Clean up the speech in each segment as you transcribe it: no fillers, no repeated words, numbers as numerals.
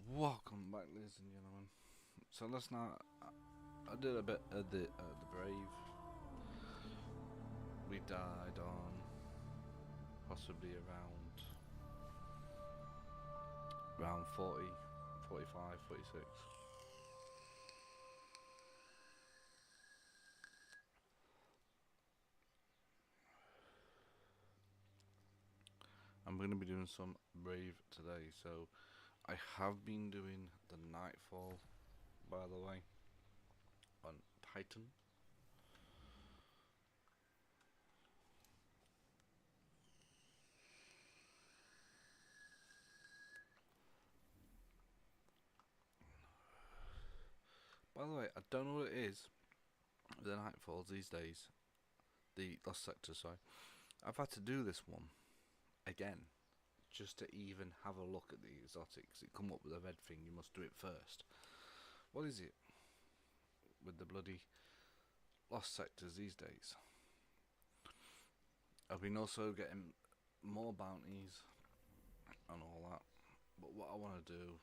Welcome back, ladies and gentlemen. So last night I did a bit of the Brave. We died on possibly around 40, 45, 46. I'm going to be doing some Brave today, so I have been doing the Nightfall, by the way, on Titan. By the way, I don't know what it is with the Nightfalls these days. The Lost Sector, sorry. I've had to do this one again just to even have a look at the exotics. It come up with a red thing, you must do it first. What is it with the bloody Lost Sectors these days? I've been also getting more bounties and all that, but what I want to do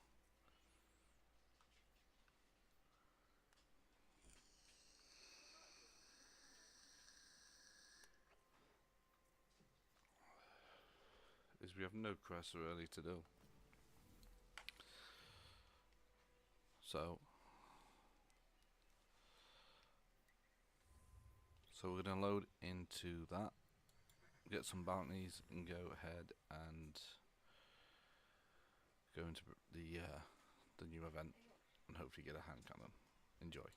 is we have no quests really to do. So we're going to load into that, get some bounties, and go ahead and go into the new event and hopefully get a hand cannon. Enjoy.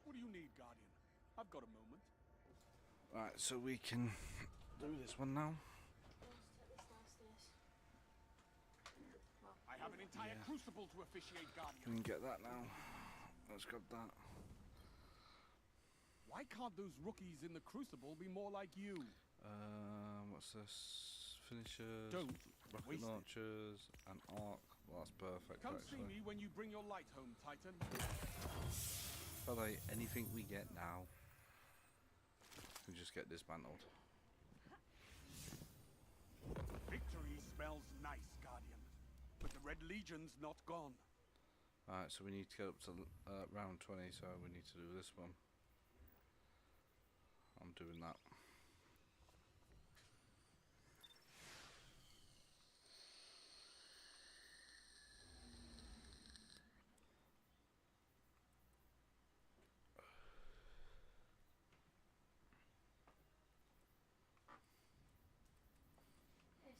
What do you need, Guardian? I've got a moment. Right, so we can do this one now. I have an entire crucible to officiate, We Guardian. can get that now. Let's grab that. Why can't those rookies in the crucible be more like you? What's this? Finishers, Don't rocket waste it. launchers, and arc. Well, that's perfect. Come actually. see me when you bring your light home, Titan. By the way, anything we get now can just get dismantled. Victory smells nice, Guardian. But the Red Legion's not gone. Alright, so we need to get up to round 20, so we need to do this one. I'm doing that.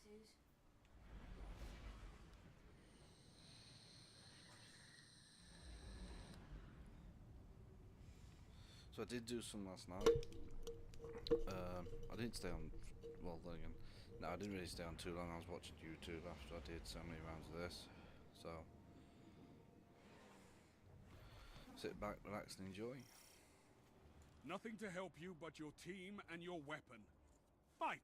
Jesus. So I did do some last night. I didn't stay on, well then again, no I didn't really stay on too long. I was watching YouTube after I did so many rounds of this. So sit back, relax and enjoy. Nothing to help you but your team and your weapon. Fight!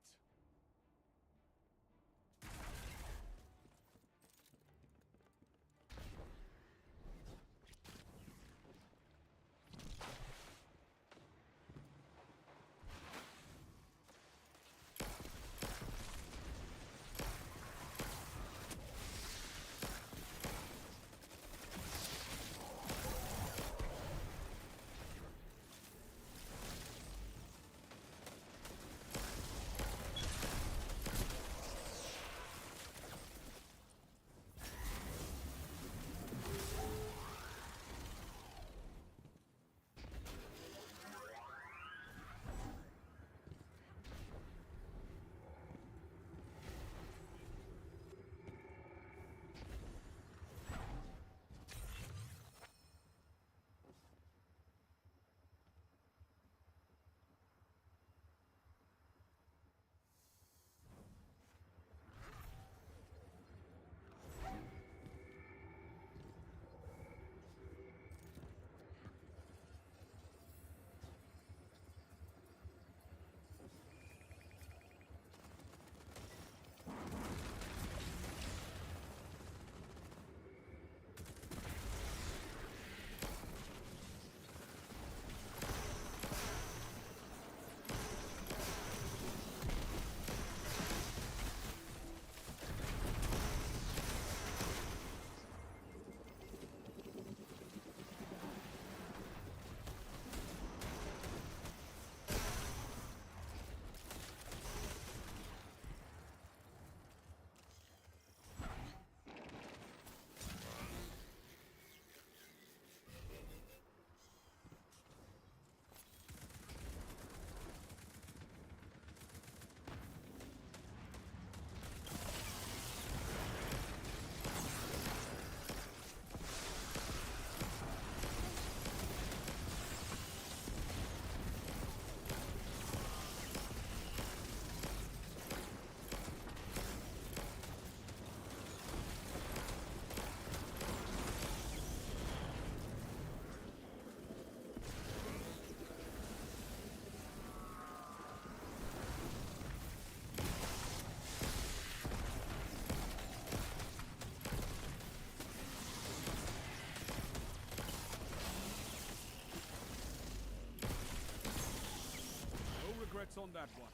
Regrets on that one.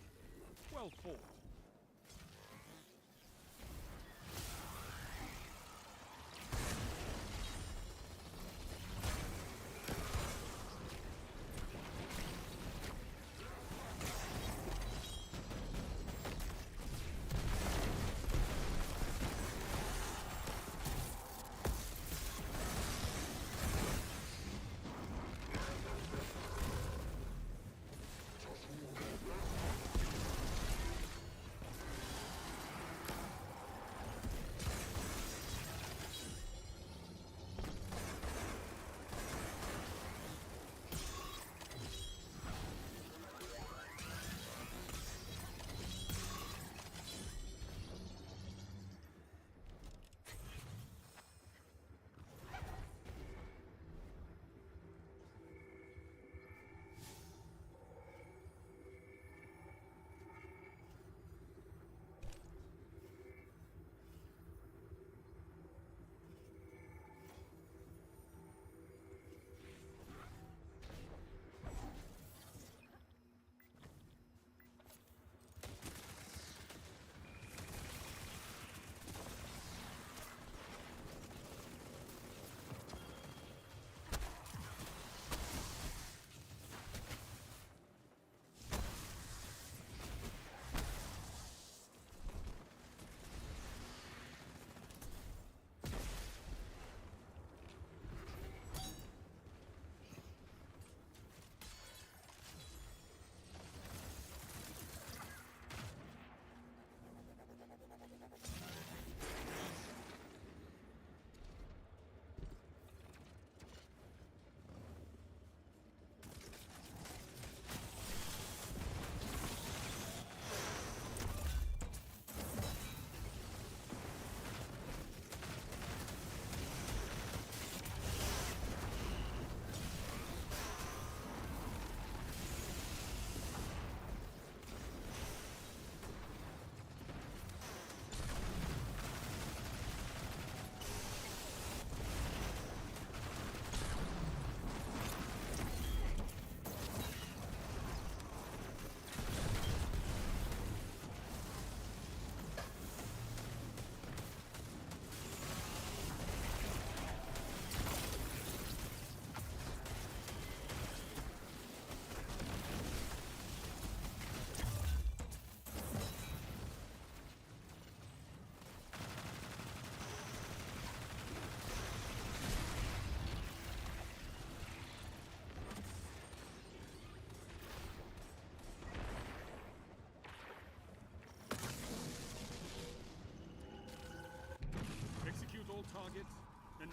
Well fought.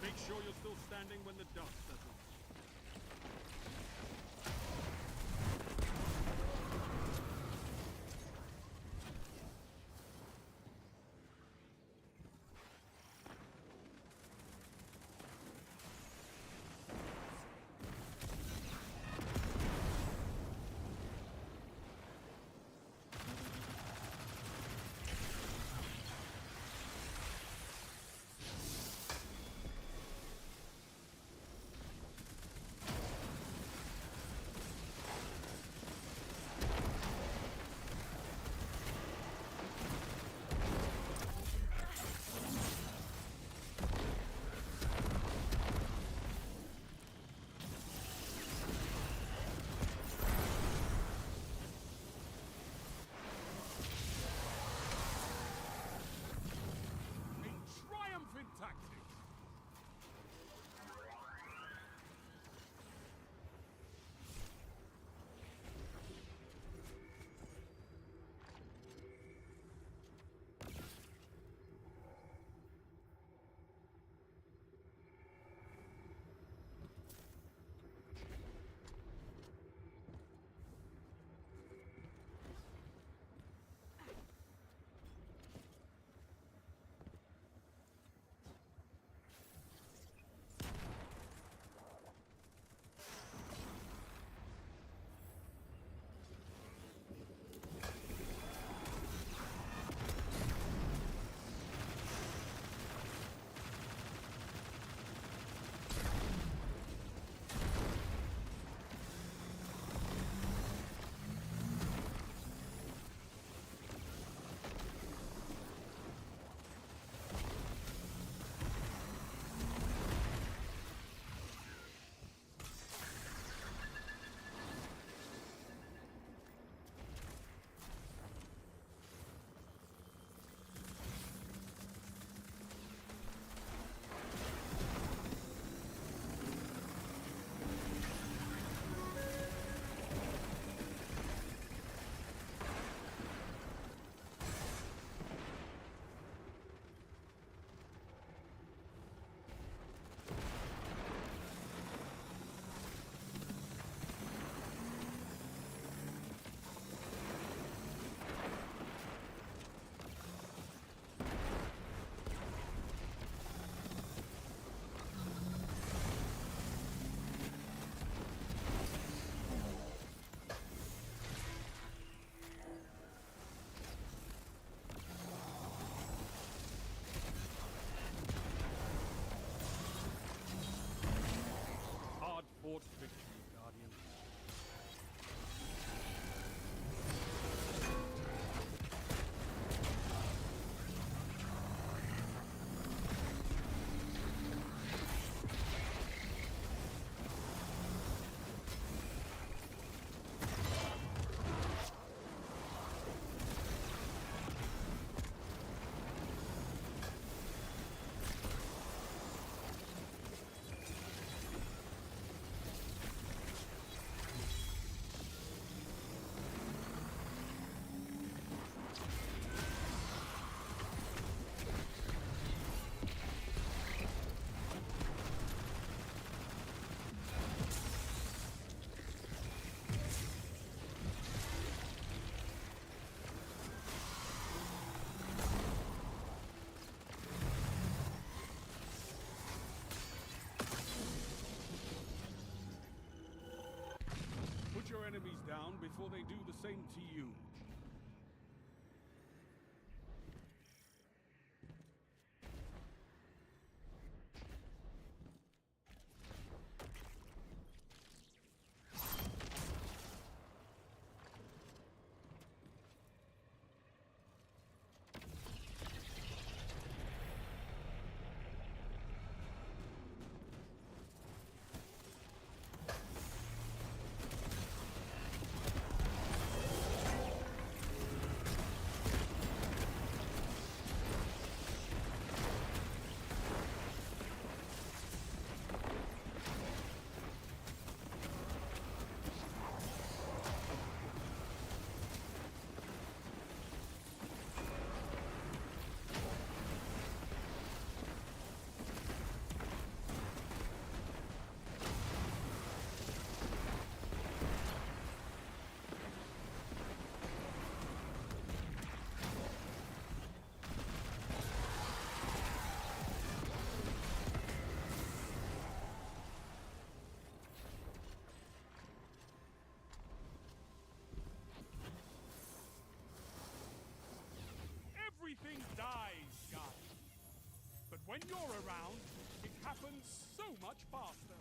Make sure you're still standing when the dust settles. Tactics. Fort victory, Guardian. Put your enemies down before they do the same to you. so much faster.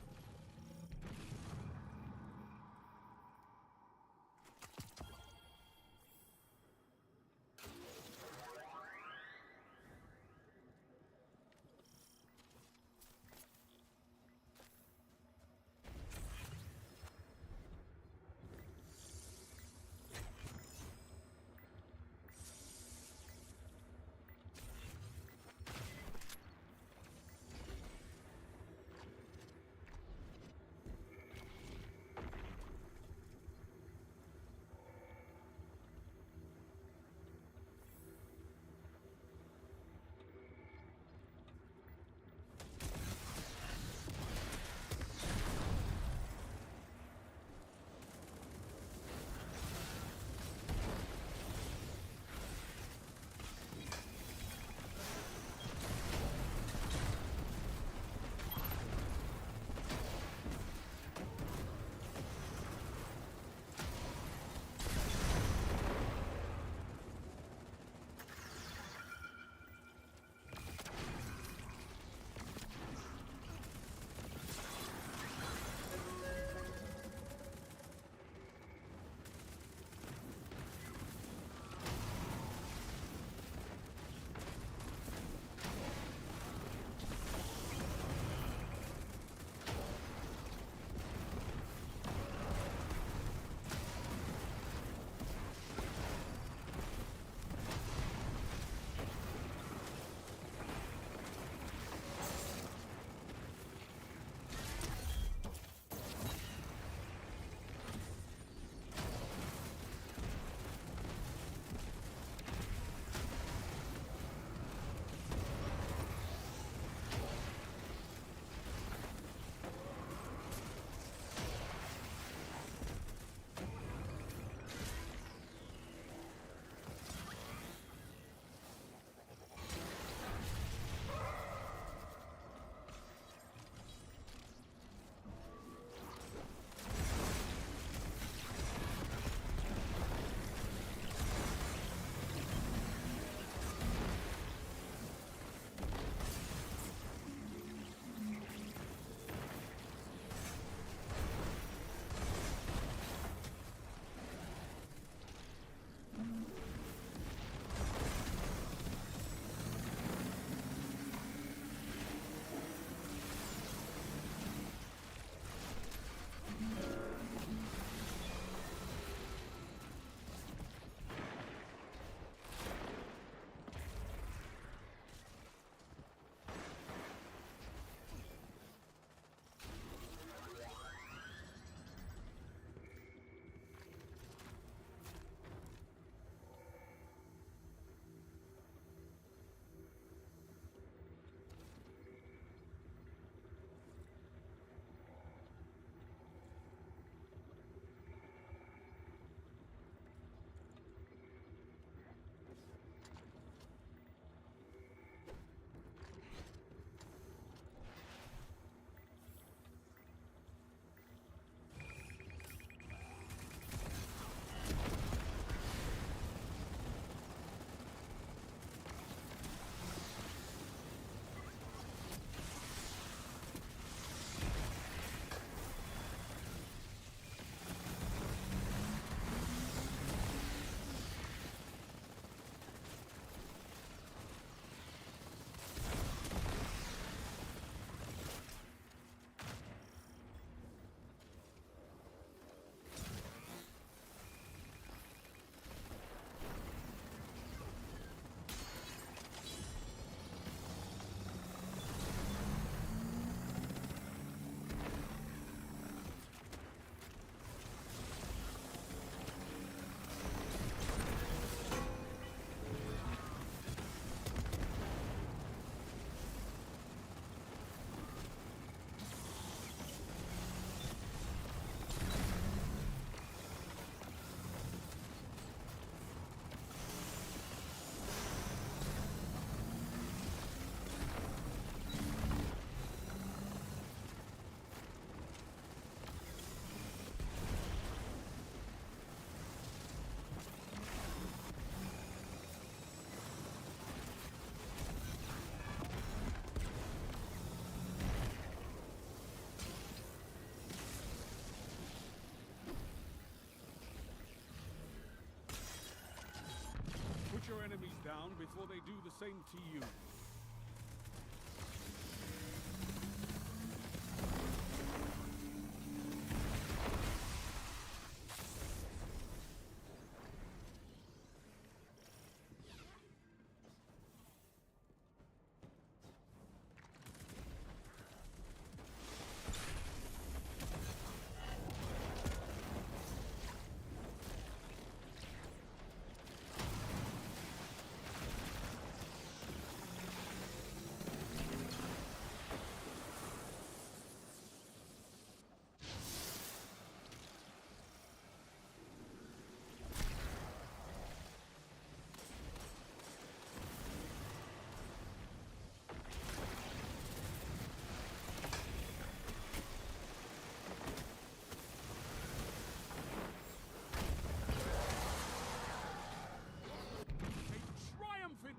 enemies down before they do the same to you.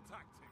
Tactics.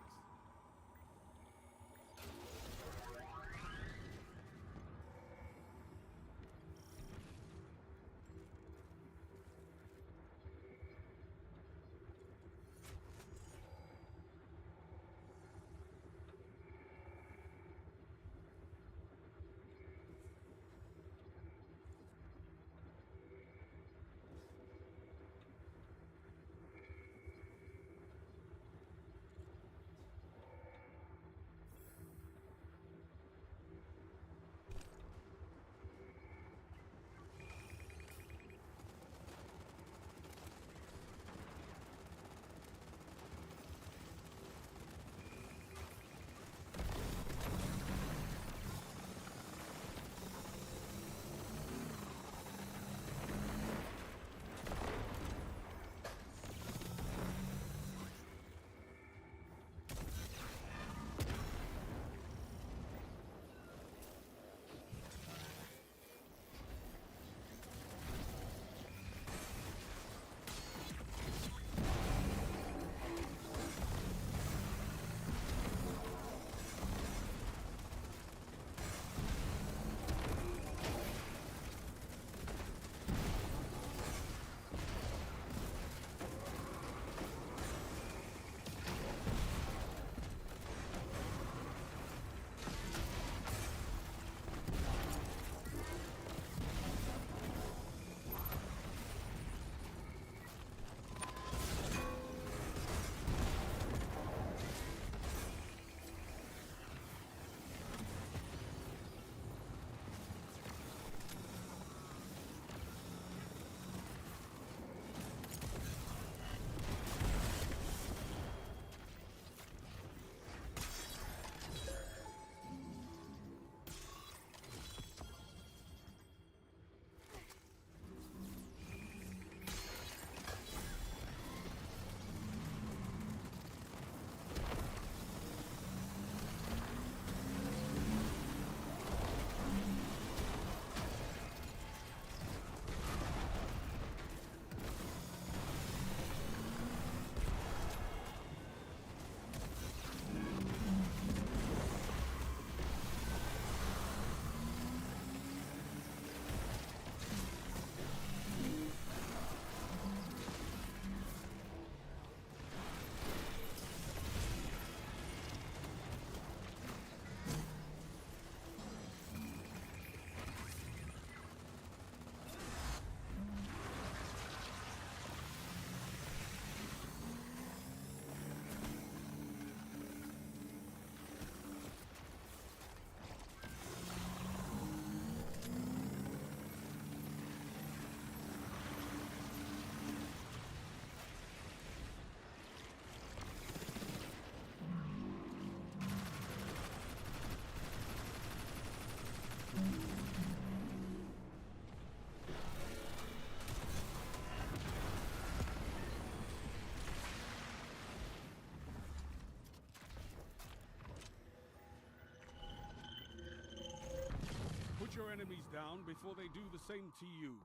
your enemies down before they do the same to you.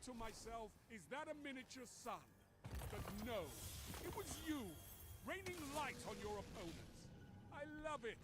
to myself, is that a miniature sun? But no, it was you, raining light on your opponents. I love it.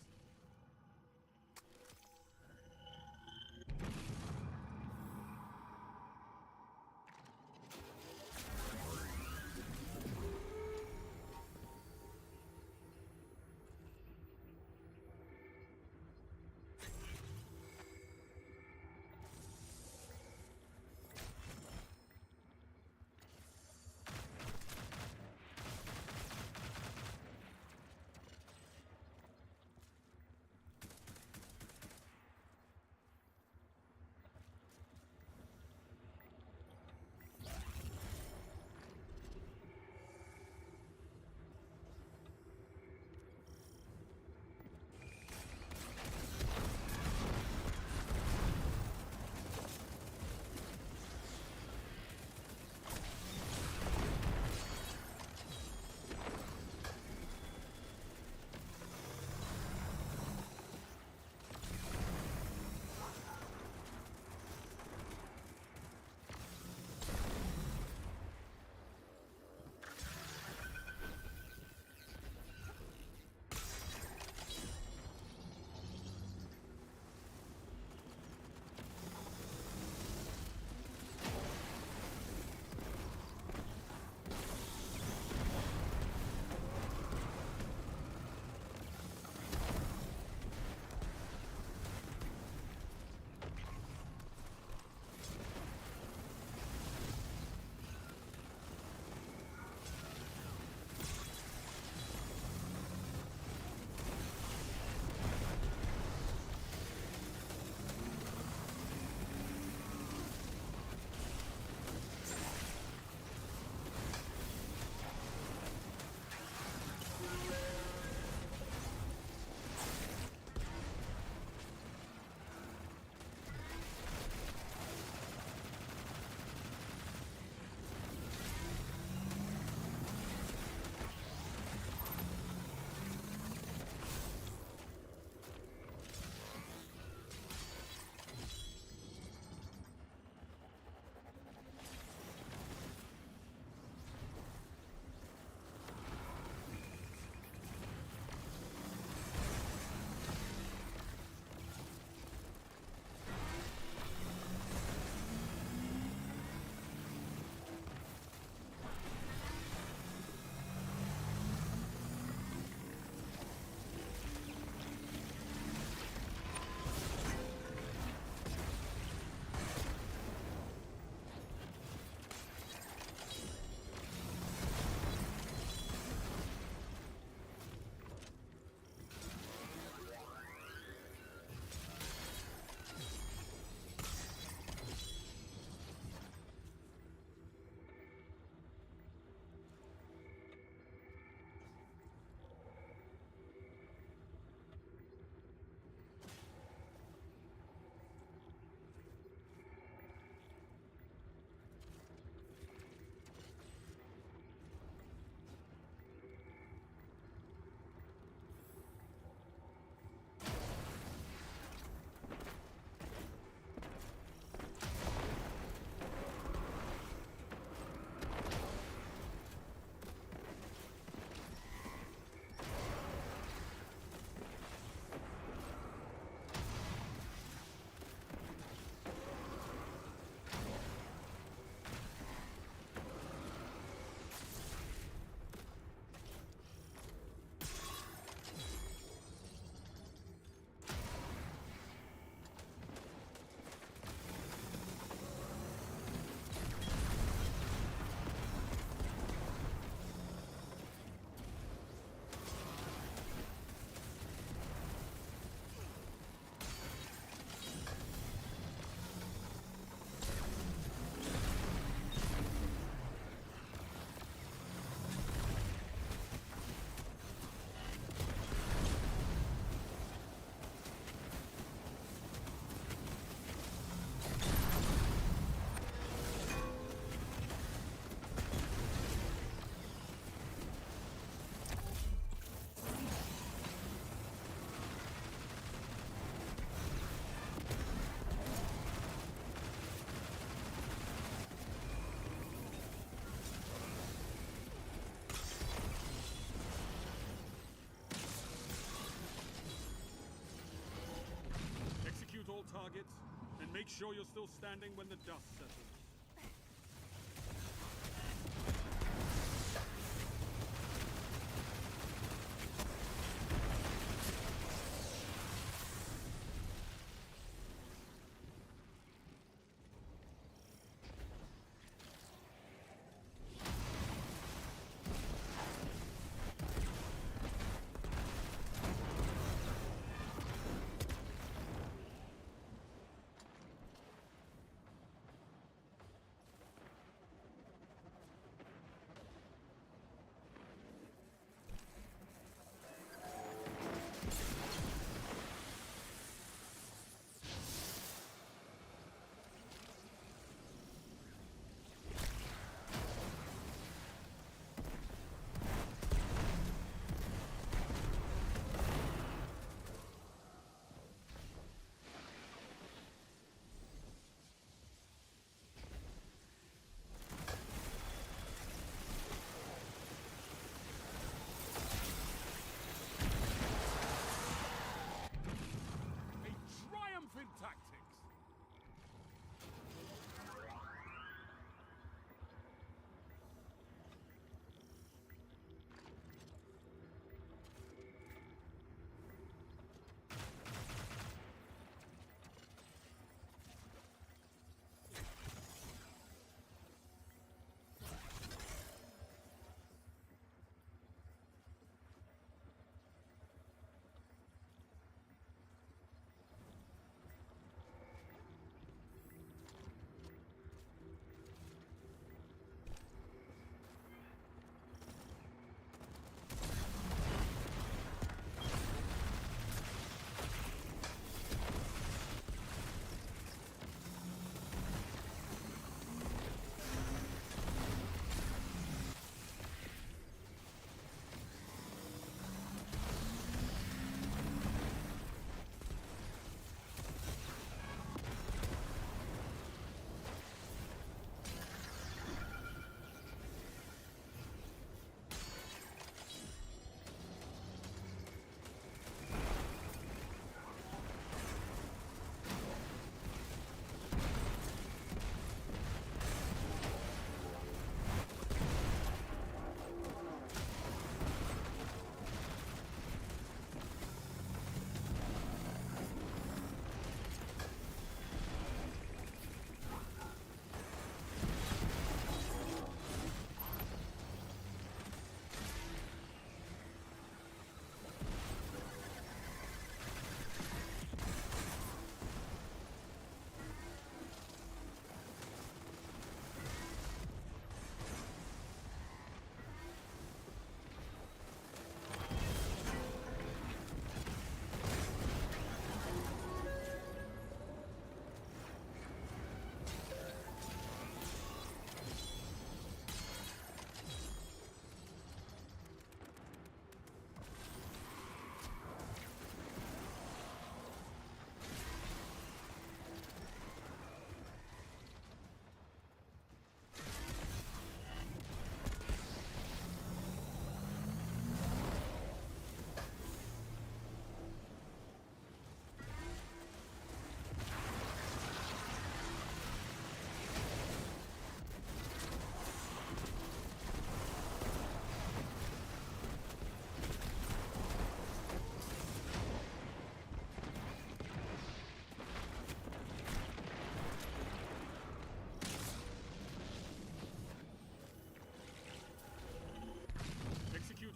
targets, and make sure you're still standing when the dust settles. Tactics.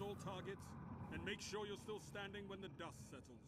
All targets, and make sure you're still standing when the dust settles.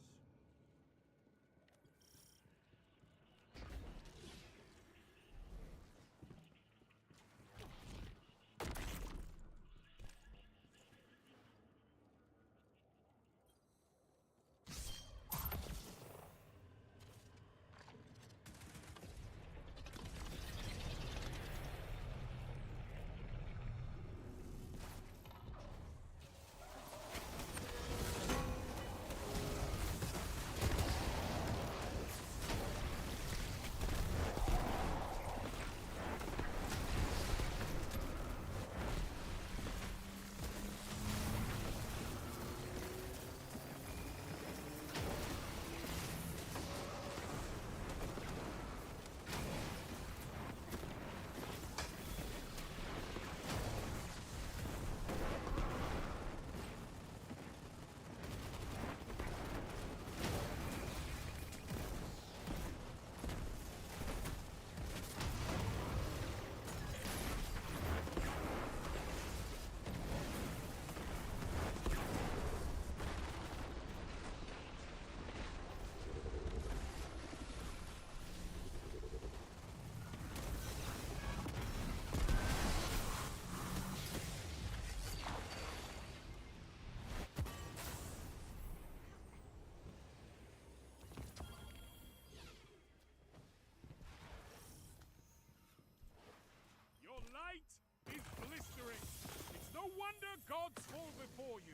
Thunder gods fall before you.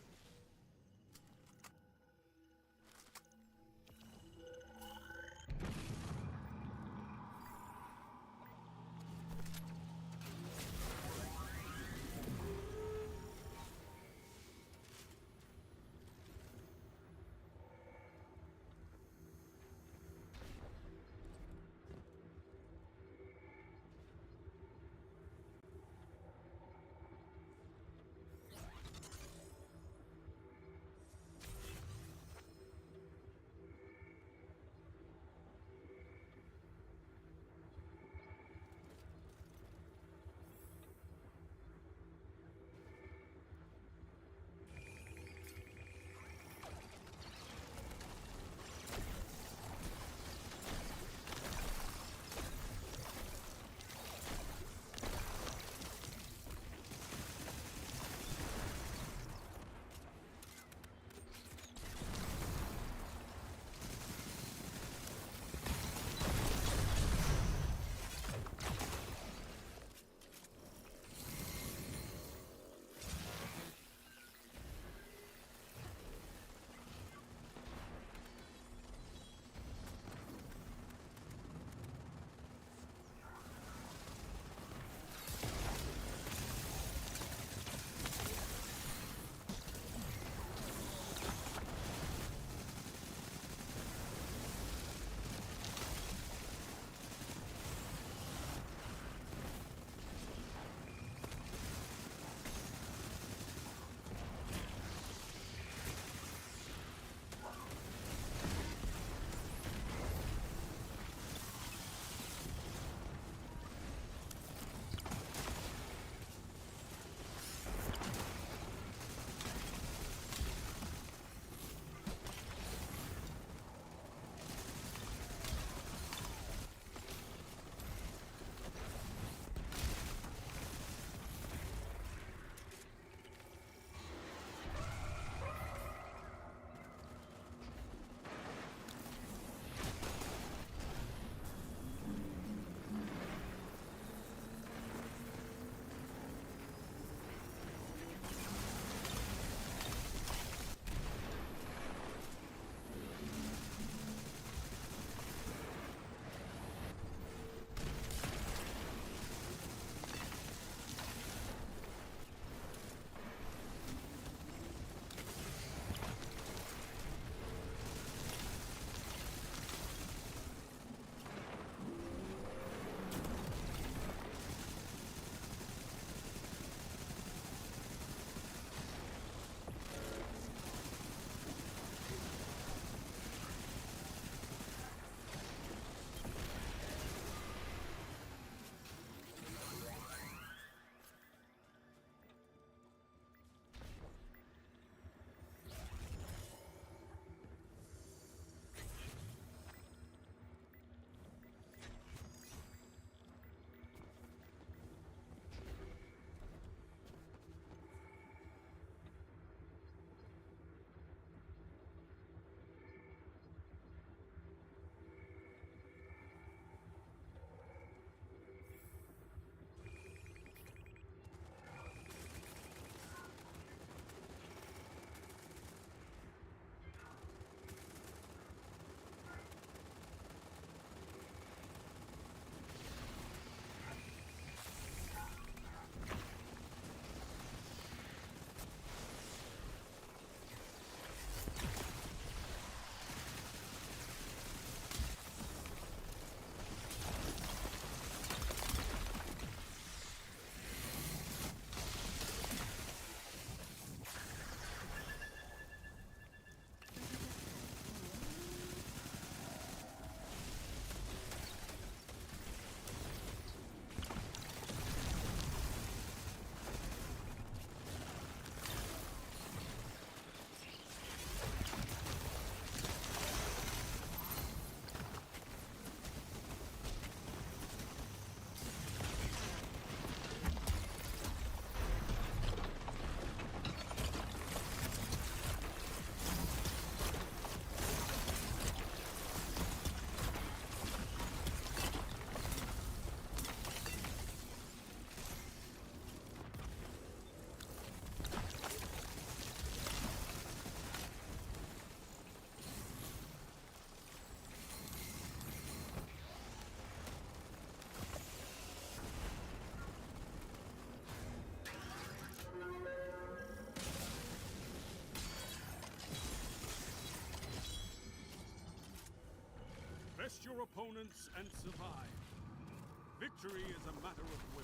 Test your opponents and survive. Victory is a matter of will.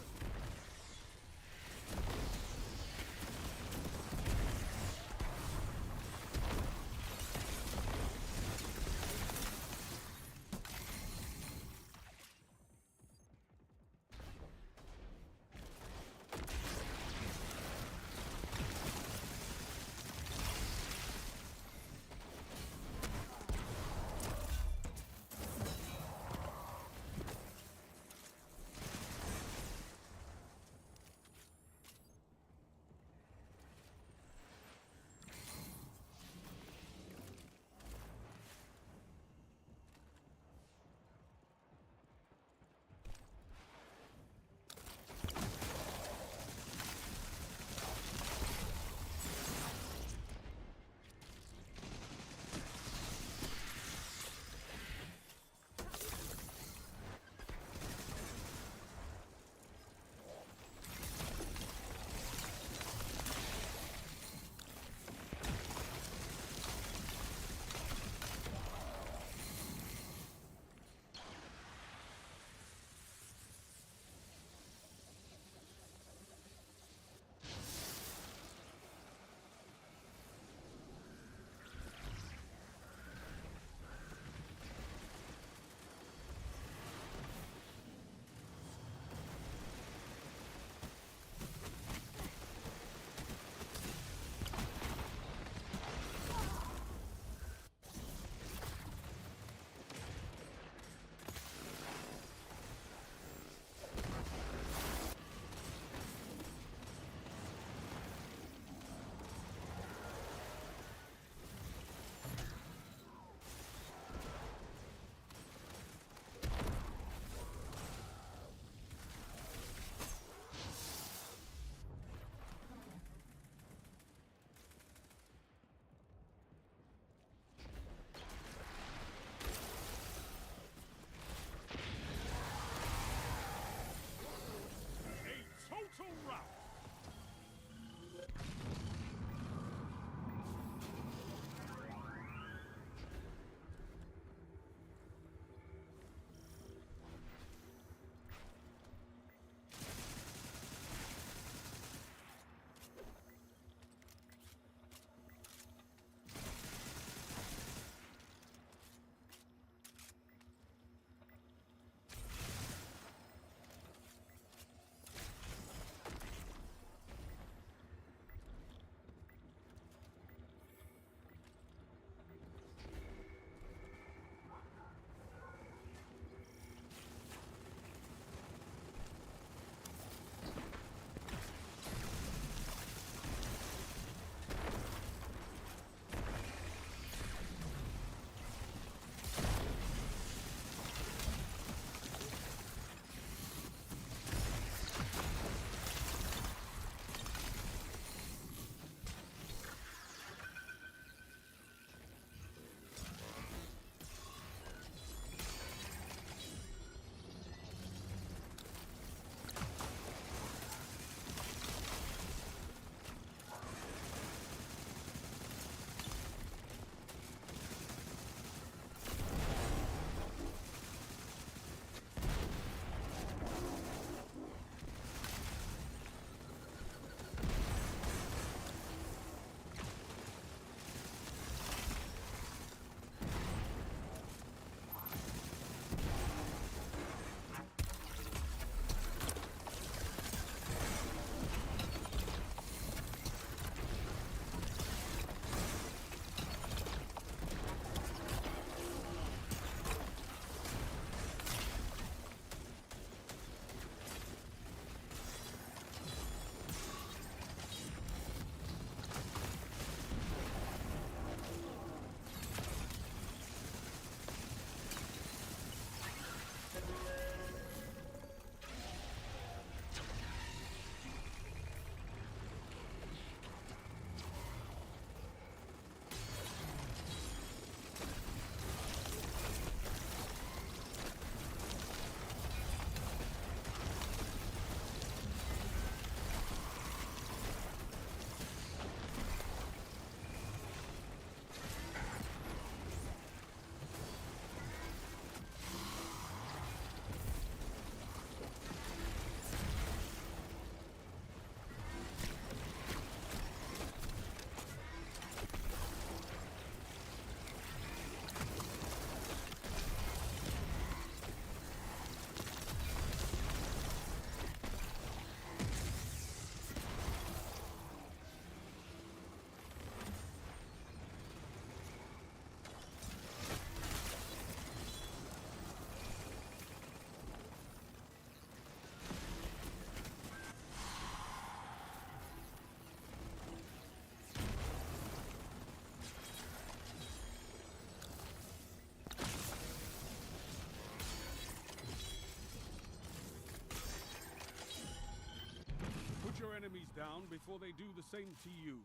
enemies down before they do the same to you.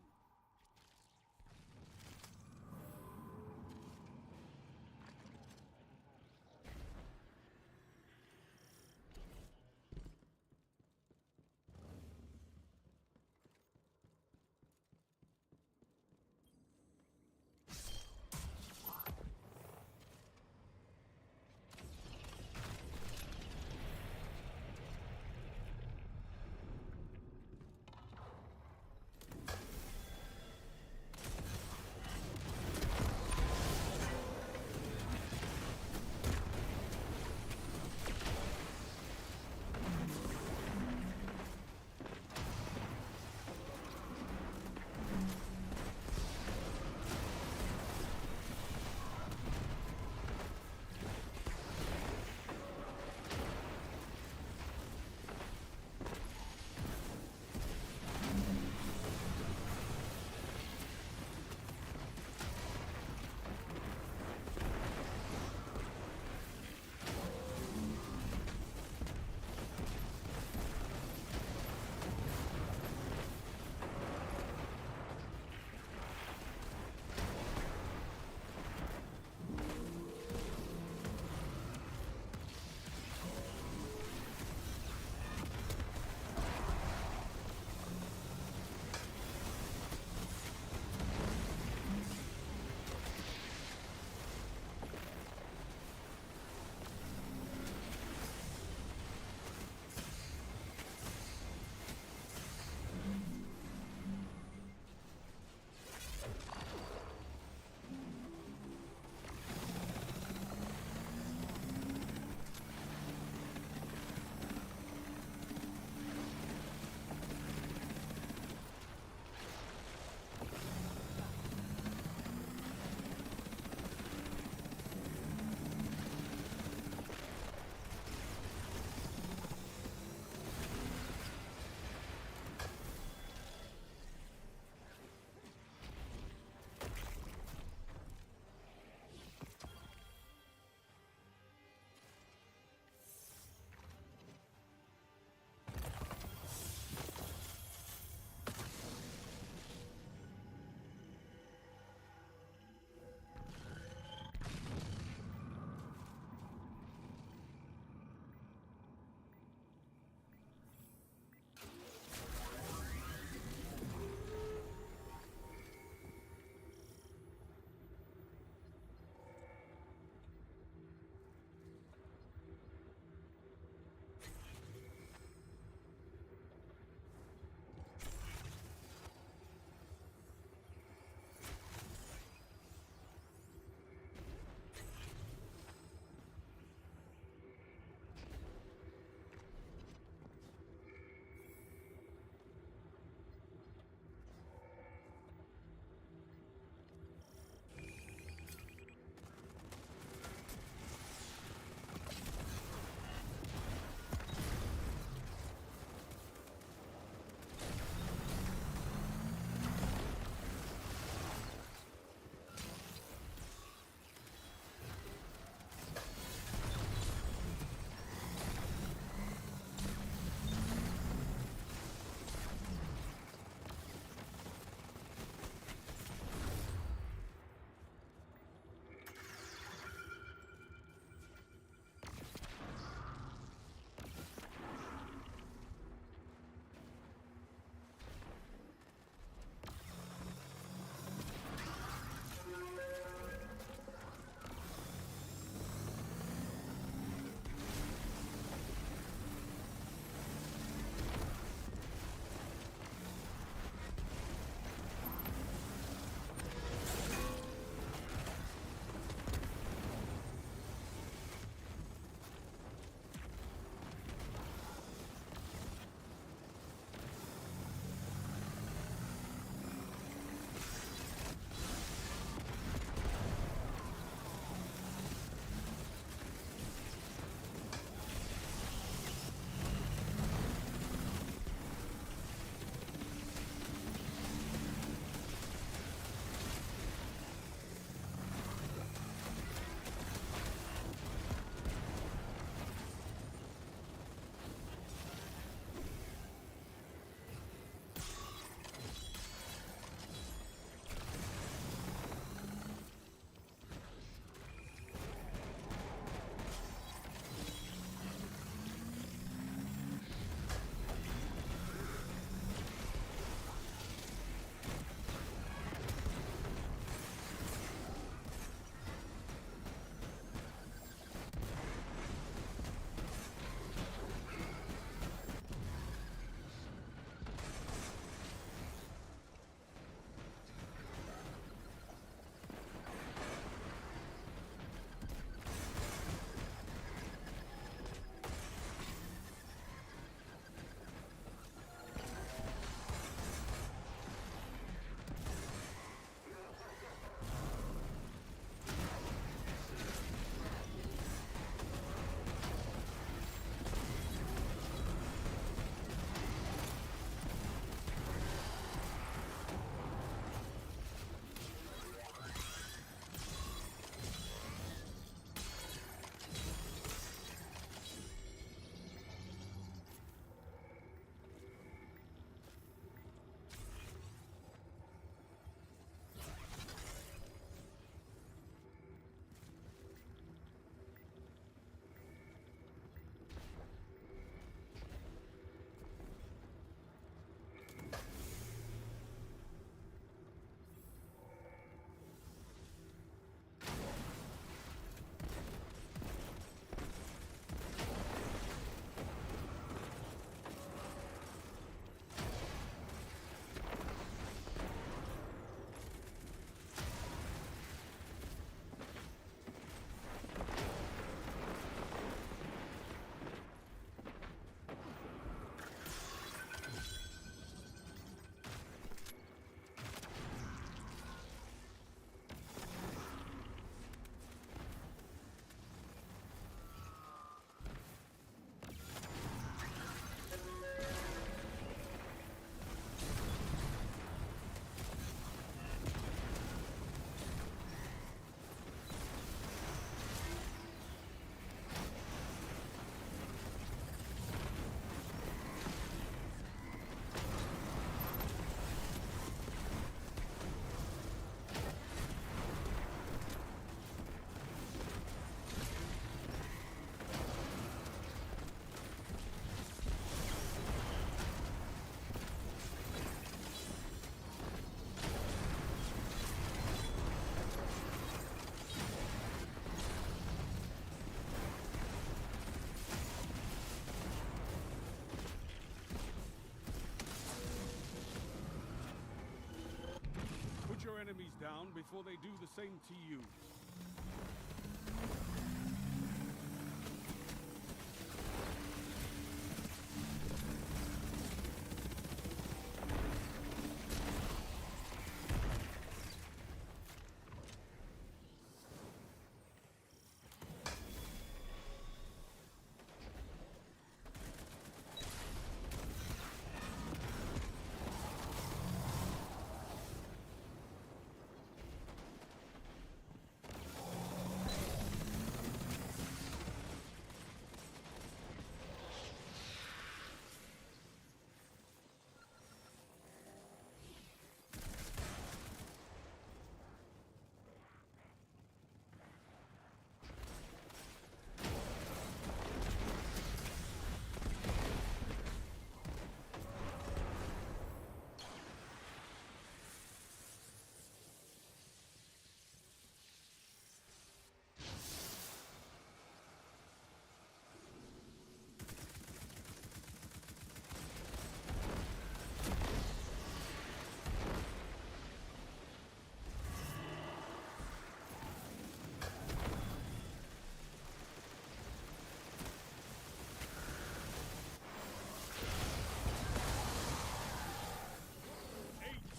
down before they do the same to you.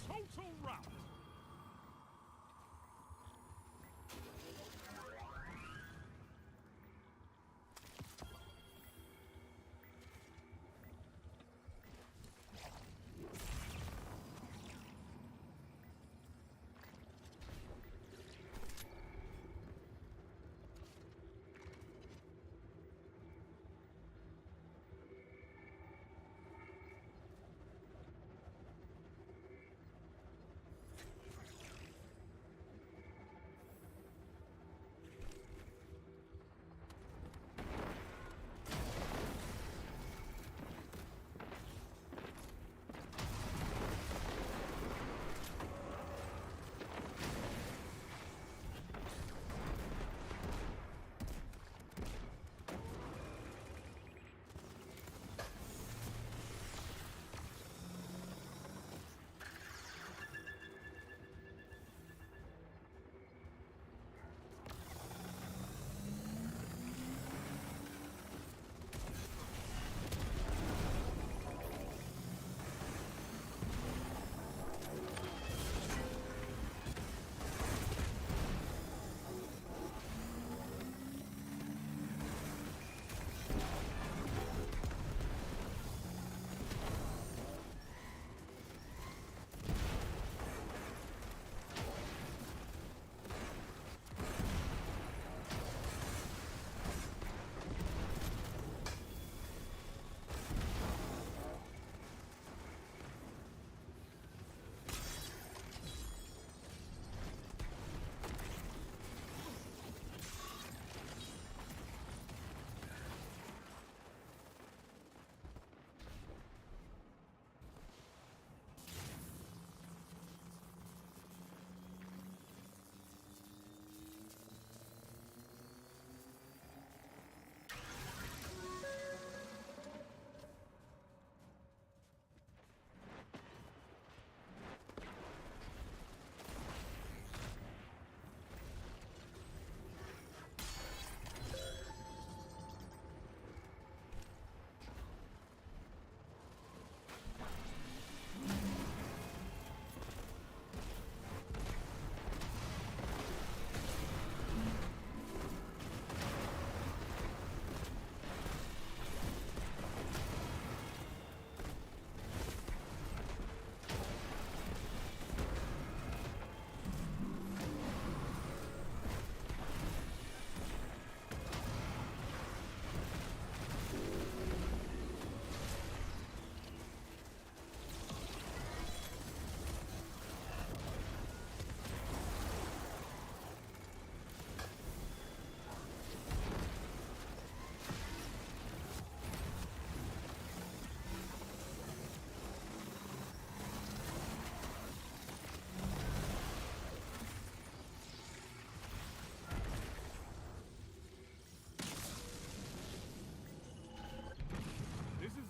Total rout!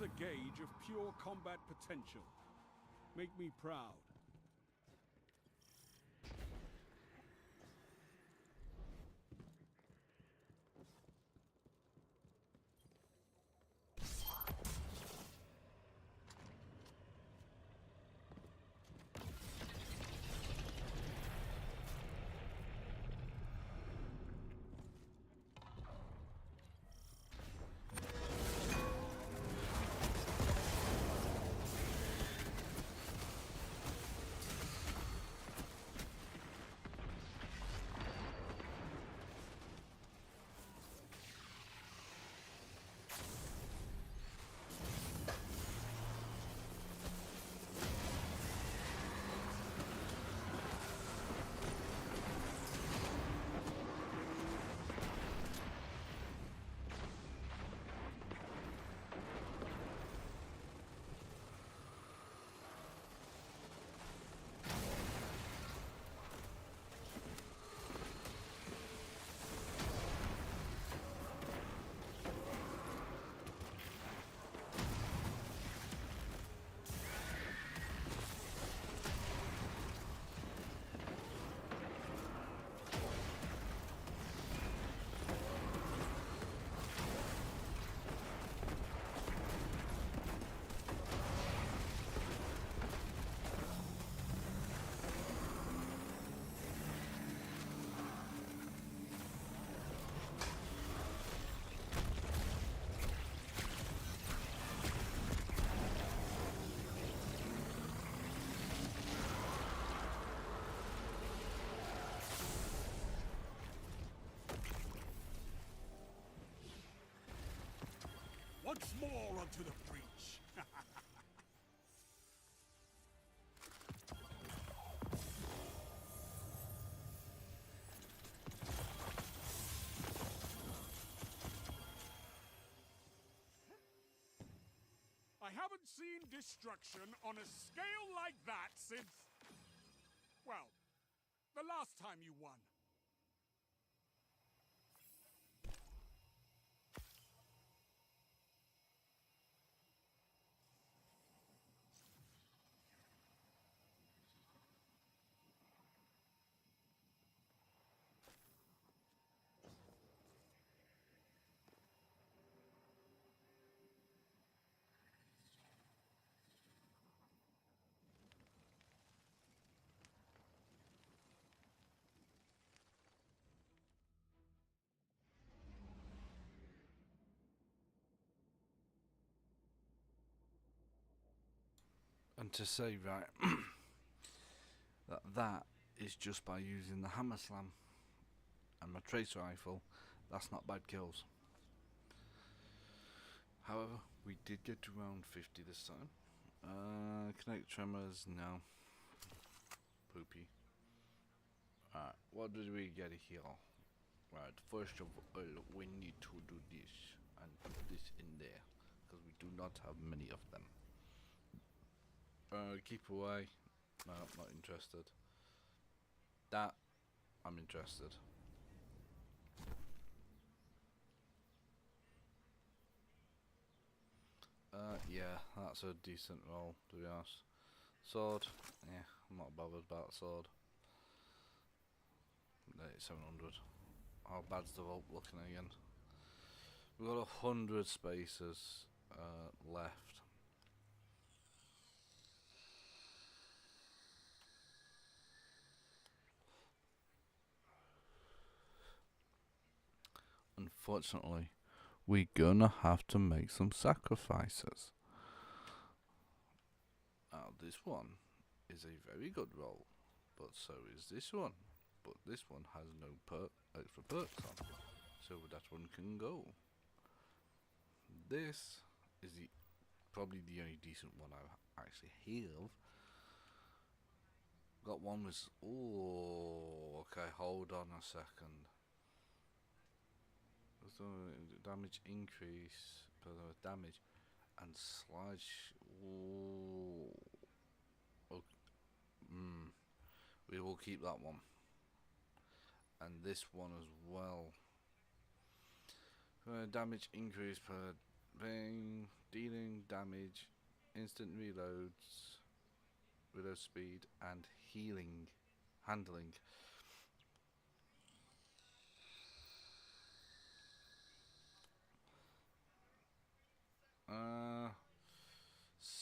a gauge of pure combat potential. Make me proud. Once more onto the breach. I haven't seen destruction on a scale like that since... well, the last time you won. And to say, right, that is just by using the hammer slam and my trace rifle, that's not bad kills. However, we did get to round 50 this time. Kinetic tremors, no. Poopy. Alright, what did we get here? Right, first of all, we need to do this and put this in there, because we do not have many of them. Keep away. No, not interested. That, I'm interested. Yeah, that's a decent roll, to be honest. Sword, yeah, I'm not bothered about sword. 700. How bad's the vault looking again? We've got 100 spaces left. Unfortunately, we're gonna have to make some sacrifices. Now, this one is a very good roll, but so is this one. But this one has no extra perks on, so that one can go. This is probably the only decent one I actually have. Got one with... oh, okay, hold on a second. Damage increase, damage, and sludge. Ooh. Okay. We will keep that one. And this one as well. Damage increase per thing, dealing damage, instant reloads, reload speed, and healing, handling.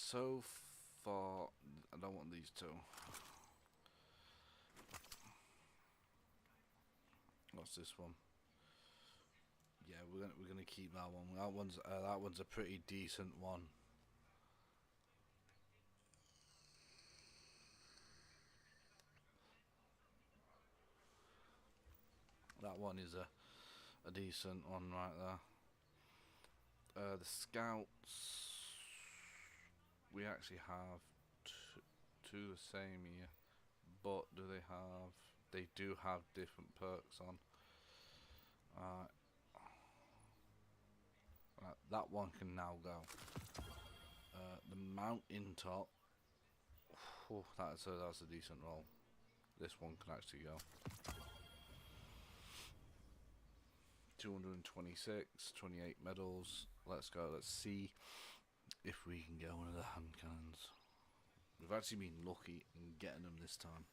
So far, I don't want these two. What's this one? Yeah, we're gonna keep that one. That one's a pretty decent one. That one is a decent one right there. The scouts, we actually have two the same here, but they do have different perks on. That one can now go. The mountain top, that's a decent roll. This one can actually go. 226, 28 medals. Let's go. Let's see if we can get one of the hand cannons. We've actually been lucky in getting them this time.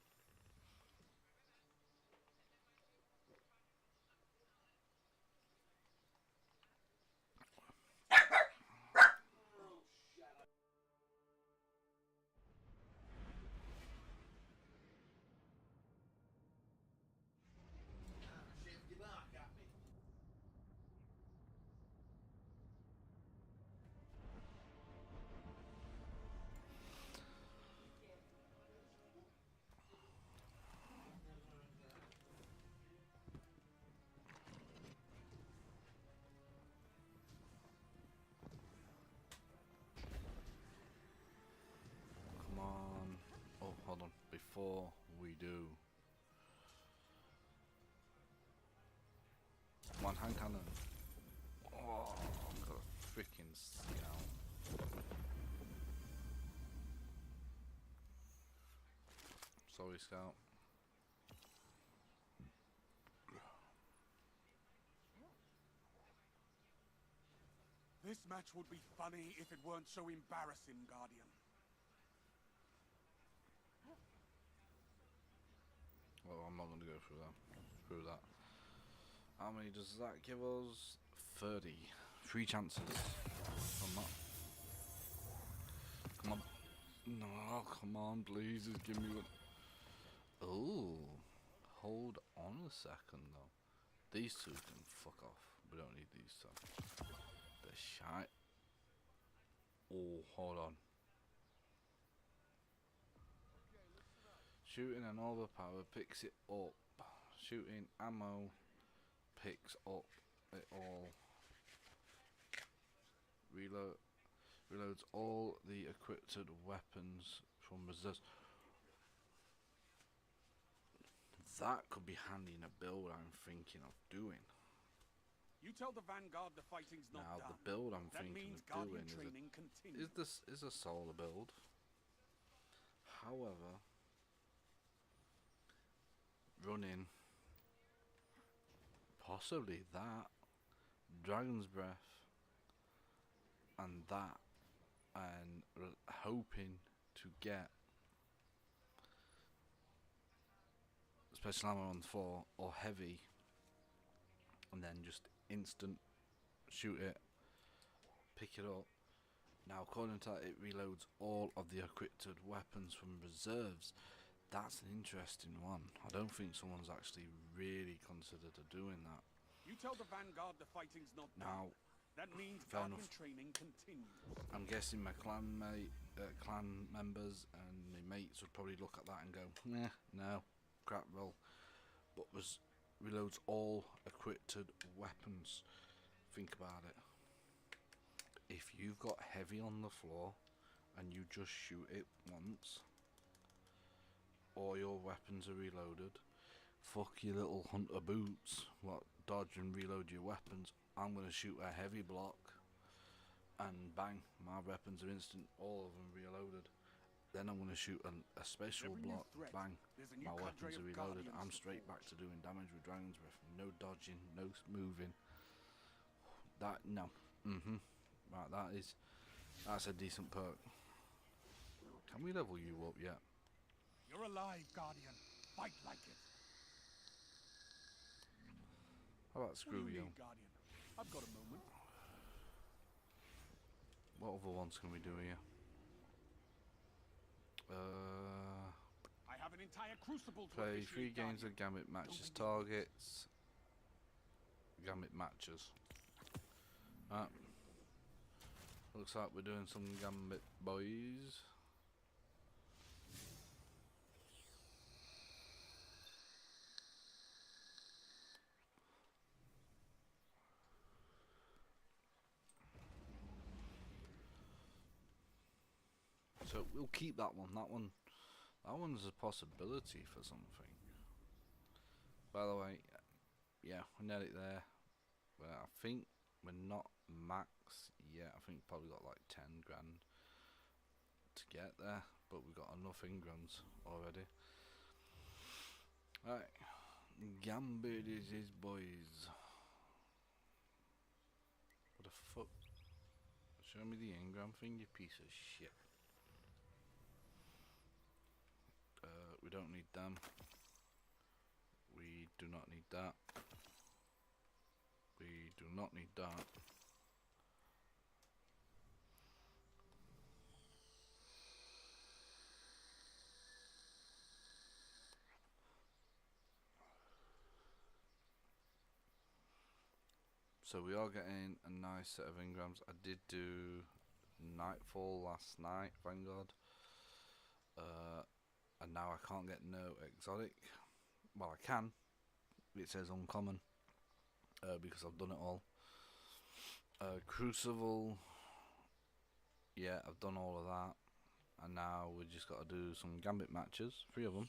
Sorry, Scout. This match would be funny if it weren't so embarrassing, Guardian. Well, I'm not going to go through that. How many does that give us? 30. 3 chances on that. Come on. No, come on, please, just give me one. Oh, hold on a second, though. These two can fuck off. We don't need these two. They're shy. Oh, hold on. Shooting and overpower picks it up. Shooting ammo picks up it all. Reloads all the equipped weapons from reserves. That could be handy in a build I'm thinking of doing. You tell the Vanguard the fighting's not Now done. the build I'm That thinking means of Guardian doing training continues. is a solar build. However, running possibly that, Dragon's Breath, and that, and hoping to get special ammo on 4 or heavy, and then just instant shoot it, pick it up. Now according to that, it reloads all of the equipped weapons from reserves. That's an interesting one. I don't think someone's actually really considered doing that. You tell the Vanguard the fighting's not Now, done. That means fair Guardian enough. training continues. I'm guessing my clan members and my mates would probably look at that and go, nah, no, crap roll. But reloads all equipped weapons. Think about it. If you've got heavy on the floor and you just shoot it once, all your weapons are reloaded, fuck your little hunter boots, what dodge and reload your weapons. I'm going to shoot a heavy block and bang, my weapons are instant, all of them reloaded. Then I'm going to shoot a special Every new block, threat, bang, there's a new my cadre weapons are of reloaded. Guardians I'm to straight forge. back to doing damage with Dragon's Breath. No dodging, no moving. That, no. Right, that's a decent perk. Can we level you up yet? You're alive, Guardian. Fight like it. How about What do screw you you? need, Guardian? I've got a moment. What other ones can we do here? I have an entire crucible to Play 3 officiate, games Guardian. of Gambit matches, Don't be targets. Gambit matches. Right. Looks like we're doing some Gambit, boys. So we'll keep that one. That one's a possibility for something. By the way, yeah, we're nearly there. But I think we're not max yet. I think we've probably got like 10 grand to get there, but we've got enough ingrams already. Right, Gambit is his boys. What the fuck? Show me the ingram thing, you piece of shit. We don't need them. We do not need that. We do not need that. So we are getting a nice set of ingrams. I did do Nightfall last night, Vanguard. And now I can't get no exotic. Well, I can. It says uncommon. Because I've done it all. Crucible. Yeah, I've done all of that. And now we just got to do some Gambit matches. 3 of them.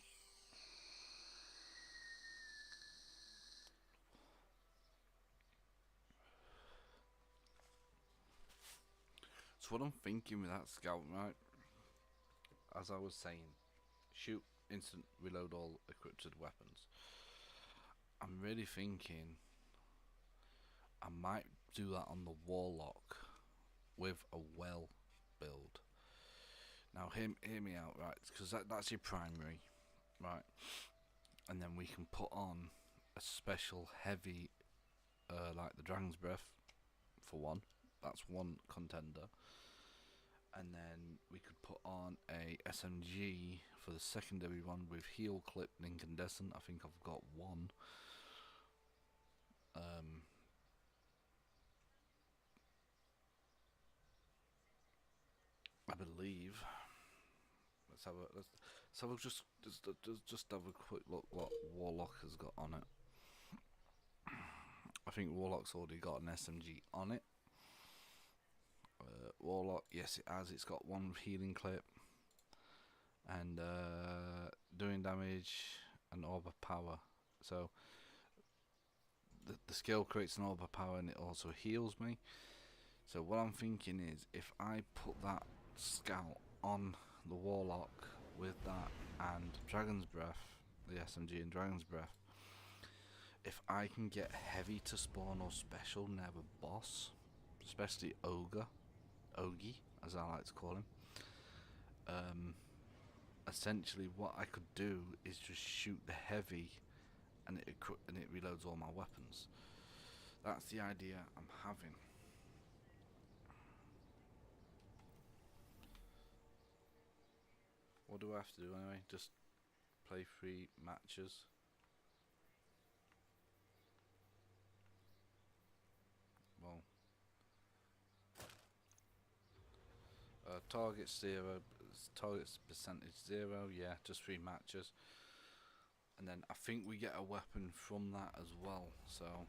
So what I'm thinking with that scout, right? As I was saying, shoot instant reload all equipped weapons. I'm really thinking I might do that on the Warlock with a well build. Now hear me out, right? Because that's your primary, right? And then we can put on a special heavy, like the Dragon's Breath, for one. That's one contender. And then we could put on a SMG for the secondary one with heal clip and incandescent. I think I've got one. I believe. Let's have a just have a quick look what Warlock has got on it. I think Warlock's already got an SMG on it. Warlock, yes it has. It's got one healing clip and doing damage and orb of power. So the skill creates an orb of power and it also heals me. So what I'm thinking is, if I put that scout on the Warlock with that and Dragon's Breath, the SMG and Dragon's Breath, if I can get heavy to spawn or special near the boss, especially Ogie, as I like to call him, essentially what I could do is just shoot the heavy and it reloads all my weapons. That's the idea I'm having. What do I have to do anyway? Just play 3 matches. Well, targets 0, targets percentage 0. Yeah, just 3 matches. And then I think we get a weapon from that as well. So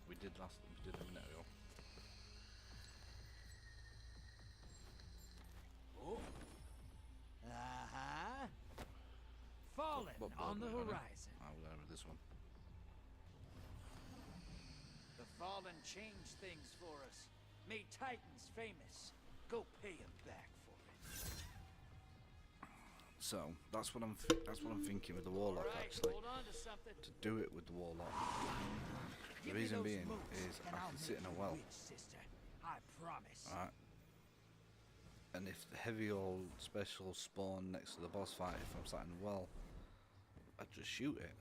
we did a minute ago. Oh. Fallen on the horizon. I'll go with this one. The Fallen changed things for us. Made Titans famous. Go pay him back for it. So that's what I'm thinking with the Warlock, Right, actually. hold on to something. To do it with the Warlock. The reason being is I can sit in a well. Sister. I promise. Alright. And if the heavy or special spawn next to the boss fight, if I'm sat in the well, I'd just shoot it.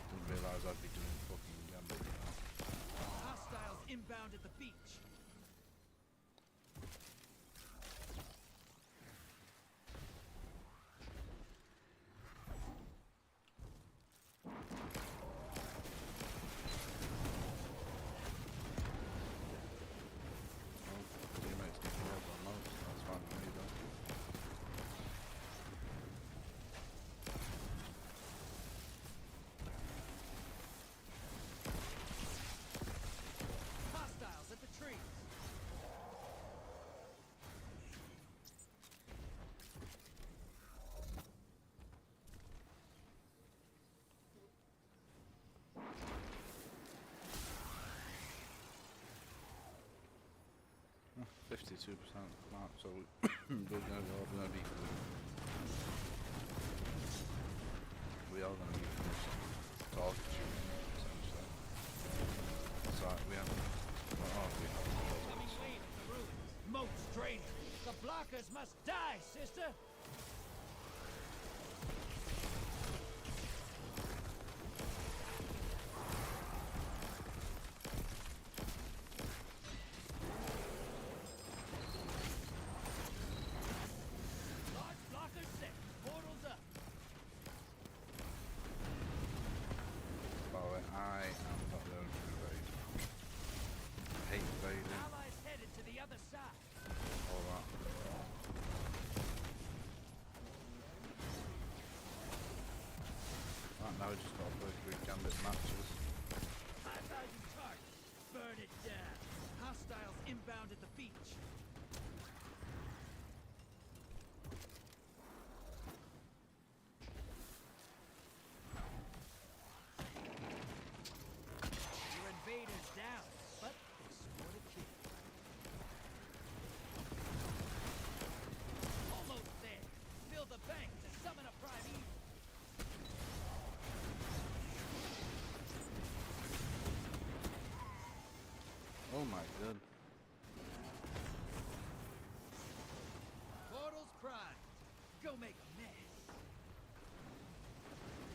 Didn't realise I'd be doing fucking gambit now. Hostiles inbound at the beach. Hostiles at the trees. Oh, 52%. Right, so we're gonna be. We are gonna be finished target shooting, essentially. So we have. Coming late in the ruins. Moats draining. The blockers must die, sister. Large blockers set. Portals up. By the way, I am not going to raid. I hate raiding. Allies headed to the other side. All that. Right, now we just got to play 3 gambit matches. 5,000 targets. Burn it down. Hostiles inbound at the beach. Don't make a mess.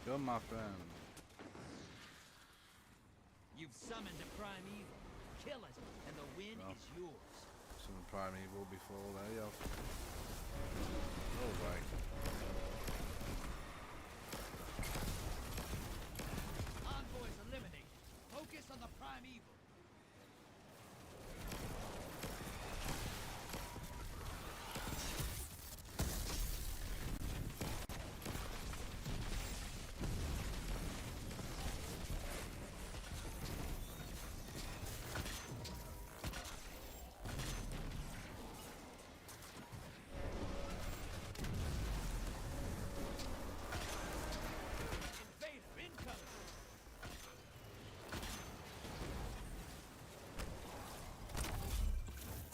You're my friend. You've summoned a primeval. Kill it, and the win Well. is yours. Some primeval before there, yo. Alright. Envoys eliminated. Focus on the primeval. Invader incoming.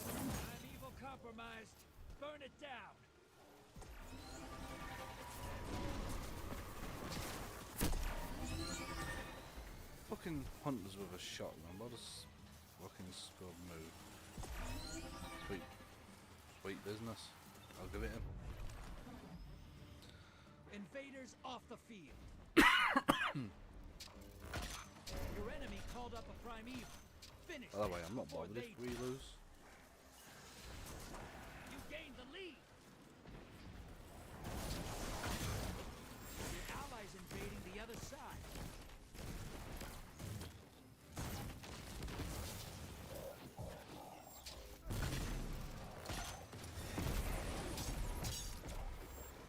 Primeval compromised. Burn it down. Fucking hunters with a shotgun. What a fucking scrub move. Sweet. Sweet business. I'll give it him. Invaders off the field. Your enemy called up a primeval. Finish By the way, them I'm not before bothered they if we lose. You gained the lead. Your allies invading the other side.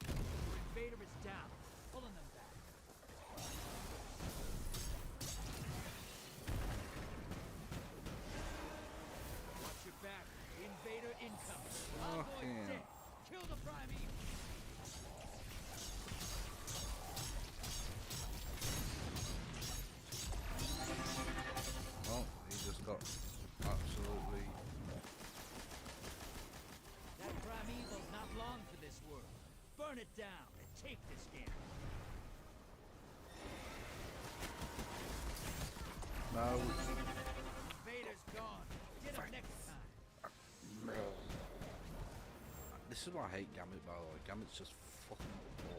Your invader is down. Pulling them back. Watch your back. Invader incoming. Envoy Fucking- dead. Kill the primeval. Well, he just got absolutely. That primeval's not long for this world. Burn it down and take this game. No. Invader's gone. Get him next time. This is why I hate Gambit, by the way. Gambit's just fucking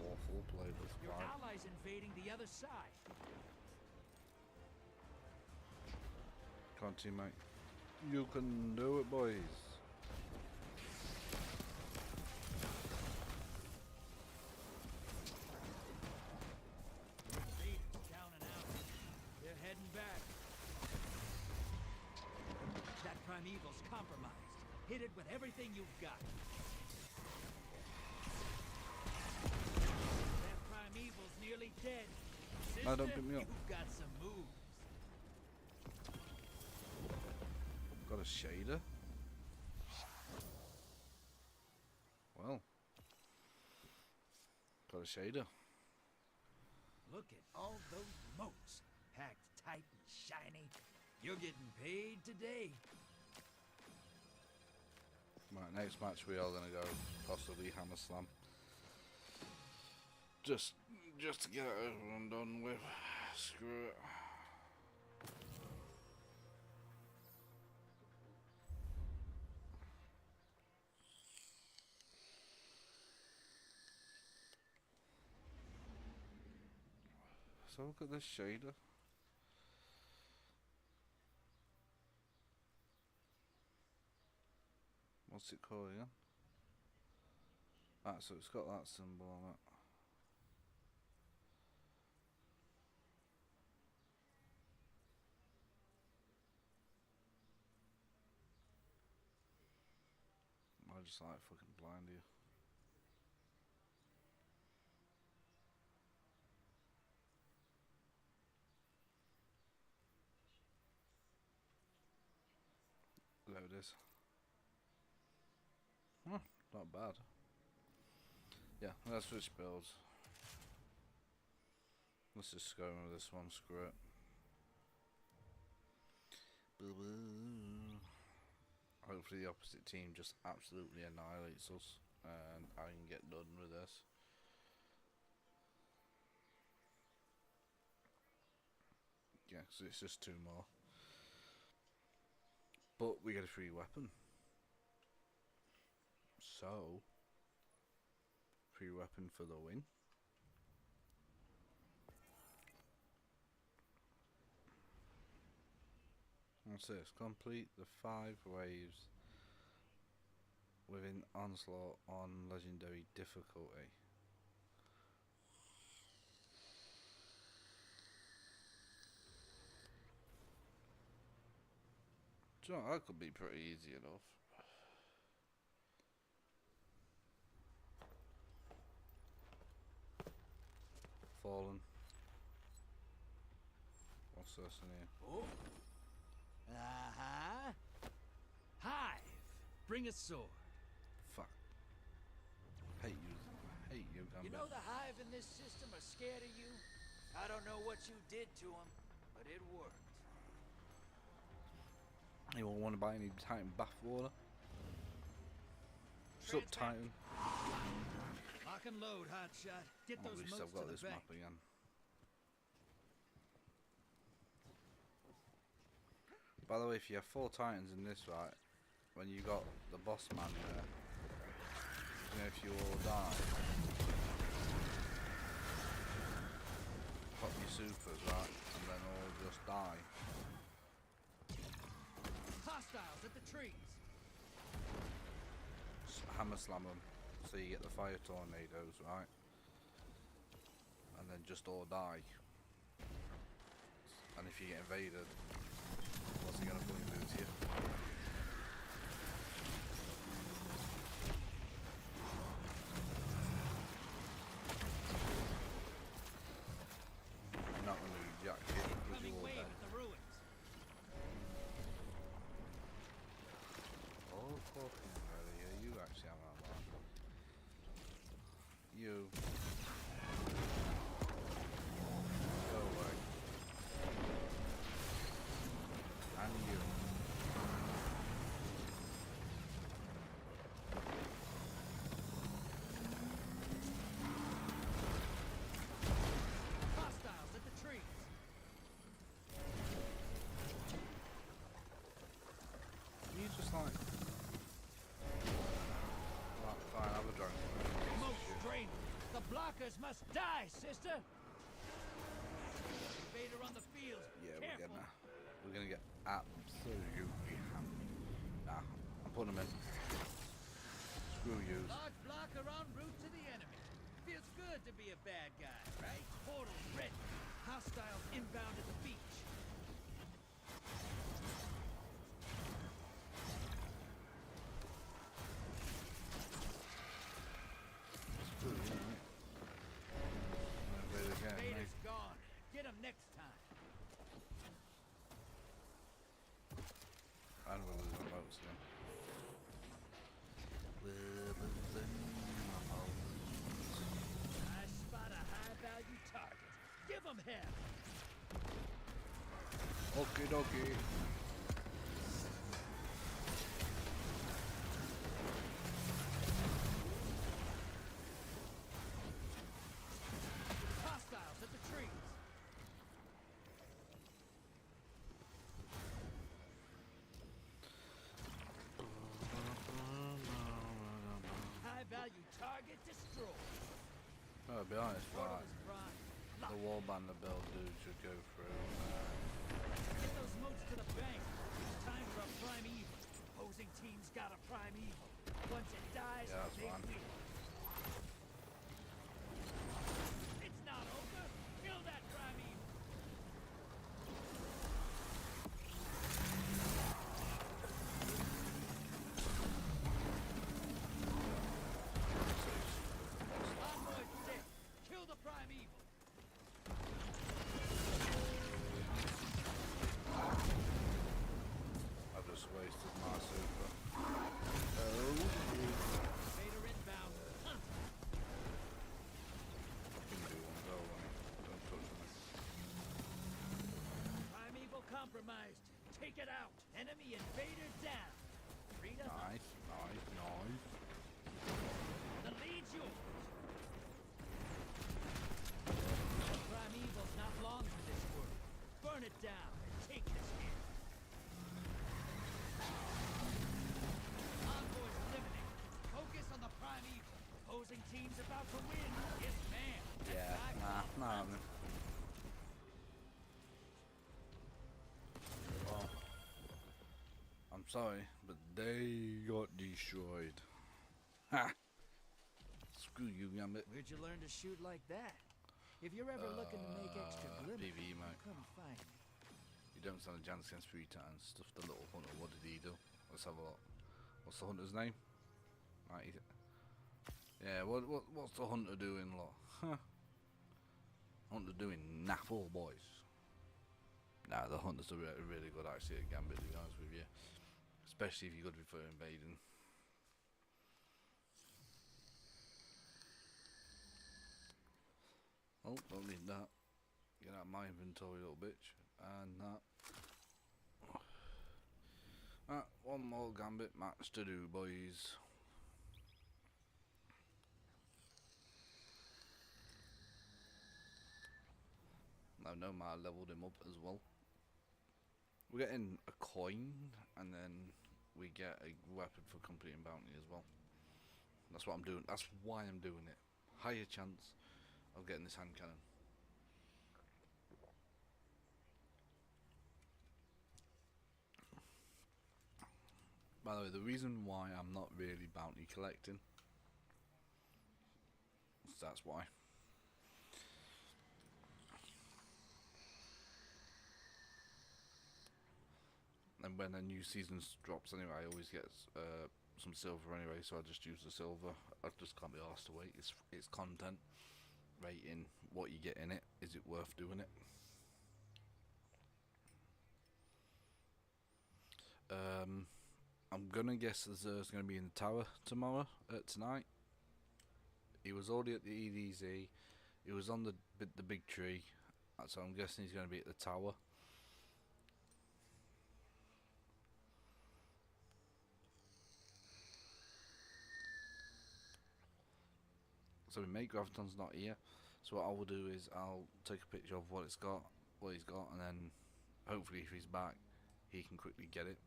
awful play this Your fight. allies invading the other side. Come on, teammate. You can do it, boys. Invaders down and out. They're heading back. That primeval's compromised. Hit it with everything you've got. That primeval's nearly dead. No, don't Sister, pick me up. You've got some moves. Got a shader. Well. Got a shader. Look at all those moats. Packed tight and shiny. You're getting paid today. Right, next match we are gonna go possibly Hammer Slam. Just to get everyone done with. Screw it. So look at this shader. What's it called again? Ah, so it's got that symbol on it. I just like fucking blind you. There it is. Huh, not bad. Yeah, let's switch builds. Let's just go with this one, screw it. Hopefully the opposite team just absolutely annihilates us and I can get done with this. Yeah, so it's just two more. But we get a free weapon. So, OP weapon for the win. What's this? Complete the 5 waves within Onslaught on legendary difficulty. Do you know, that could be pretty easy enough. Fallen. What's this in here? Oh. Uh-huh. Hive, bring a sword. Fuck. Hate you. Hate you, You Gambit. know the Hive in this system are scared of you? I don't know what you did to them, but it worked. You won't want to buy any Titan bath water? Sup, Titan? Lock and load, hotshot. Get At those least motes I've got to this the bank. map again. By the way, if you have 4 Titans in this, right, when you got the boss man there, you know, if you all die, pop your supers, right, and then all just die. Hostiles at the trees. Hammer slam them, so you get the fire tornadoes, right, and then just all die. And if you get invaded, what's he gonna fucking do to you? You're not gonna do jack shit because you're Coming all wave dead. at the ruins. Oh fucking really, yeah, you actually have that man. You. Go away. And you. Hostiles at the trees. You just like. Right, fine, have a drink. Most drained. The blockers must die, sister. Invader on the field. Yeah, Careful. we're gonna get absolutely hammered. Nah, I'm putting them in. Screw you. Large blocker en route to the enemy. Feels good to be a bad guy, right? Portals ready. Hostiles inbound at the beach. Screw you, mate. I'm gonna invade again, mate. Invader's gone. Get him next time. And we're losing votes again. We're losing votes. I spot a high-value target. Give him hell. Okie dokie. Hostiles at the trees. High-value target destroyed. No, to be honest, Portal right, is prime. the wallbander build dude should go through. Get those motes to the bank. It's time for a prime evil. Opposing team's got a prime evil. Once it dies, Yeah, that's they fine. win. It's not over. Kill that prime evil. Envoy's dead. Kill the prime evil. I just wasted my super. Invader inbound. Hunt. Can do one go, don't touch me. Primeval compromised. Take it out. Enemy invader down. Free to hunt. Nice, nice, nice. The lead's yours. Primeval's not long for this world. Burn it down and take this here. Envoy's eliminated. Focus on the Primeval. Opposing team's about to win. Yes, ma'am. That's Yeah, what I nah, call nah. hunting. Well, I'm sorry, but they got destroyed. Ha! Screw you, Gambit. Where'd you learn to shoot like that? If you're ever looking to make extra glimmer, PvE, mate. come find me. You don't stand a chance against 3 times. Stuff the little hunter. What did he do? Let's have a look. What's the hunter's name? Right, yeah, what's the hunter doing, lot? Huh? Hunter doing naffle, boys. Nah, the hunter's really good actually at Gambit, to be honest with you. Especially if you're good for invading. Oh, don't need that. Get out of my inventory, little bitch. And that. One more Gambit match to do, boys. I know I leveled him up as well. We're getting a coin, and then we get a weapon for completing bounty as well. That's what I'm doing. That's why I'm doing it. Higher chance of getting this hand cannon. By the way, the reason why I'm not really bounty collecting, that's why. And when a new season drops anyway, I always get some silver anyway, so I just use the silver. I just can't be asked to wait. It's content. Rating what you get in it. Is it worth doing it? I'm gonna guess Azur's gonna be in the tower tonight. He was already at the EDZ. He was on the big tree, so I'm guessing he's gonna be at the tower. So my mate Graviton's not here, so what I will do is I'll take a picture of what he's got, and then hopefully if he's back, he can quickly get it.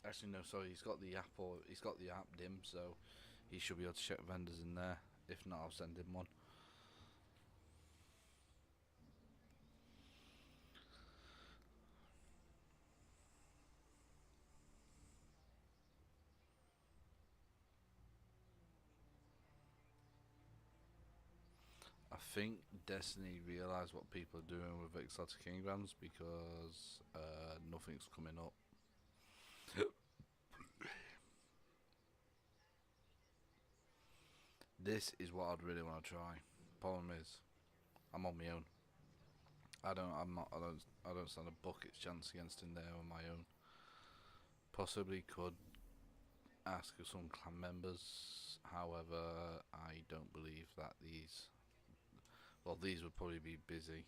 Actually, no, sorry, he's got the app dim, so he should be able to check vendors in there. If not, I'll send him one. I think Destiny realised what people are doing with Exotic Engrams because nothing's coming up. This is what I'd really want to try. Problem is, I'm on my own. I don't stand a bucket's chance against him there on my own. Possibly could ask some clan members. However, I don't believe that these. Well, these would probably be busy.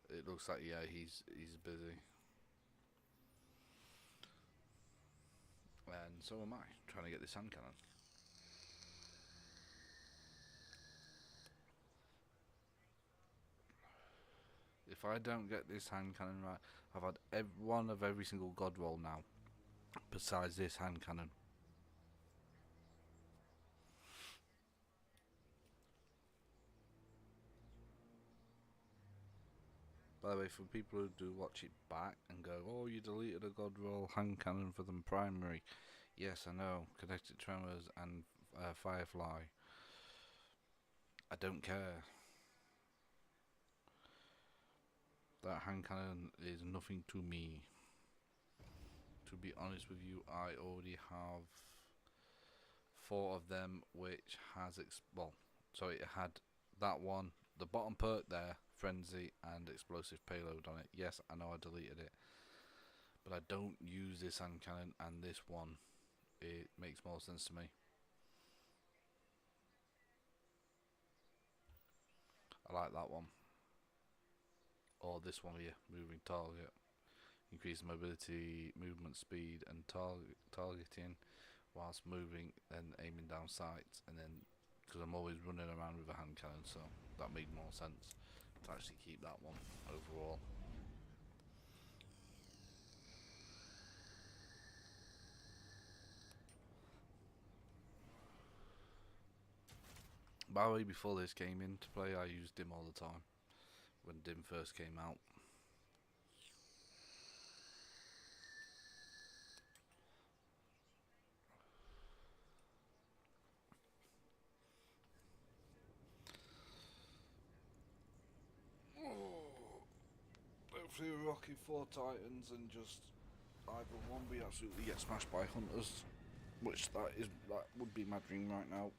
It looks like he's busy. And so am I, trying to get this hand cannon. If I don't get this hand cannon right, I've had one of every single god roll now, besides this hand cannon. By the way, for people who do watch it back and go, oh, you deleted a god roll hand cannon for them primary. Yes, I know, Kinetic Tremors and Firefly. I don't care. That hand cannon is nothing to me. To be honest with you, I already have 4 of them, which has it had that one, the bottom perk there, Frenzy and Explosive Payload on it. Yes, I know I deleted it, but I don't use this hand cannon, and this one, it makes more sense to me. I like that one. Or this one here, moving target. Increase mobility, movement speed, and targeting whilst moving and aiming down sights. And then, because I'm always running around with a hand cannon, so that made more sense to actually keep that one overall. By the way, before this came into play, I used Dim all the time when Dim first came out. Hopefully we're rocking 4 Titans and just either one we absolutely get smashed by Hunters, which that would be my dream right now.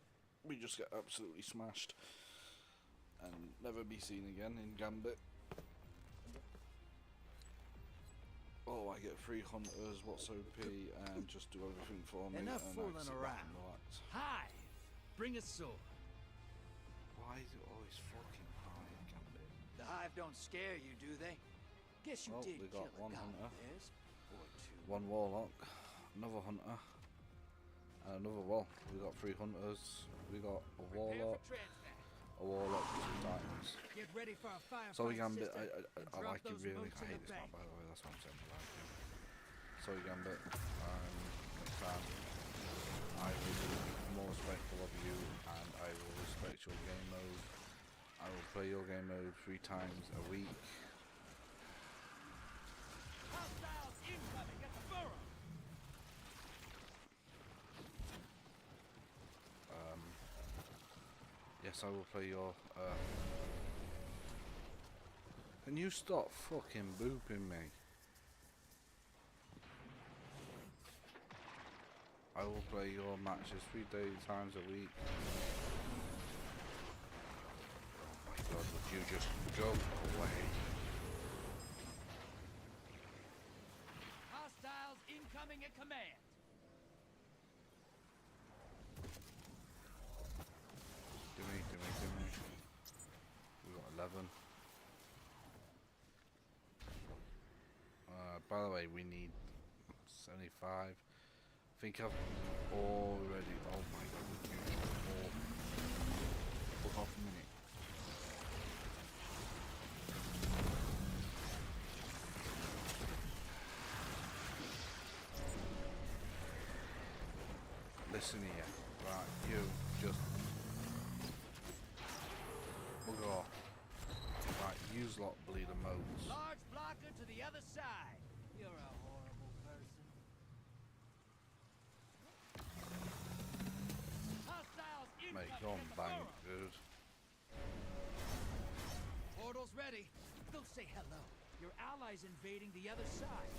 We just get absolutely smashed and never be seen again in Gambit. Oh, I get 3 Hunters, what's OP, and just do everything for me. Enough and fooling I sit back around. and relax. Hive, bring a sword. Why is it always fucking high in Gambit? The Hive don't scare you, do they? Guess you Well, did we kill got a one goblin hunter. of theirs. Or 2. 1 Warlock, another Hunter, and another We got 3 Hunters, we got a Warlock, a Warlock, 2 Titans. Get ready for a firefight, Sorry Gambit, sister, I and drop like you those really, motes I in hate the this bank. map by the way, that's what I'm saying, I like you. Sorry Gambit, next time I will be more respectful of you and I will respect your game mode. I will play your game mode 3 times a week. Hostiles incoming at the burrow. Yes, I will play your Can you stop fucking booping me? I will play your matches 3 times a week. Oh my god, would you just go away? Hostiles incoming at command. Gimme. We got 11. By the way, we need 75. I think I've already. Oh my god, would you just fuck off a minute? Listen here, right, you just bugger off. Right, use lot bleed the modes. Large blocker to the other side. You're a horrible person. Hostiles incoming Mate, go on, at the bang, burrow. dude. Portal's ready. Go say hello. Your allies invading the other side.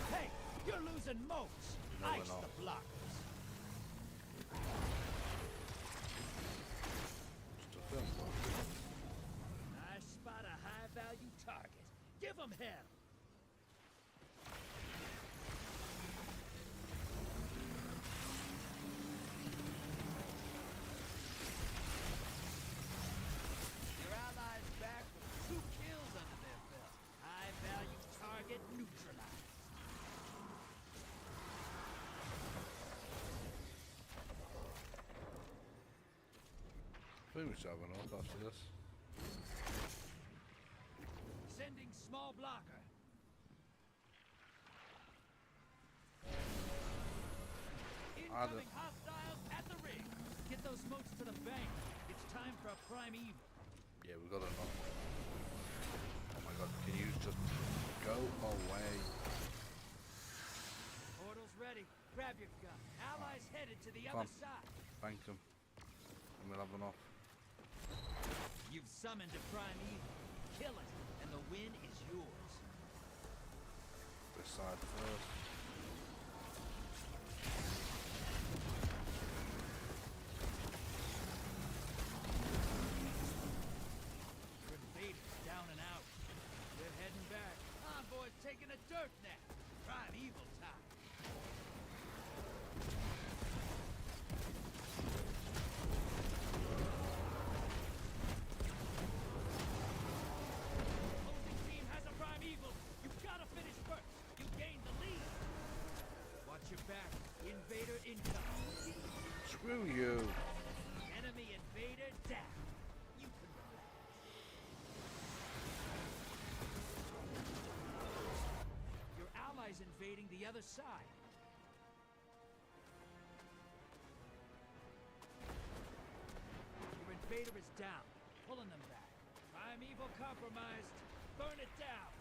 Hey, you're losing motes. No, we're Ice not. the blockers. Just a film. I spot a high-value target. Give them hell. Your allies back with 2 kills under their belt. High-value target neutralized. I think we should have enough after this. Sending small blocker. Incoming hostiles at the ring. Get those motes to the bank. It's time for a prime evil. Yeah, we got enough. Oh my god, can you just go away? Portal's ready. Grab your gun. Allies headed to the Come other side. Thank him. And we'll have enough. You've summoned a prime evil. Kill it, and the win is yours. This side first. Your invaders down and out. We're heading back. Envoy's taking a dirt nap. Prime evil time. Opposing team has a prime evil. You've got to finish first. You gain the lead. Watch your back. Invader incoming. Screw you. Enemy invader down. You can relax. Your allies invading the other side. Invader is down. Pulling them back. Primeval compromised. Burn it down.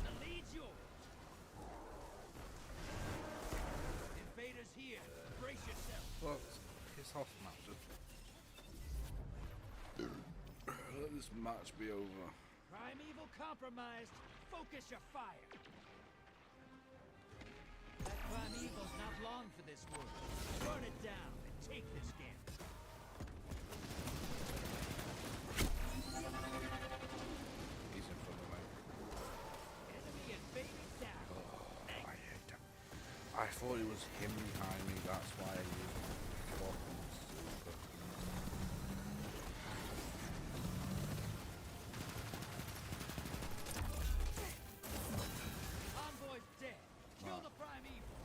The lead's yours. Invader's here. Brace yourself. Well, piss off, Master. Let this match be over. Primeval compromised. Focus your fire. That Primeval's not long for this world. Burn it down and take this gambit. He's in front of me. Enemy invading down. I hate that. I thought it was him behind me, that's why I used fucking super. Envoy's dead. Kill the Primeval.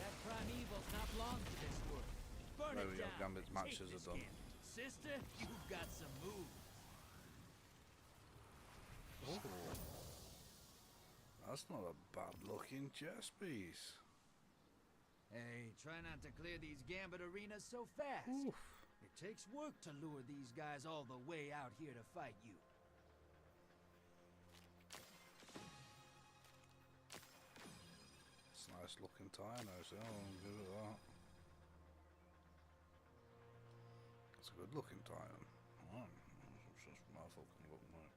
That Primeval's not long for this world. Burn There it we go, down. Gambit's and matches take are this done. gambit. Sister, you've got some moves. That's not a bad looking chess piece. Hey, try not to clear these gambit arenas so fast. Oof. It takes work to lure these guys all the way out here to fight you. It's a nice looking tie now, so I'll give it that. It's a good looking tie. It's just my fucking look, mate.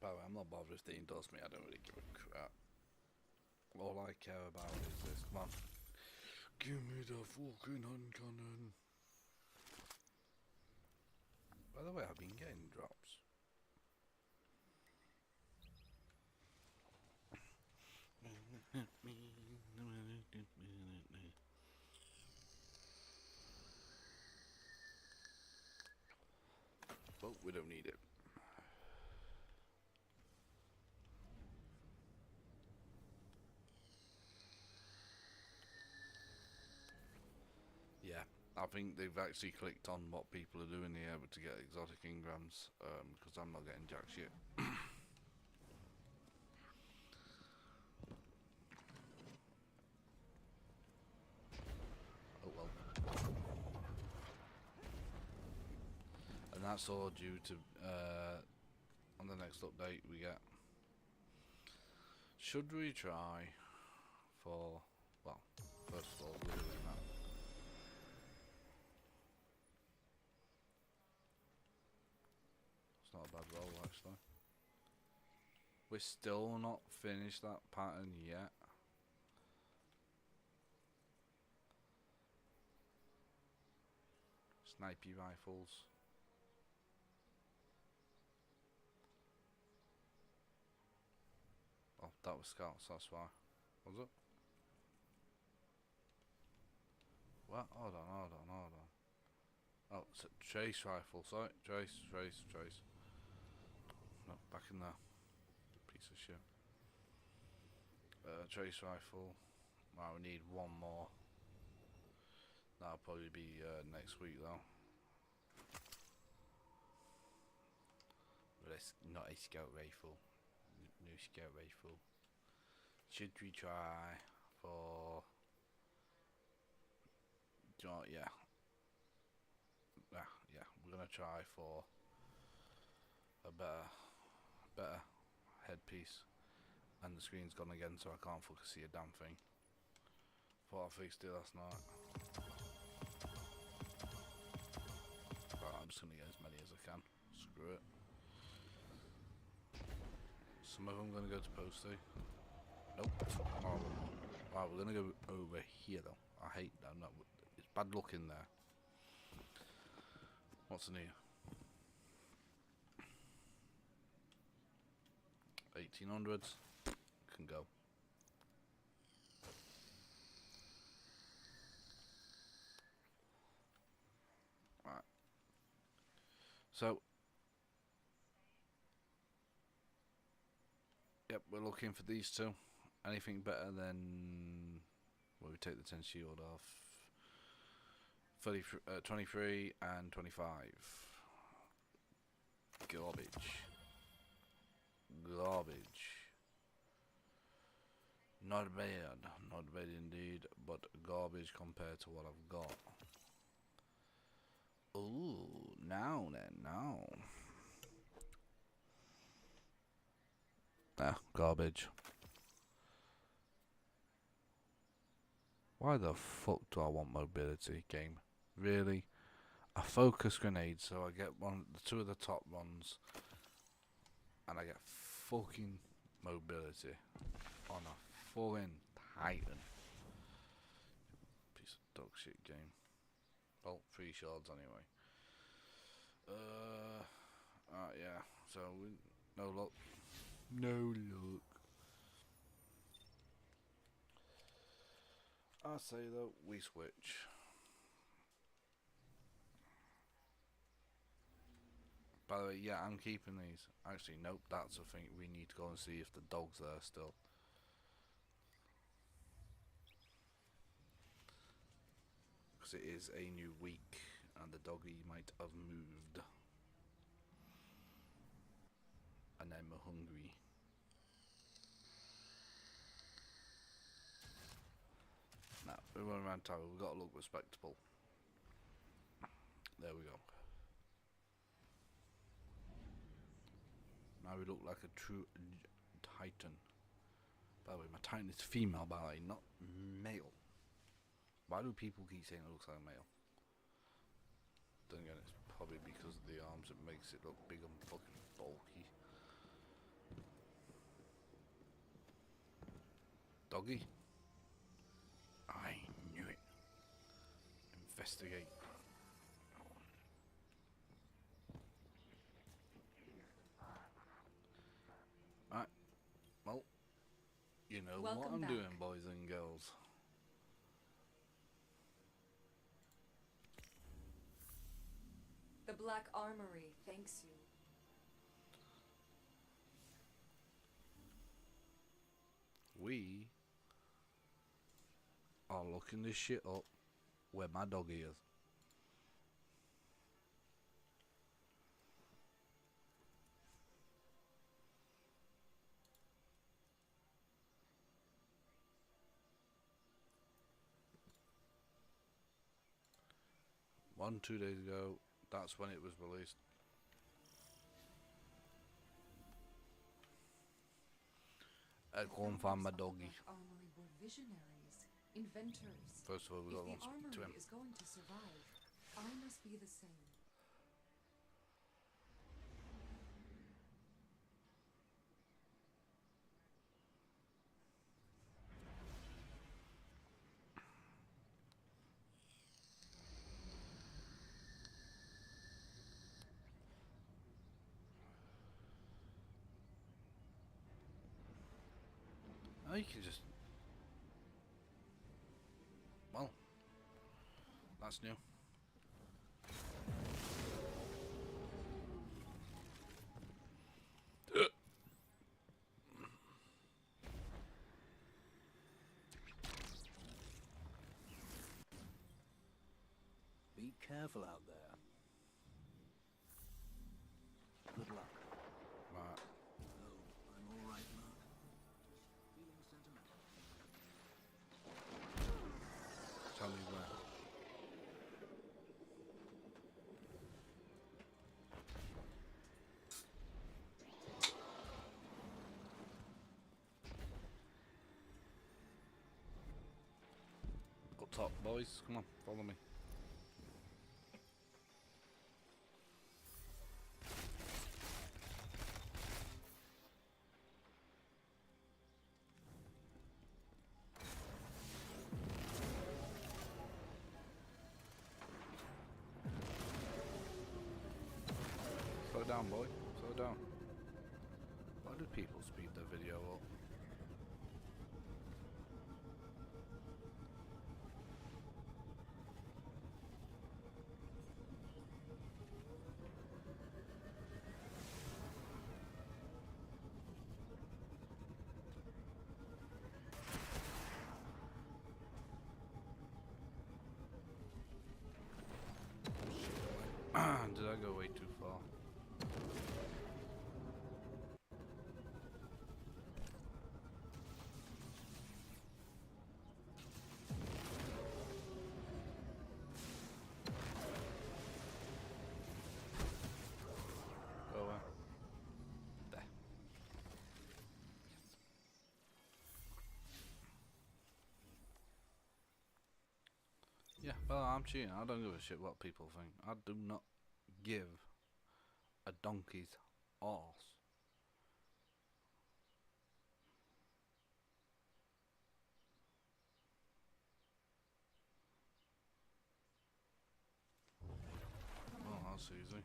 By the way, I'm not bothered if they endorse me, I don't really give a crap. All I care about is this, come on. Give me the fucking hand cannon. By the way, I've been getting drops. But we don't need it. Yeah, I think they've actually clicked on what people are doing here to get exotic engrams, because I'm not getting jack shit. Oh well. And that's all due to, on the next update we get. Should we try for, well, first of all, we're doing that. It's not a bad roll, actually. We're still not finished that pattern yet. Snipey rifles. Oh, that was scouts, that's why. Was it? What? Hold on. Oh, it's a trace rifle, sorry. Trace. No, back in there. Piece of shit. Trace rifle. Right, we need one more. That'll probably be next week though. But it's not a scout rifle. No scout rifle. Should we try for... Yeah. Yeah, we're gonna try for a better headpiece. And the screen's gone again, so I can't fucking see a damn thing. Thought I fixed it last night. Right, I'm just gonna get as many as I can. Screw it. Some of them gonna go to posty. Nope. Oh. Right, we're gonna go over here though. I hate that. No, it's bad luck in there. What's in here? 1800s. Can go. Right. So. Yep, we're looking for these two. Anything better than... Well, we take the 10 shield off. 23 and 25. Garbage. Garbage. Not bad. Not bad indeed, but garbage compared to what I've got. Ooh, now then, now. Ah, garbage. Why the fuck do I want mobility, game? Really? A focus grenade, so I get two of the top ones, and I get fucking mobility on a fucking Titan. Piece of dog shit game. Well, 3 shards anyway. Yeah. So no luck. No luck. I say though, we switch. By the way, yeah, I'm keeping these. Actually, nope, that's a thing. We need to go and see if the dog's there still. Because it is a new week, and the doggy might have moved. And I'm hungry. Now, we're running around tower. We've got to look respectable. There we go. Now we look like a true Titan. By the way, my Titan is female, by the way, not male. Why do people keep saying it looks like a male? Then again, it's probably because of the arms. It makes it look big and fucking bulky. Doggy. I knew it. Investigate. Right. Well, you know what I'm doing, boys and girls. The Black Armory thanks you. We are looking this shit up where my doggy is. One, 2 days ago, that's when it was released. I go and find my doggy. Armory were visionaries, inventors. First of all, we got to If the speak to him. armory is going to survive, I must be the same. Oh, you can just... Well, that's new. Be careful out there. Good luck. Right. Oh, I'm all right, Mark. Feeling sentimental. Tell me where. Up top, boys. Come on, follow me. Slow down, boy. Slow down. Why do people speed their video up? Did I go way too far? Yeah, well, I'm cheating. I don't give a shit what people think. I do not give a donkey's arse. Well, that's easy.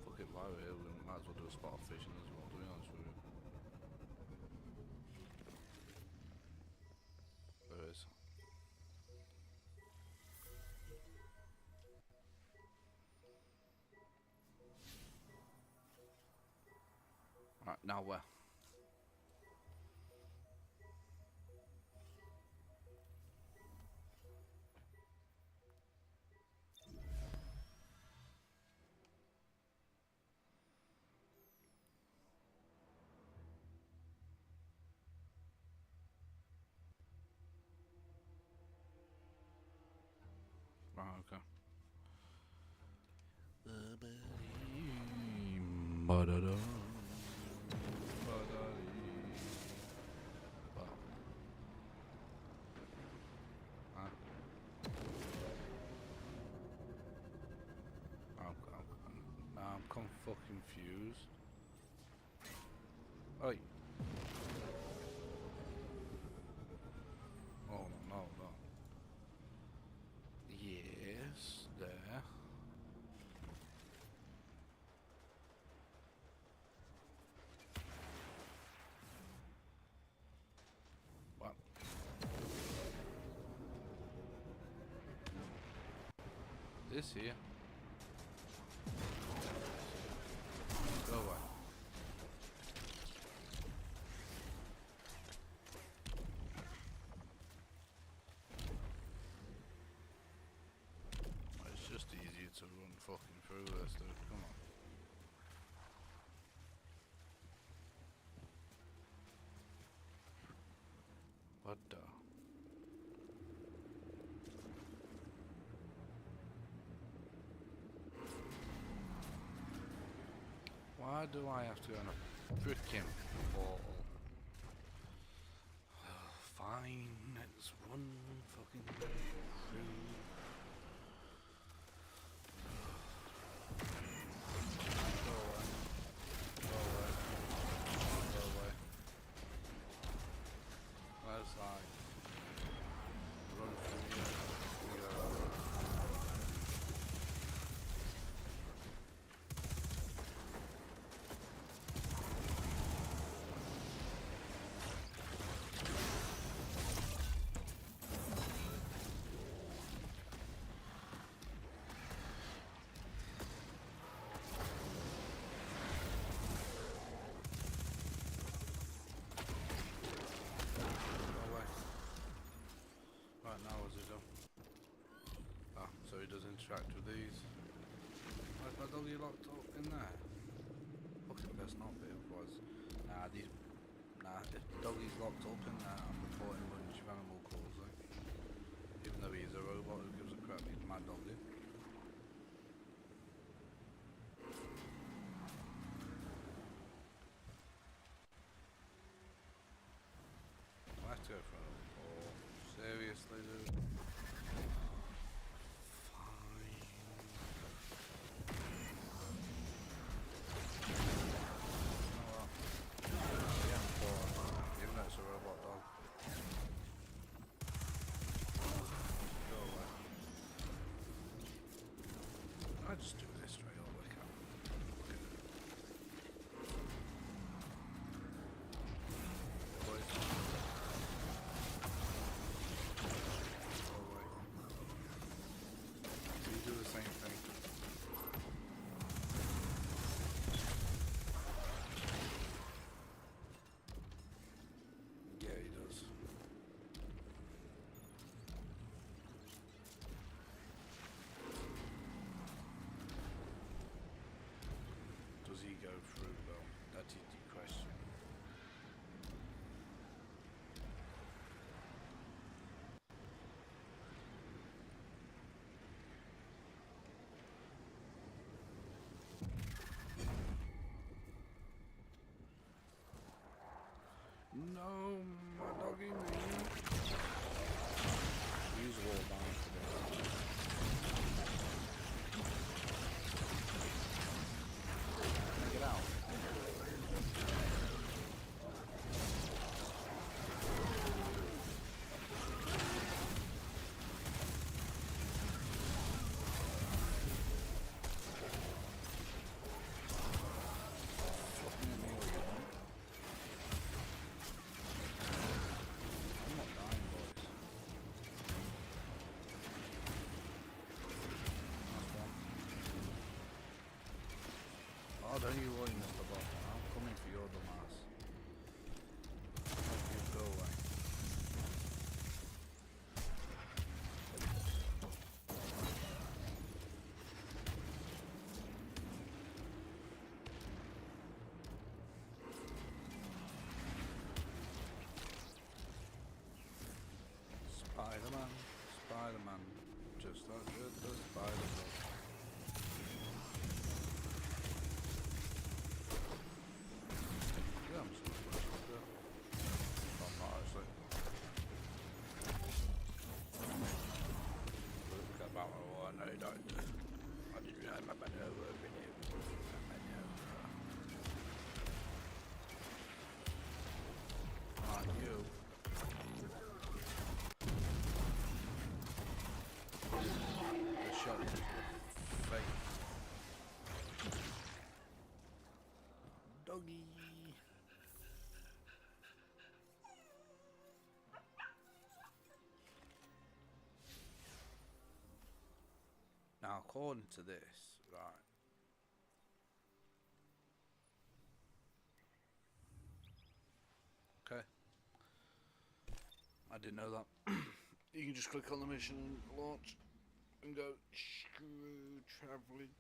Fuck it, while we're here, we might as well do a spot of fishing as well, to be honest with you. There is. Right, now where? Right, okay. Ba-da-da. Well. Huh? I'm fucking confused. Oi. Oh no, no. Yes, there. What? This here. Go away. It's just easier to run fucking through this, dude. Come on. What the? Why do I have to go on a freaking portal? Fine, let's run fucking through. Go away. Go away. Go away. Let's like run through here. So he does interact with these. Why is my doggy locked up in there? Fucking best not be, otherwise. Nah, if the doggy's locked up in there, I'm reporting a bunch of animal cruelty. Even though he's a robot who gives a crap, he's my doggy. I have to go for another ball. Seriously, dude? I just do this straight over, I can't. Boys. Go don't you worry, Mr. Bottom. I'm coming for your dumb ass. Hope you go away. Spider-Man, Spider-Man, just like the Spider-Man. Yeah, I'm just gonna push it there. I'm not actually. Look about what I don't. I didn't have my maneuver in it. On you. The shot into the face. Doggy. Now, according to this, right. Okay. I didn't know that. You can just click on the mission and launch and go screw traveling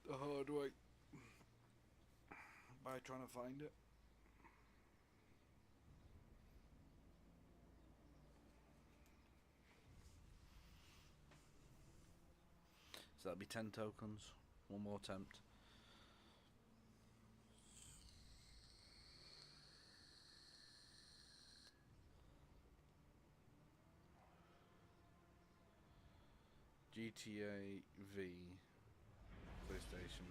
the hard way by trying to find it. So that'll be 10 tokens. One more attempt. GTA V PlayStation.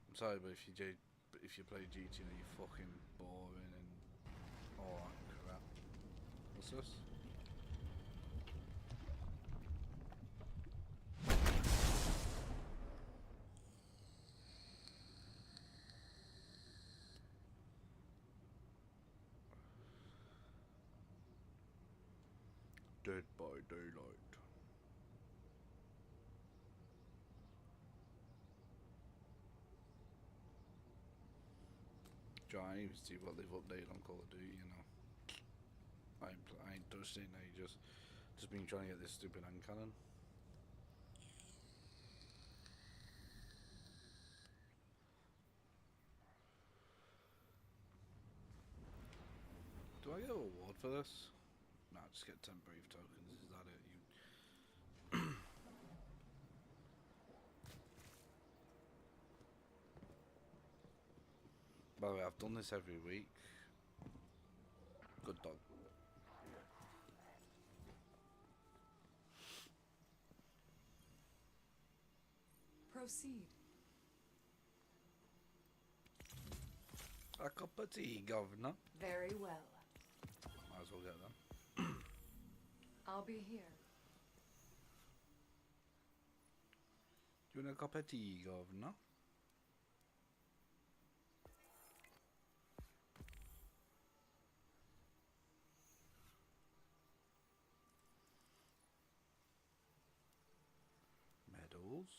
I'm sorry, but if you play GTA, you're fucking boring and all that crap. What's this? Dead by Daylight. I even see what they've updated on Call of Duty, you know. I ain't touched it in ages. Just been trying to get this stupid hand cannon. Do I get an award for this? Nah, just get 10 brave tokens. Is that it? By the way, I've done this every week. Good dog. Proceed. A cup of tea, governor. Very well. Might as well get them. I'll be here. Do you want a cup of tea, governor? Medals.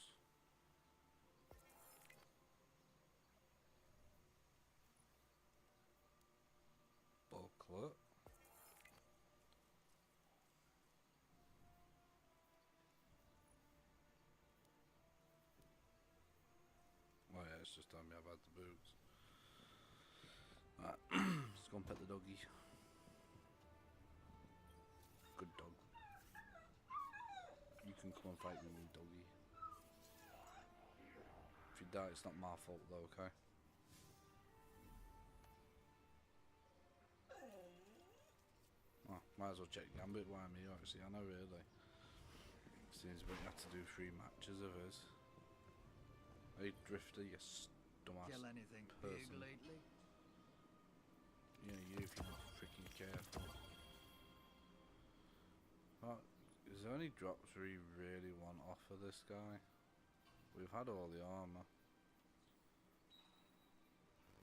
Booklet. Oh yeah, it's just telling me I've had the boobs. Right, let's go and pet the doggy. Good dog. You can come and fight with me, doggy. If you die, it's not my fault though, okay? Oh, might as well check Gambit. Why me? Actually, I know really. Seems like you have to do 3 matches of his. Hey, Drifter, you dumbass Kill anything person. big lately? Yeah, you if you're not freaking careful. Oh, is there any drops we really want off of this guy? We've had all the armor.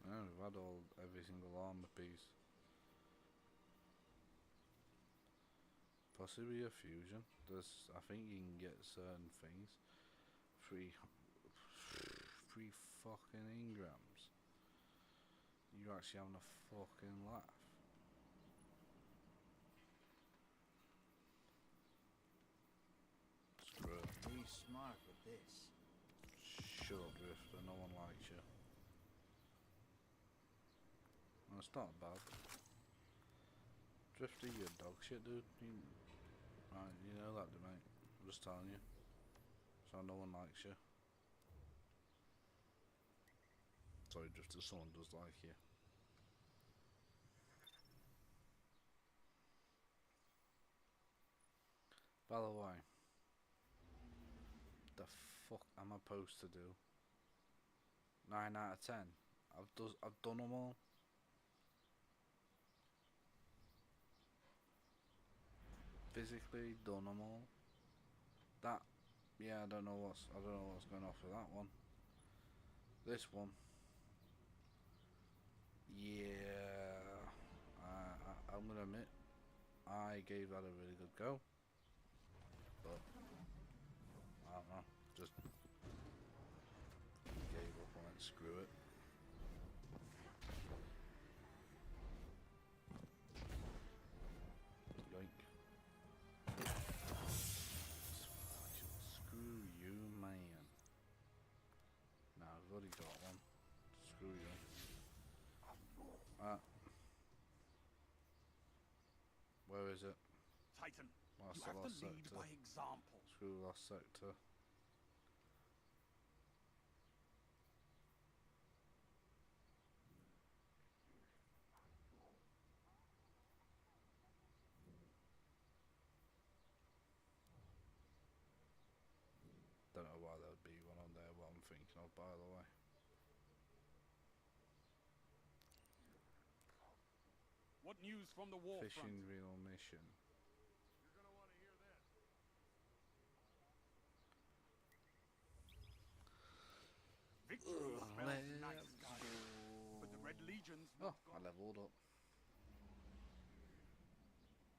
Yeah, we've had every single armor piece. Possibly a fusion. I think you can get certain things. 3 fucking engrams. You actually having a fucking laugh. Screw it. Be smart with this. Shut up, Drifter. No one likes you. No, it's not bad. Drifter, you're dog shit, dude. Right, you know that, mate. I'm just telling you. So no one likes you. Sorry, Drifter, someone does like you. By the way, the fuck am I supposed to do? 9 out of 10. I've done them all. Physically done them all. That, yeah, I don't know what's going off with that one. This one, yeah, I'm gonna admit, I gave that a really good go, but I don't know, just gave up on it. Screw it. Yoink. Screw you, man. Nah, I've already got one. Screw you. Where is it? Titan, Last, you have last to lead sector. by example. Screw last sector. Don't know why there would be one on there, what I'm thinking of, by the way. What news from the war front? Fishing real mission. You're gonna want to hear this. Victory spells nice guys, but the Red Legion's Oh, not I gone. leveled up.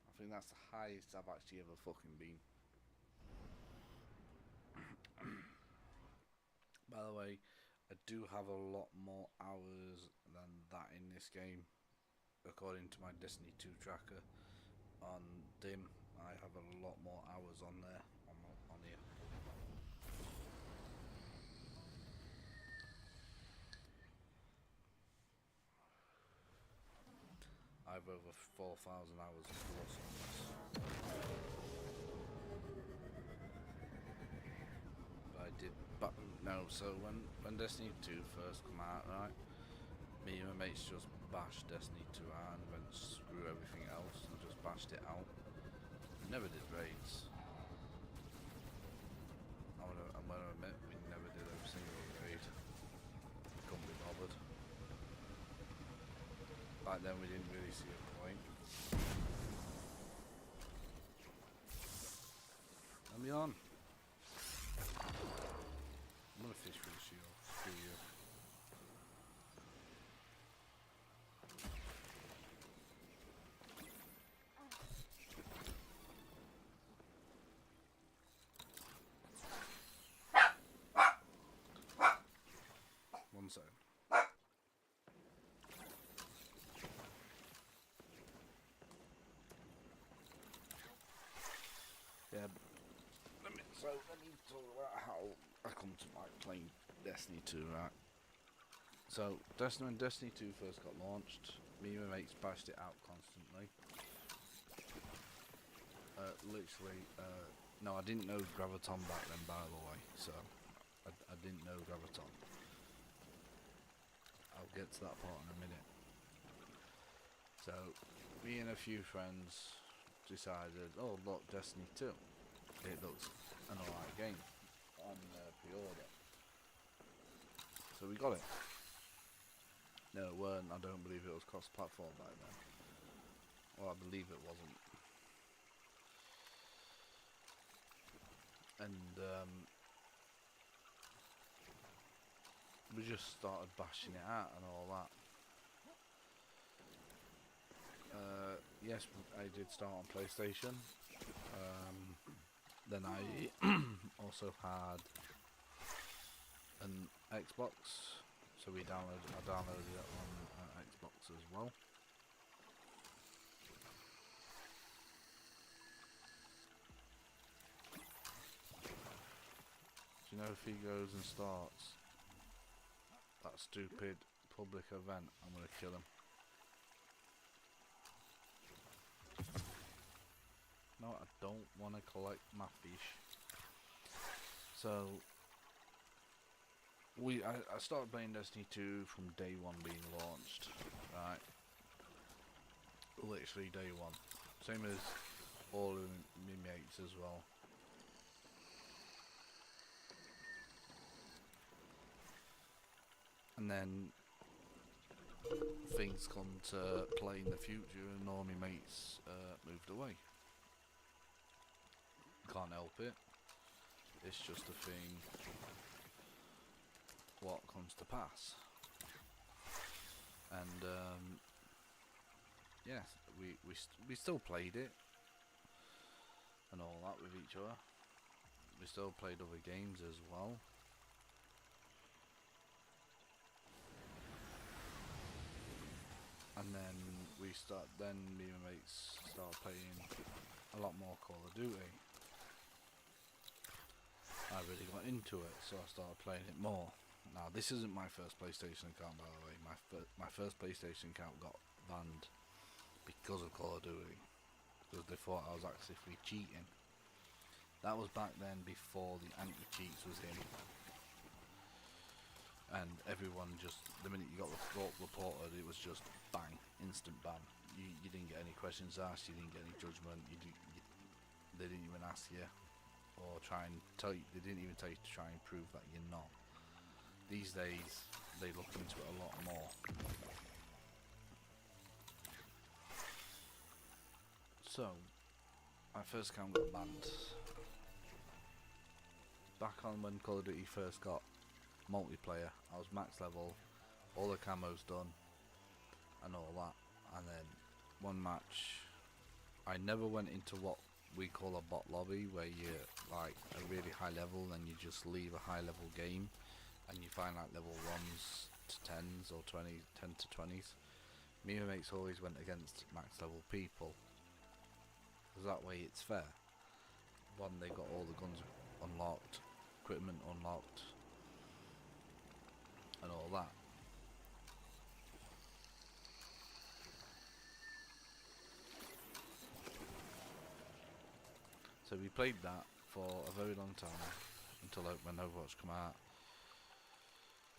I think that's the highest I've actually ever fucking been. By the way, I do have a lot more hours than that in this game. According to my Destiny 2 tracker on DIM, I have a lot more hours on there, on here. I have over 4,000 hours plus on this. But I did, but no, so when Destiny 2 first come out, right, me and my mates just bashed Destiny 2 out and went screw everything else and just bashed it out. We never did raids. I'm gonna admit, we never did a single raid. Couldn't be bothered. Back then we didn't really see a point. Let me on. I'm gonna fish for the shield. Screw you. One second. Yeah, let me talk about how I come to like playing Destiny 2, right? So, when Destiny 2 first got launched, me and my mates bashed it out constantly. Literally, no, I didn't know Graviton back then, by the way, so I didn't know Graviton. I'll get to that part in a minute. So, me and a few friends decided, oh look, Destiny 2. It looks an alright game on pre-order. So we got it. No, it weren't. I don't believe it was cross-platform back then. Well, I believe it wasn't. And we just started bashing it out and all that. Yes, I did start on PlayStation. Then I also had Xbox, so I downloaded it on Xbox as well. Do you know if he goes and starts that stupid public event, I'm gonna kill him. No, I don't want to collect my fish. So I started playing Destiny 2 from day one being launched, right? Literally day one. Same as all of my mates as well. And then things come to play in the future and all my mates moved away. Can't help it. It's just a thing what comes to pass. And yes, we still played it and all that with each other. We still played other games as well. And then me and my mates started playing a lot more Call of Duty. I really got into it, so I started playing it more. Now, this isn't my first PlayStation account, by the way. My first PlayStation account got banned because of Call of Duty, because they thought I was actively cheating. That was back then, before the anti-cheats was in, and everyone just, the minute you got reported, it was just bang, instant ban. You didn't get any questions asked, you didn't get any judgment, they didn't even ask you, or try and tell you, they didn't even tell you to try and prove that you're not. These days, they look into it a lot more. So, my first account got banned. Back on when Call of Duty first got multiplayer, I was max level, all the camos done, and all that. And then, one match, I never went into what we call a bot lobby, where you're like a really high level and you just leave a high level game and you find like level 1s to 10s or 10 to 20s. Me and my mates always went against max level people, because that way it's fair. One, they got all the guns unlocked, equipment unlocked, and all that. So we played that for a very long time, until when Overwatch came out.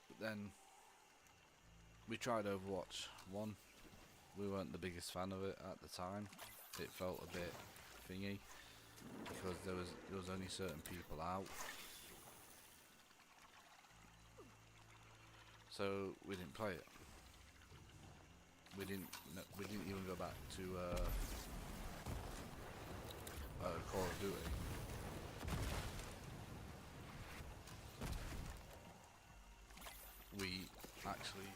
But then we tried Overwatch 1. We weren't the biggest fan of it at the time. It felt a bit thingy, because there was only certain people out. So we didn't play it. We didn't even go back to Call of Duty. We actually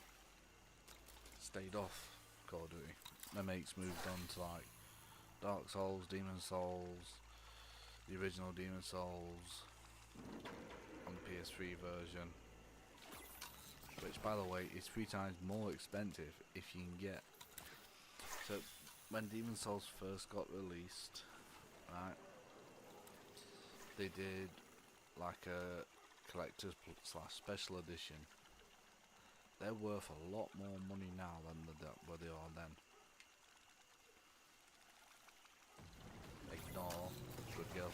stayed off Call of Duty. My mates moved on to like Dark Souls, Demon Souls, the original Demon Souls on the PS3 version, which, by the way, is 3 times more expensive if you can get. So when Demon Souls first got released, right, they did like a collector's / special edition. They're worth a lot more money now than what they are then. Ignore, good girl.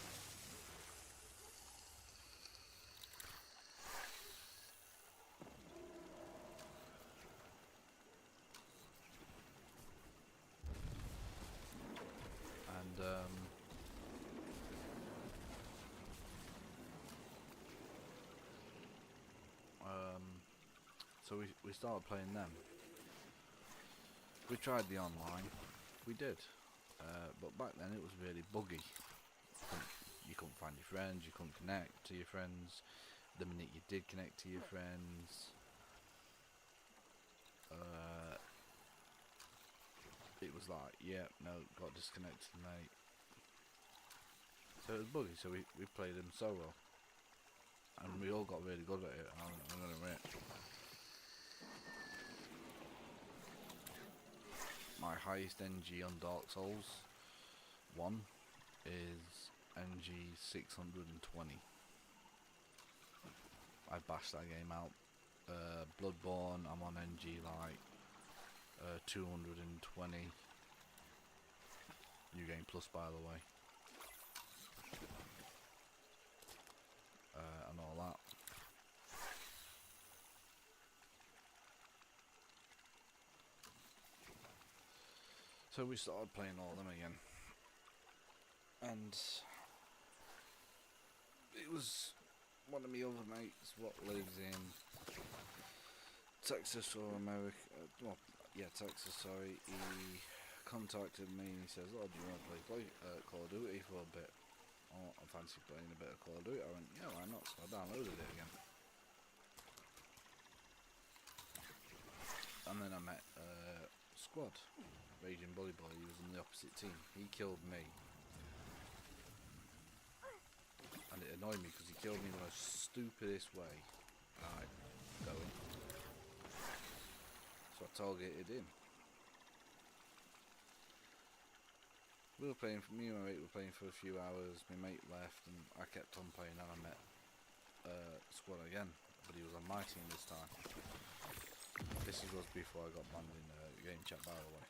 And so we started playing them. We tried the online, we did, but back then it was really buggy. You couldn't find your friends, you couldn't connect to your friends. The minute you did connect to your friends, it was like, yeah, no, got disconnected, mate. So it was buggy, so we played them solo. and we all got really good at it. I'm gonna admit. My highest NG on Dark Souls 1 is NG 620. I bashed that game out. Bloodborne, I'm on NG like 220. New Game Plus, by the way. And all that. So we started playing all of them again. And it was one of my other mates what lives in Texas or America, well, yeah, Texas, sorry. He contacted me and he says, oh, do you want to play Call of Duty for a bit? Oh, I fancy playing a bit of Call of Duty. I went, yeah, why not? So I downloaded it again. And then I met Squad, Raging Bully Boy. He was in the opposite team. He killed me. And it annoyed me because he killed me the most stupidest way. Alright, going. So I targeted him. We were playing, me and my mate were playing for a few hours. My mate left and I kept on playing and I met Squad again. But he was on my team this time. This was before I got banned in game chat, by the way.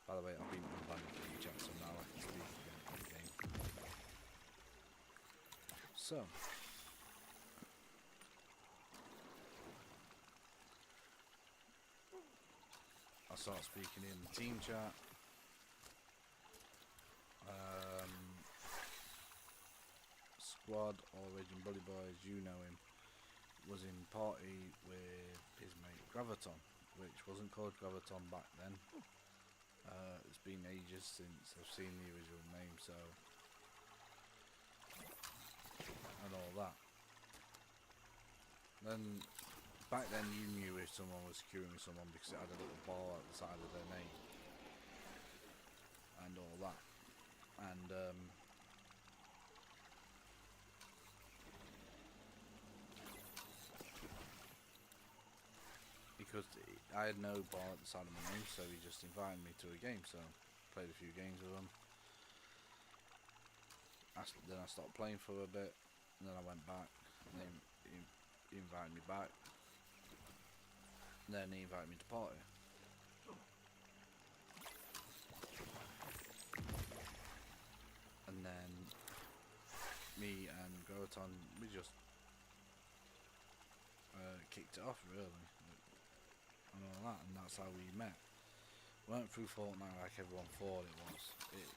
By the way, I've been banned in game chat, so now I can speak again in the game. So I start speaking in the team chat. Squad or Raging Bully Boys, you know him, was in party with his mate Graviton, which wasn't called Graviton back then. It's been ages since I've seen the original name, so, and all that. Then back then you knew if someone was queuing someone because it had a little bar at the side of their name and all that. And because I had no bar at the side of my name, so he just invited me to a game, so played a few games with him. Then I stopped playing for a bit, and then I went back, and then he invited me back, and then he invited me to party. And then me and Graviton, we just kicked it off really, and all that, and that's how we met. Weren't through Fortnite like everyone thought it was. It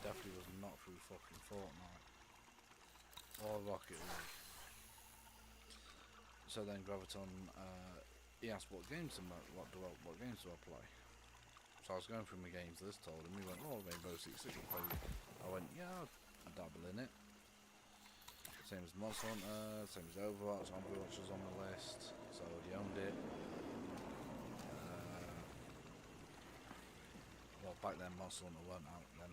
definitely was not through fucking Fortnite or Rocket League. So then Graviton, he asked what games do I play. So I was going through my games list, told him. He went, oh, Rainbow Six Siege play. I went, yeah, I'll dabble in it. Same as Monster Hunter, same as Overwatch. Overwatch was on the list, so I already owned it. Well, back then Monster Hunter weren't out then.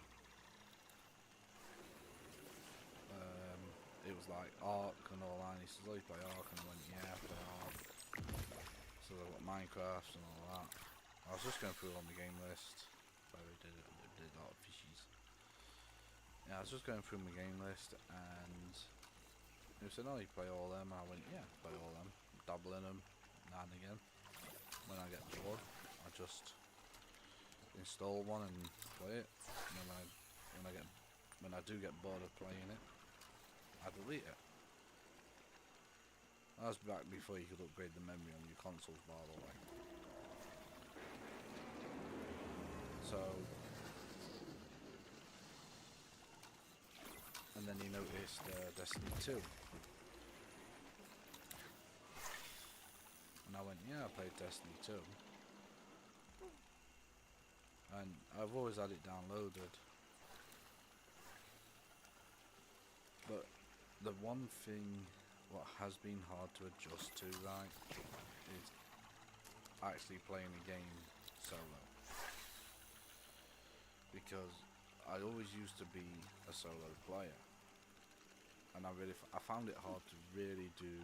It was like Ark and all that. And he says, oh, you play Ark? And I went, yeah, I play Ark. So I got Minecraft and all that. I was just going through on the game list. So I did a lot of fishies. Yeah, I was just going through my game list and he said, oh, you play all them? And I went, yeah, I play all them. Dabble in them now and again. When I get bored, I just install one and play it. And then when I do get bored of playing it, I delete it. That was back before you could upgrade the memory on your consoles, by the way. So, and then he noticed Destiny 2. And I went, yeah, I played Destiny 2. And I've always had it downloaded. But the one thing what has been hard to adjust to, right, is actually playing a game solo. Because I always used to be a solo player. and I found it hard to really do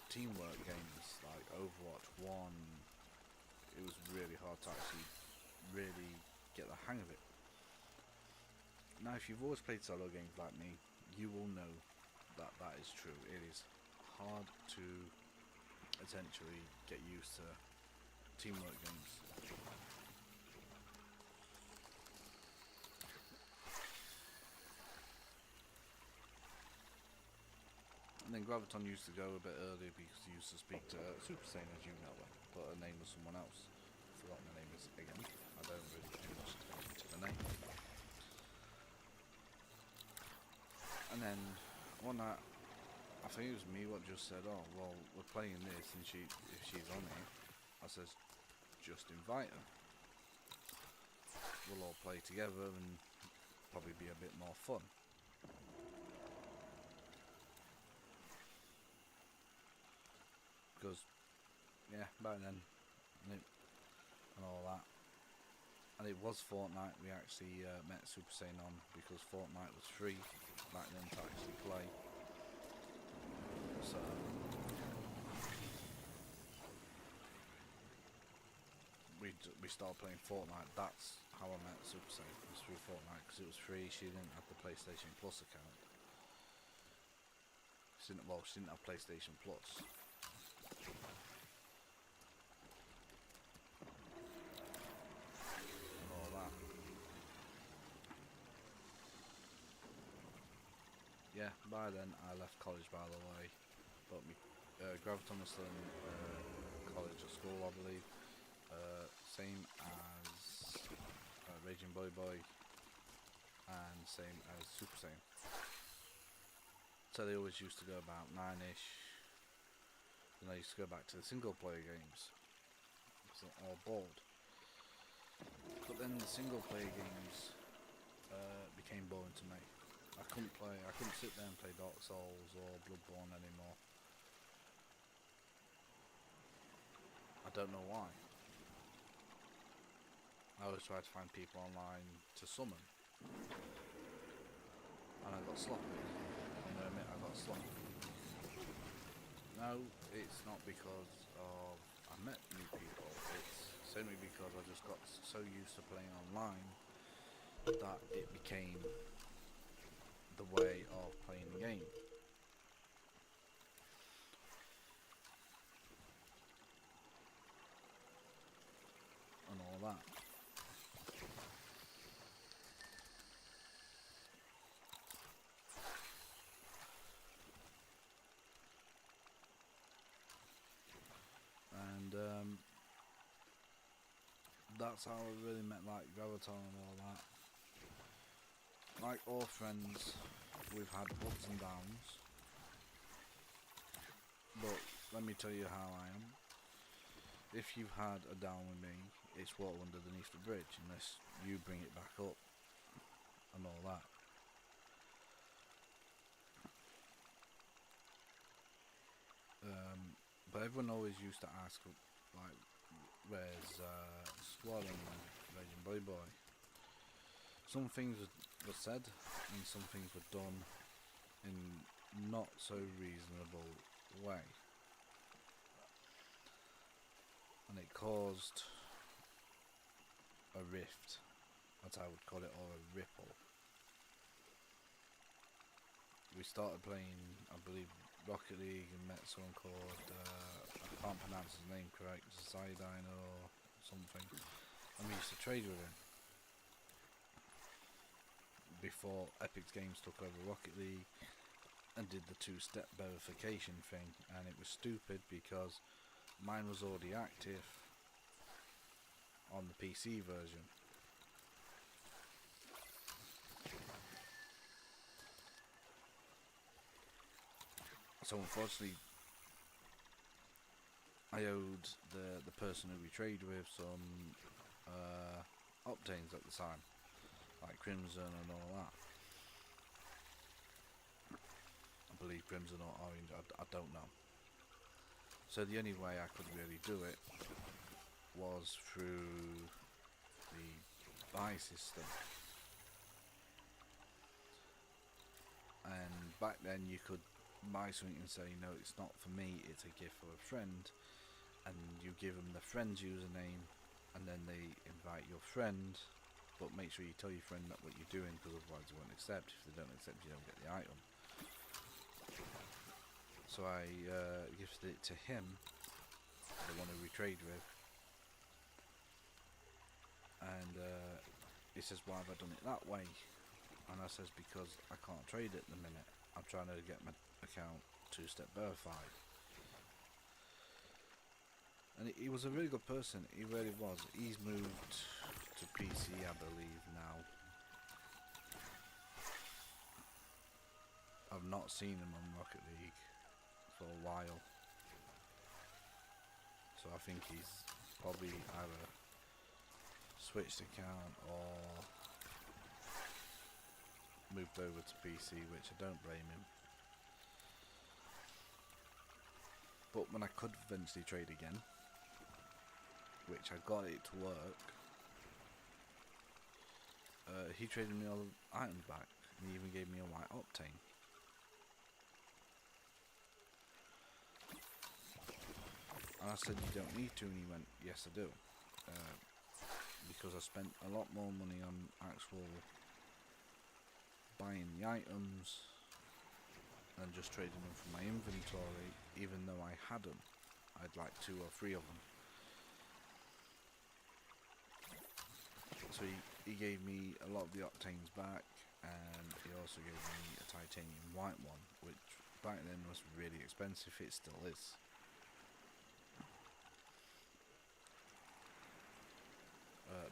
teamwork games like Overwatch 1. It was really hard to actually really get the hang of it. Now, if you've always played solo games like me, you will know that that is true. It is hard to essentially get used to teamwork games. And then Graviton used to go a bit earlier because he used to speak to Super Saiyan, as you know her, but her name was someone else. I've forgotten the name is again. I don't really pay much attention to the name. And then one night, I think it was me what just said, "Oh well, we're playing this, and if she's on it," I says, "Just invite her. We'll all play together and probably be a bit more fun." Because, yeah, back then, and all that. And it was Fortnite we actually met Super Saiyan on, because Fortnite was free back then to actually play. So, we started playing Fortnite. That's how I met Super Saiyan, was through Fortnite, because it was free. She didn't have the PlayStation Plus account. She didn't have PlayStation Plus. Yeah, by then I left college, by the way, but Graviton was still in college or school, I believe. Same as Raging Boy Boy, and same as Super Saiyan. So they always used to go about 9ish, and I used to go back to the single player games, because I'm all bored. But then the single player games became boring to me. I couldn't sit there and play Dark Souls or Bloodborne anymore. I don't know why. I always tried to find people online to summon, and I got sloppy. I'm gonna admit, I got sloppy. No, it's not because of I met new people. It's simply because I just got so used to playing online that it became the way of playing the game. And all that. And that's how I really met like Graviton and all that. Like all friends, we've had ups and downs, but let me tell you how I am. If you've had a down with me, it's water underneath the bridge, unless you bring it back up and all that. But everyone always used to ask, like, where's Squad and Raging Boy Boy? Some things were said and some things were done in not so reasonable way, and it caused a rift, as I would call it, or a ripple. We started playing, I believe, Rocket League, and met someone called I can't pronounce his name correct, Zidane or something, and we used to trade with him before Epic Games took over Rocket League and did the two-step verification thing, and it was stupid because mine was already active on the PC version. So unfortunately I owed the person who we traded with some Octanes at the time, like Crimson and all that. I believe Crimson or Orange, I don't know. So the only way I could really do it was through the buy system. And back then you could buy something and say, no, it's not for me, it's a gift for a friend, and you give them the friend's username, and then they invite your friend, but make sure you tell your friend that what you're doing, because otherwise they won't accept. If they don't accept, you don't get the item. So I gifted it to him, the one who we trade with, and he says, why have I done it that way? And I says, because I can't trade it at the minute. I'm trying to get my account 2-step verified. And he was a really good person, he really was. He's moved to PC, I believe, now. I've not seen him on Rocket League for a while. So I think he's probably either switched account or moved over to PC, which I don't blame him. But when I could eventually trade again, which I got it to work, he traded me all the items back, and he even gave me a white octane. And I said, you don't need to, and he went, yes I do, because I spent a lot more money on actual buying the items than just trading them from my inventory, even though I had them. I'd like 2 or 3 of them. So he gave me a lot of the octanes back, and he also gave me a titanium white one, which back then was really expensive. It still is.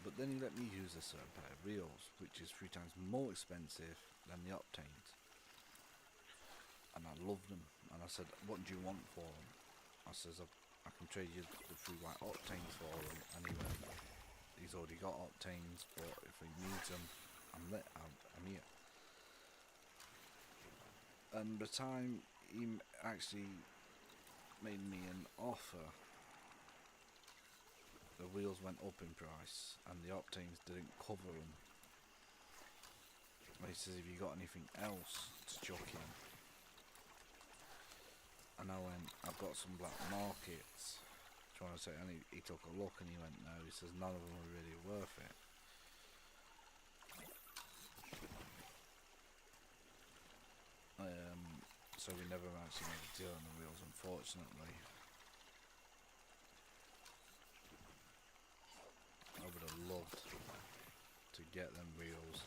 But then he let me use a certain pair of reels, which is 3 times more expensive than the octanes. And I loved them. And I said, what do you want for them? I says, I can trade you the 3 white octanes for them. And he went, he's already got octanes, but if he needs them, I'm here. And by the time he actually made me an offer, the wheels went up in price and the octanes didn't cover them. He says, have you got anything else to chuck in? And I went, I've got some black markets. Trying to say, and he took a look and he went, no, he says none of them are really worth it. So we never actually made a deal on the wheels, unfortunately. I would have loved to get them wheels.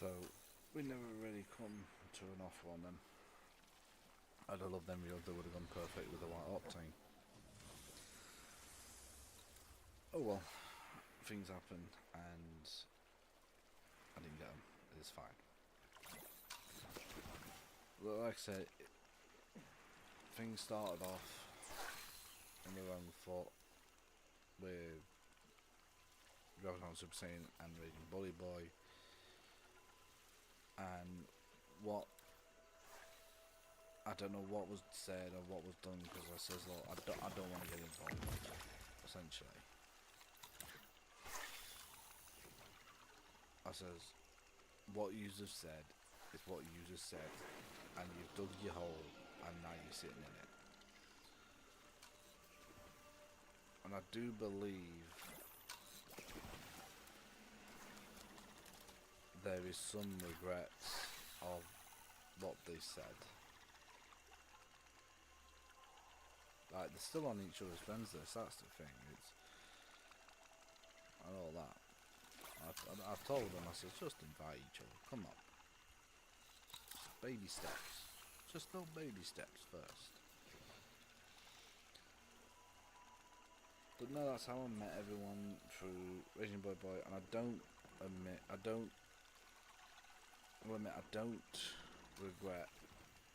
So we never really come to an offer on them. I'd have loved them wheels, they would have gone perfect with the white octane. Oh well, things happen and I didn't get them. It's fine. But like I said, things started off on the wrong foot with Dragon Super Saiyan and Raging Bully Boy. And what, I don't know what was said or what was done, because I says, look, I don't want to get involved, essentially. I says, what you have said is what you just said, and you've dug your hole, and now you're sitting in it. And I do believe there is some regrets of what they said. Like, they're still on each other's friends list, that's the thing. It's, and all that. I've told them, I said, just invite each other, come on. Baby steps. Just little baby steps first. But no, that's how I met everyone through Raging Boy Boy, and I don't admit, I don't regret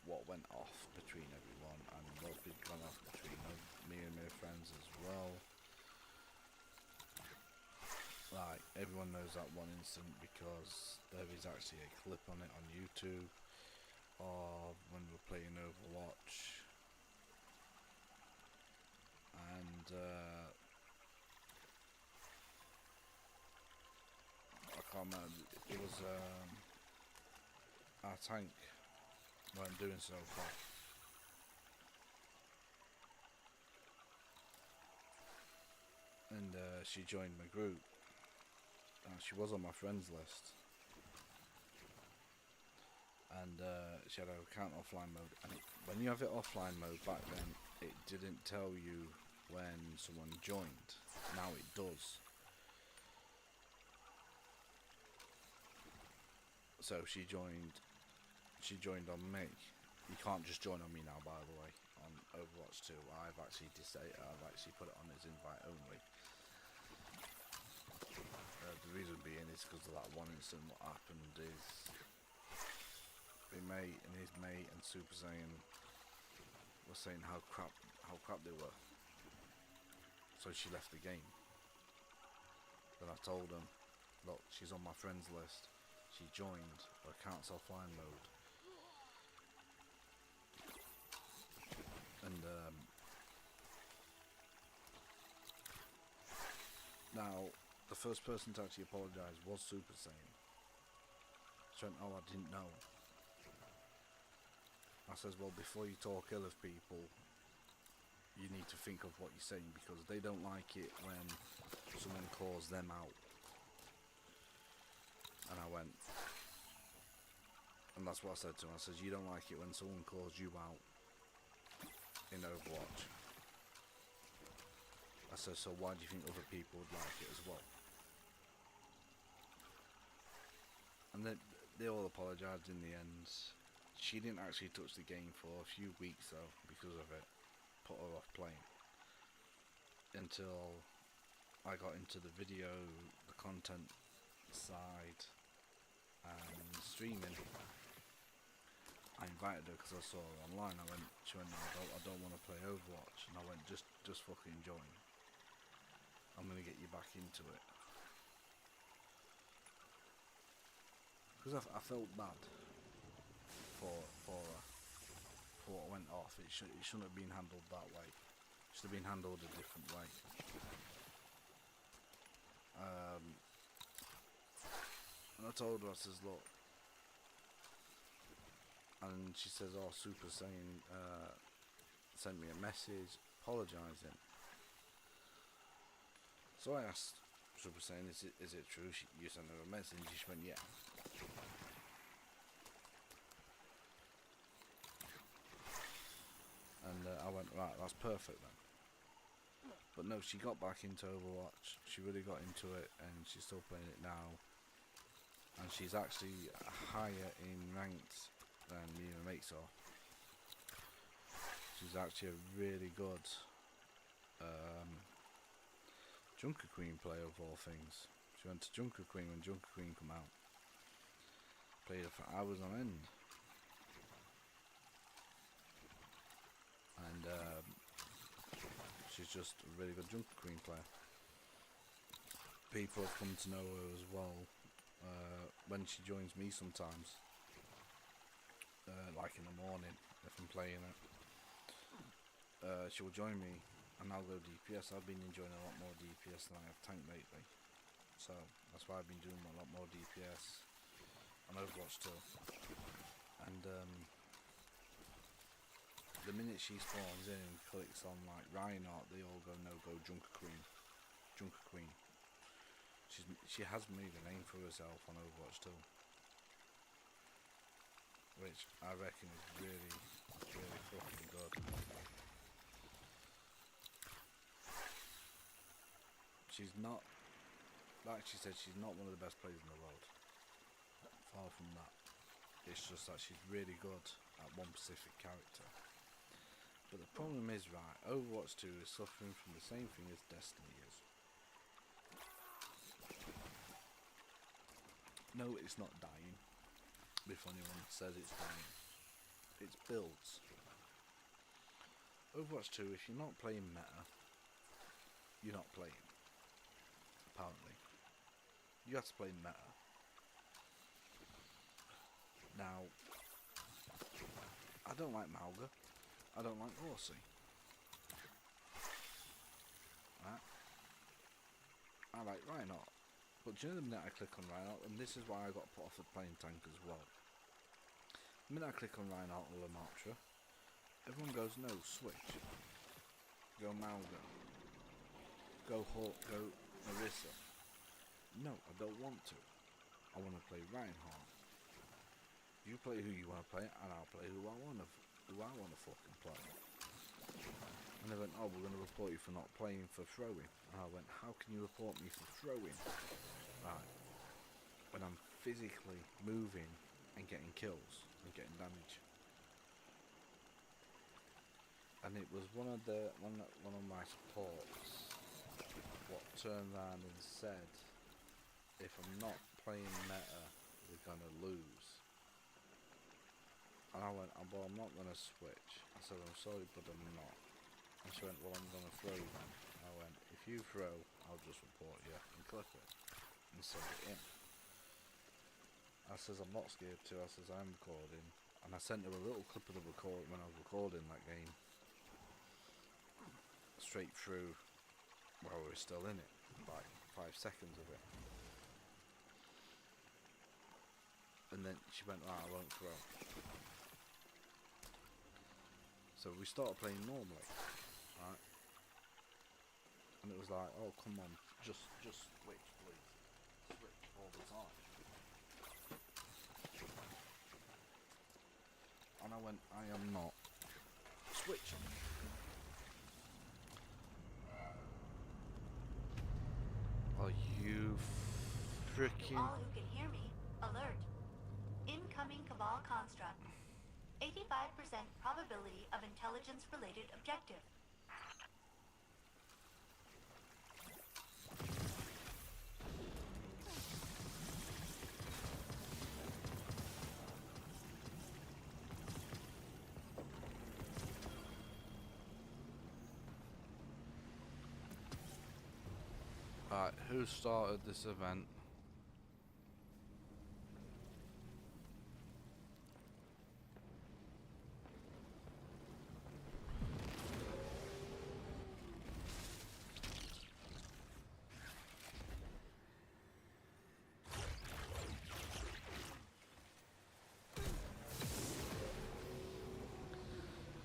what went off between everyone, and what's been gone off between me and my friends as well. Like, everyone knows that one incident because there is actually a clip on it on YouTube of when we were playing Overwatch, and I can't remember, it was our tank weren't doing so hot, and she joined my group, and she was on my friends list, and she had her account offline mode, and when you have it offline mode back then, it didn't tell you when someone joined. Now it does. So she joined on me. You can't just join on me now, by the way, on Overwatch 2. I've actually put it on as invite only. The reason being is because of that one incident. What happened is my mate and his mate and Super Saiyan were saying how crap they were. So she left the game. Then I told them, look, she's on my friends list. She joined, her account's offline mode. And now the first person to actually apologise was Super Saiyan. She went, oh, I didn't know. I says, well, before you talk ill of people, you need to think of what you're saying, because they don't like it when someone calls them out. And I went, and that's what I said to him. I says, you don't like it when someone calls you out in Overwatch. I said, so why do you think other people would like it as well? And they all apologised in the end. She didn't actually touch the game for a few weeks though, because of it. Put her off playing. Until I got into the video, the content side, and streaming. I invited her because I saw her online. She went, no, I don't want to play Overwatch. And I went, just fucking join. I'm going to get you back into it. Because I felt bad for her, for what went off. It shouldn't have been handled that way. It should have been handled a different way. And I told her, I says, look, and she says, oh, Super Saiyan sent me a message apologising. So I asked Super Saiyan, is it true you sent her a message? She went, yeah. And I went, right, that's perfect then. But no, she got back into Overwatch. She really got into it, and she's still playing it now. And she's actually higher in ranked than me and my mates are. She's actually a really good Junker Queen player of all things. She went to Junker Queen when Junker Queen come out. Played her for hours on end. And she's just a really good Junker Queen player. People have come to know her as well when she joins me sometimes. Like in the morning, if I'm playing it. She will join me and I'll go DPS. I've been enjoying a lot more DPS than I have tank lately. So that's why I've been doing a lot more DPS on Overwatch too. And the minute she spawns in and clicks on like Reinhardt, they all go no-go Junker Queen. Junker Queen. She has made a name for herself on Overwatch too, which I reckon is really, really fucking good. She's not, like she said, she's not one of the best players in the world. Far from that. It's just that she's really good at one specific character. But the problem is, right, Overwatch 2 is suffering from the same thing as Destiny is. No, it's not dying. If anyone says it's dying. It's builds. Overwatch 2, if you're not playing meta, you're not playing. Apparently. You have to play meta. Now, I don't like Mauga. I don't like Horsey. Right? I like Reinhardt. But do you know the minute I click on Reinhardt, and this is why I got put off of playing tank as well. The minute I click on Reinhardt or Lamatra, everyone goes, no, switch. Go Mauga. Go Hawk, go Marissa. No, I don't want to. I want to play Reinhardt. You play who you want to play, and I'll play who I want to fucking play. And they went, oh, we're going to report you for not playing for throwing. And I went, how can you report me for throwing? Right. When I'm physically moving and getting kills and getting damage. And it was one of my supports what turned around and said, if I'm not playing meta, we're gonna lose. And I went, oh, well, I'm not gonna switch. I said, I'm sorry, but I'm not. And she went, well, I'm gonna throw then. I went, if you throw, I'll just report you and click it and send it in. I says, I'm not scared to. I says, I'm recording. And I sent her a little clip of the record when I was recording that game. Straight through while we were still in it. Like 5 seconds of it. And then she went, right, I won't throw. So we started playing normally. Right? And it was like, oh, come on, just switch, please. Switch all the time. And I went, I am not switching. Are you freaking... All who can hear me, alert. Incoming Cabal construct. 85% probability of intelligence-related objective. Alright, who started this event?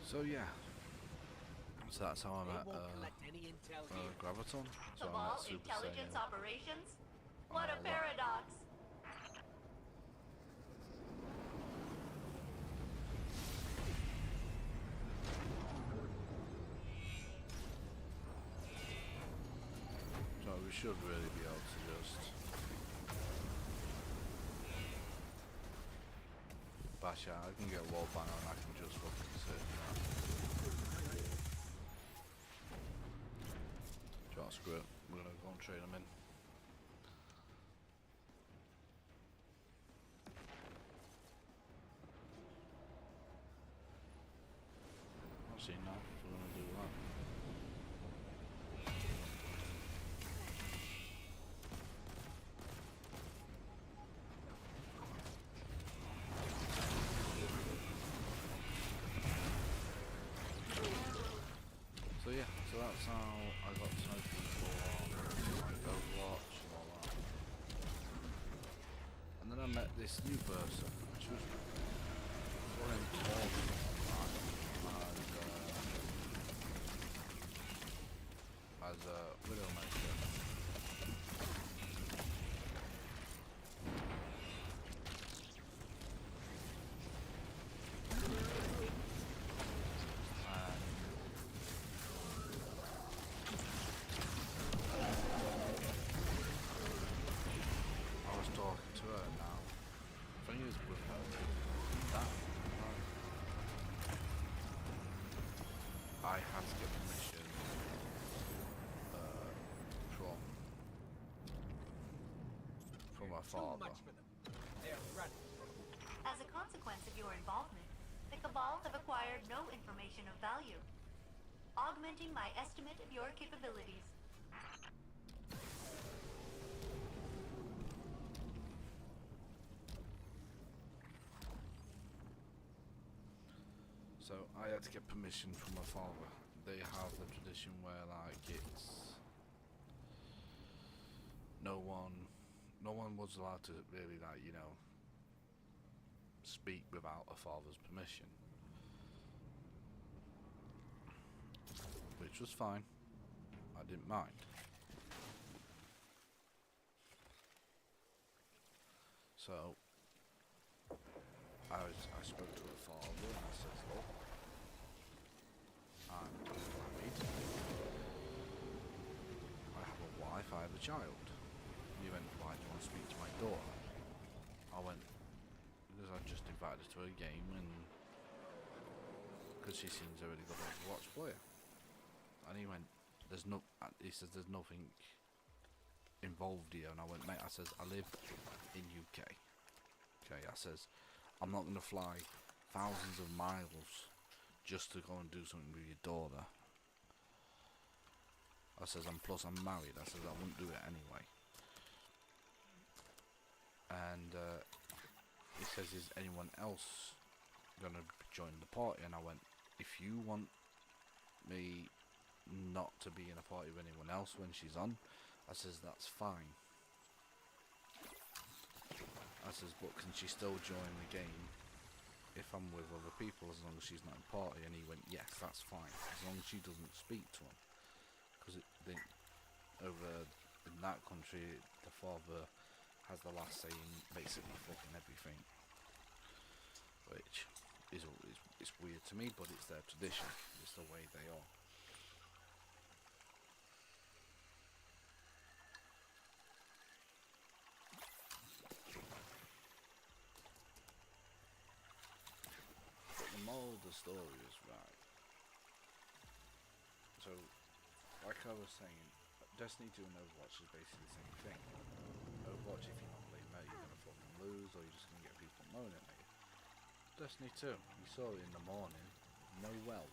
So yeah, so that's how I met Graviton. So I Cabal met Super intelligence Saiyan. operations? What all a that. paradox. So we should really be able to just bash out. I can get wall bang and I can just fucking sit now. Just screw it. We're gonna go and trade them in. I'll see now. We're gonna do that. So yeah, so that's how I got to know people like Overwatch and all that. And then I met this new person, which was Florian Torben and as a Widowmaker. I was talking to her now. The thing is with her, that I had to get permission from my Too father. much for them. They're running. As a consequence of your involvement, The Cabal have acquired no information of value, augmenting my estimate of your capabilities. So I had to get permission from my father. They have the tradition where like it's no one was allowed to really like, you know, speak without a father's permission. Which was fine. I didn't mind. So I spoke to her father and I said, look, I'm married. I have a wife, I have a child. And he went, why do you want to speak to my daughter? I went, because I just invited her to a game and because she seems a really good Overwatch player. And he went, he says there's nothing involved here. And I went, mate, I says, I live in UK. Okay, I says, I'm not going to fly thousands of miles just to go and do something with your daughter. I says, and plus I'm married. I says, I wouldn't do it anyway. And he says, is anyone else going to join the party? And I went, if you want me not to be in a party with anyone else when she's on, I says, that's fine. I says, but can she still join the game if I'm with other people as long as she's not in party? And he went, yes, that's fine, as long as she doesn't speak to him. Because over in that country, the father has the last say in basically fucking everything. Which is it's weird to me, but it's their tradition. It's the way they are. The moral of the story is right. So, like I was saying, Destiny 2 and Overwatch is basically the same thing. Overwatch, if you're not playing mate, you're gonna fucking lose, or you're just gonna get people moaning at you. Destiny 2, you saw it in the morning, no well.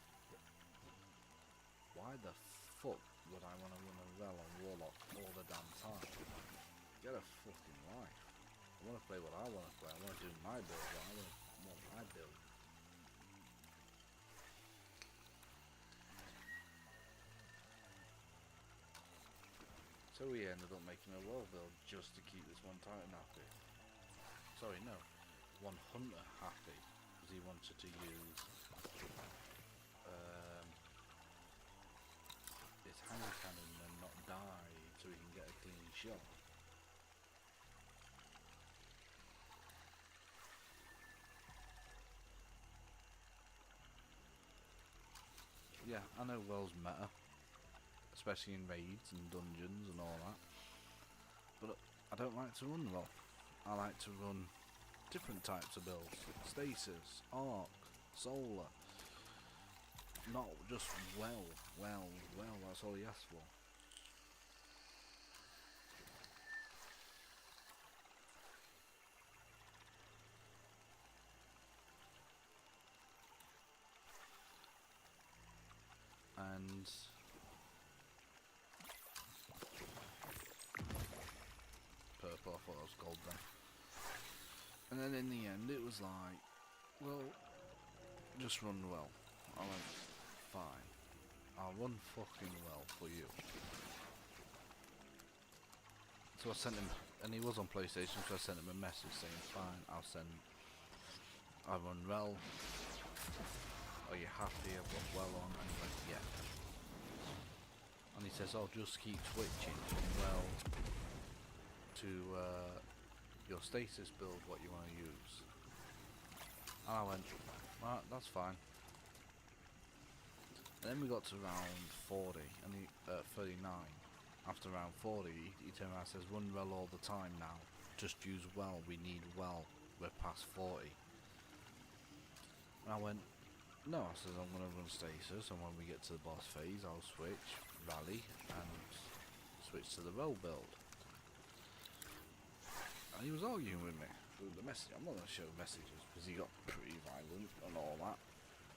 Why the fuck would I want to run a well on Warlock all the damn time? Get a fucking life. I want to play what I want to play. I want to do my build. I want my build. So we ended up making a world build just to keep this one Titan happy. Sorry, no. One Hunter happy. Because he wanted to use his hand cannon and not die so he can get a clean shot. Yeah, I know Wells meta. Especially in raids and dungeons and all that. But I don't like to run well. I like to run different types of builds. Stasis, Arc, Solar. Not just well, that's all he asked for. And purple, I thought that was gold then. And then in the end it was like, well, just run well. I went, fine, I'll run fucking well for you. So I sent him, and he was on PlayStation, so I sent him a message saying, fine, I'll run well. Are you happy I've got well on? And he went, yeah. And he says, I'll just keep switching from well to your stasis build, what you want to use. And I went, right, that's fine. And then we got to round 40, and 39. After round 40, he turned around and says, run well all the time now. Just use well, we need well. We're past 40. And I went, no, I says, I'm going to run stasis, and when we get to the boss phase, I'll switch, rally, and switch to the well build. And he was arguing with me. through the message. I'm not going to show messages because he got pretty violent and all that.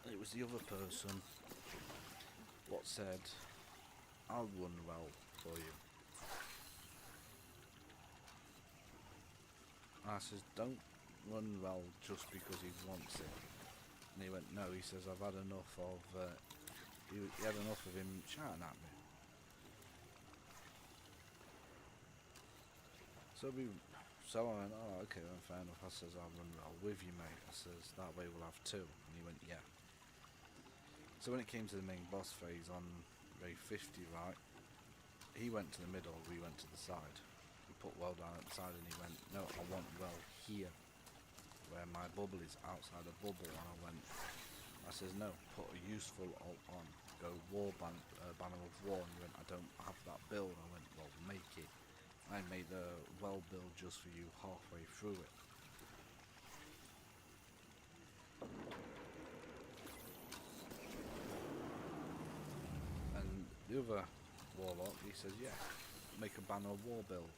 And it was the other person what said, I'll run well for you. And I says, don't run well just because he wants it. And he went, no, he says, I've had enough of, he had enough of him shouting at me. So I went, oh, okay, then fair enough. I says, I'll run well with you, mate. I says, that way we'll have two. And he went, yeah. So when it came to the main boss phase on Ray 50, right, he went to the middle, we went to the side. We put well down at the side and he went, no, I want well here, where my bubble is outside the bubble. And I says, no, put a useful alt on. Go banner of war. And he went, I don't have that build. I went, well, make it. I made a well build just for you halfway through it. And the other warlock, he says, yeah, make a banner of war build.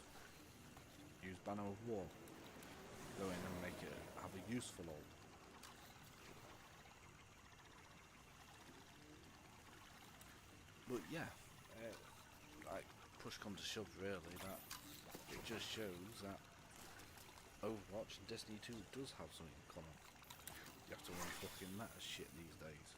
Use banner of war. Go in and make it have a useful ult. But yeah, like push come to shove really, that it just shows that Overwatch and Destiny 2 does have something in common. You have to run fucking meta shit these days.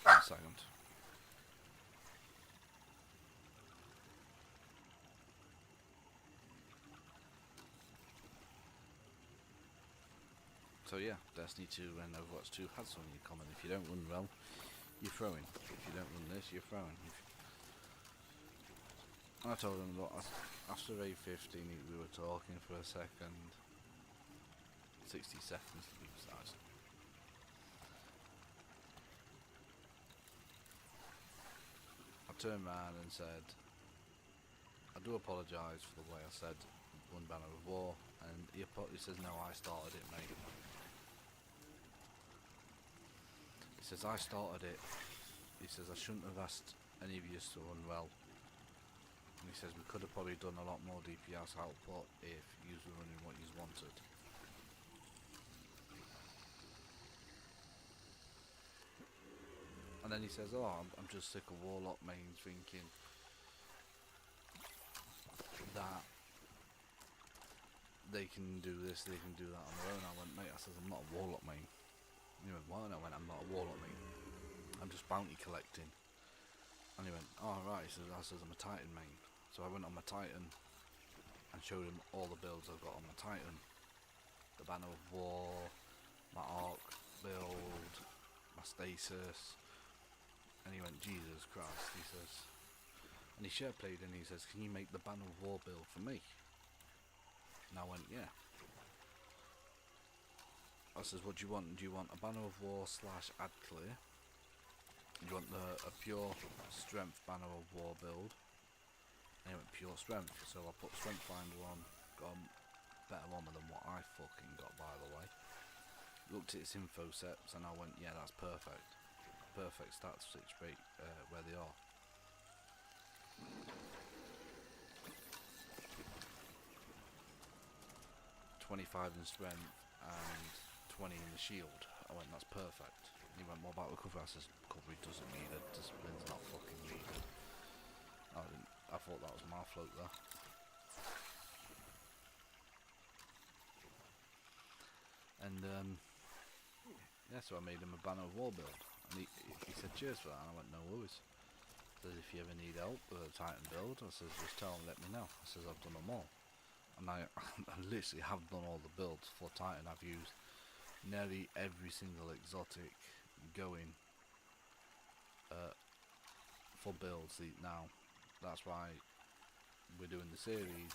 One second. So yeah, Destiny 2 and Overwatch 2 had something in common. If you don't run well, you're throwing. If you don't run this, you're throwing. I told him, look, after A15 we were talking for a second. 60 seconds to be precise. I turned around and said, I do apologise for the way I said one banner of war, and he says, no, I started it, mate. He says, I started it. He says, I shouldn't have asked any of you to run well. And he says, we could have probably done a lot more DPS output if you were running what you wanted. And then he says, oh, I'm just sick of Warlock mains thinking that they can do this, they can do that on their own. I went, mate, I says, I'm not a Warlock main. And he went, why? And I went, I'm not a Warlock main. I'm just bounty collecting. And he went, oh right, he says, I'm a Titan main. So I went on my Titan and showed him all the builds I've got on my Titan. The Banner of War, my Arc build, my Stasis. And he went, Jesus Christ, he says. And he share played and he says, can you make the Banner of War build for me? And I went, yeah. I says, what do you want? Do you want a Banner of War / add clear? Do you want a pure strength Banner of War build? And he went, pure strength. So I put Strength Finder on, got a better armor than what I fucking got, by the way. Looked at its info sets and I went, yeah, that's perfect. Perfect stats situate where they are. .25 in strength and 20 in the shield. I went, that's perfect. And he went, what about recovery? I says, recovery doesn't need it. Discipline's not fucking needed. I thought that was my float there. And yeah, so I made him a Banner of War build. And he said, cheers for that. And I went, no worries. Says, if you ever need help with a Titan build, I says, just tell him, let me know. I says, I've done them all. And I literally have done all the builds for Titan. I've used nearly every single exotic going for builds now. That's why we're doing the series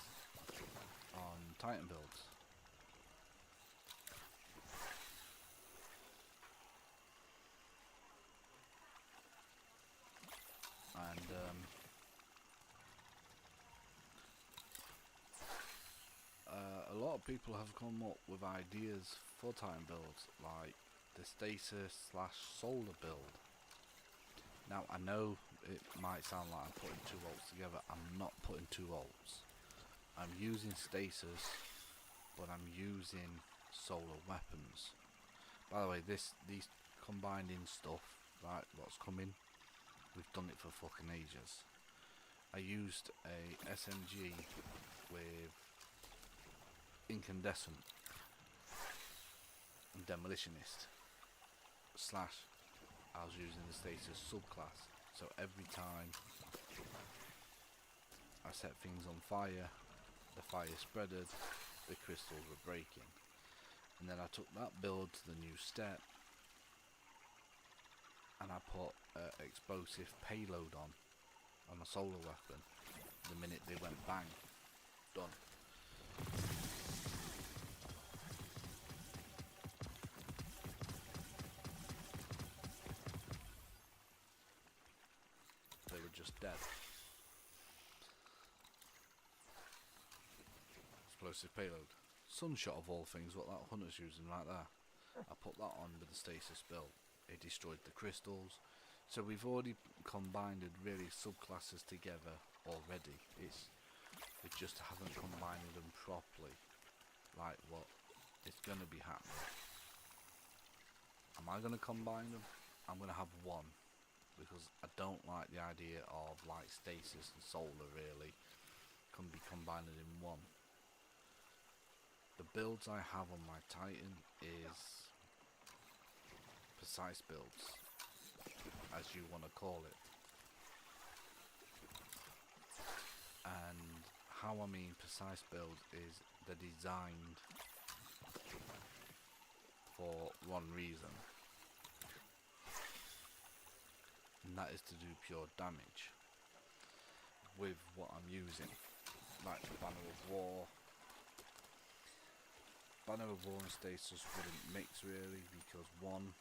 on Titan builds. And lot of people have come up with ideas for Titan builds, like the stasis slash solar build. Now I know it might sound like I'm putting two ults together. I'm not putting two ults. I'm using stasis, but I'm using solar weapons. By the way, these combining stuff, right, what's coming, we've done it for fucking ages. I used a SMG with incandescent and demolitionist slash I was using the status subclass, so every time I set things on fire, the fire spreaded, the crystals were breaking. And then I took that build to the new step and I put explosive payload on a solar weapon. The minute they went bang, done. They were just dead. Explosive payload. Sunshot of all things, what that hunter's using right there. I put that on with the stasis build. It destroyed the crystals. So we've already combined really subclasses together already. We just haven't combined them properly, like what is going to be happening. Am I going to combine them? I'm going to have one, because I don't like the idea of like stasis and solar really can be combined in one. The builds I have on my Titan is precise builds, as you want to call it. And how I mean precise build is they're designed for one reason, and that is to do pure damage with what I'm using, like the Banner of War. Banner of War and stasis wouldn't mix really, because one,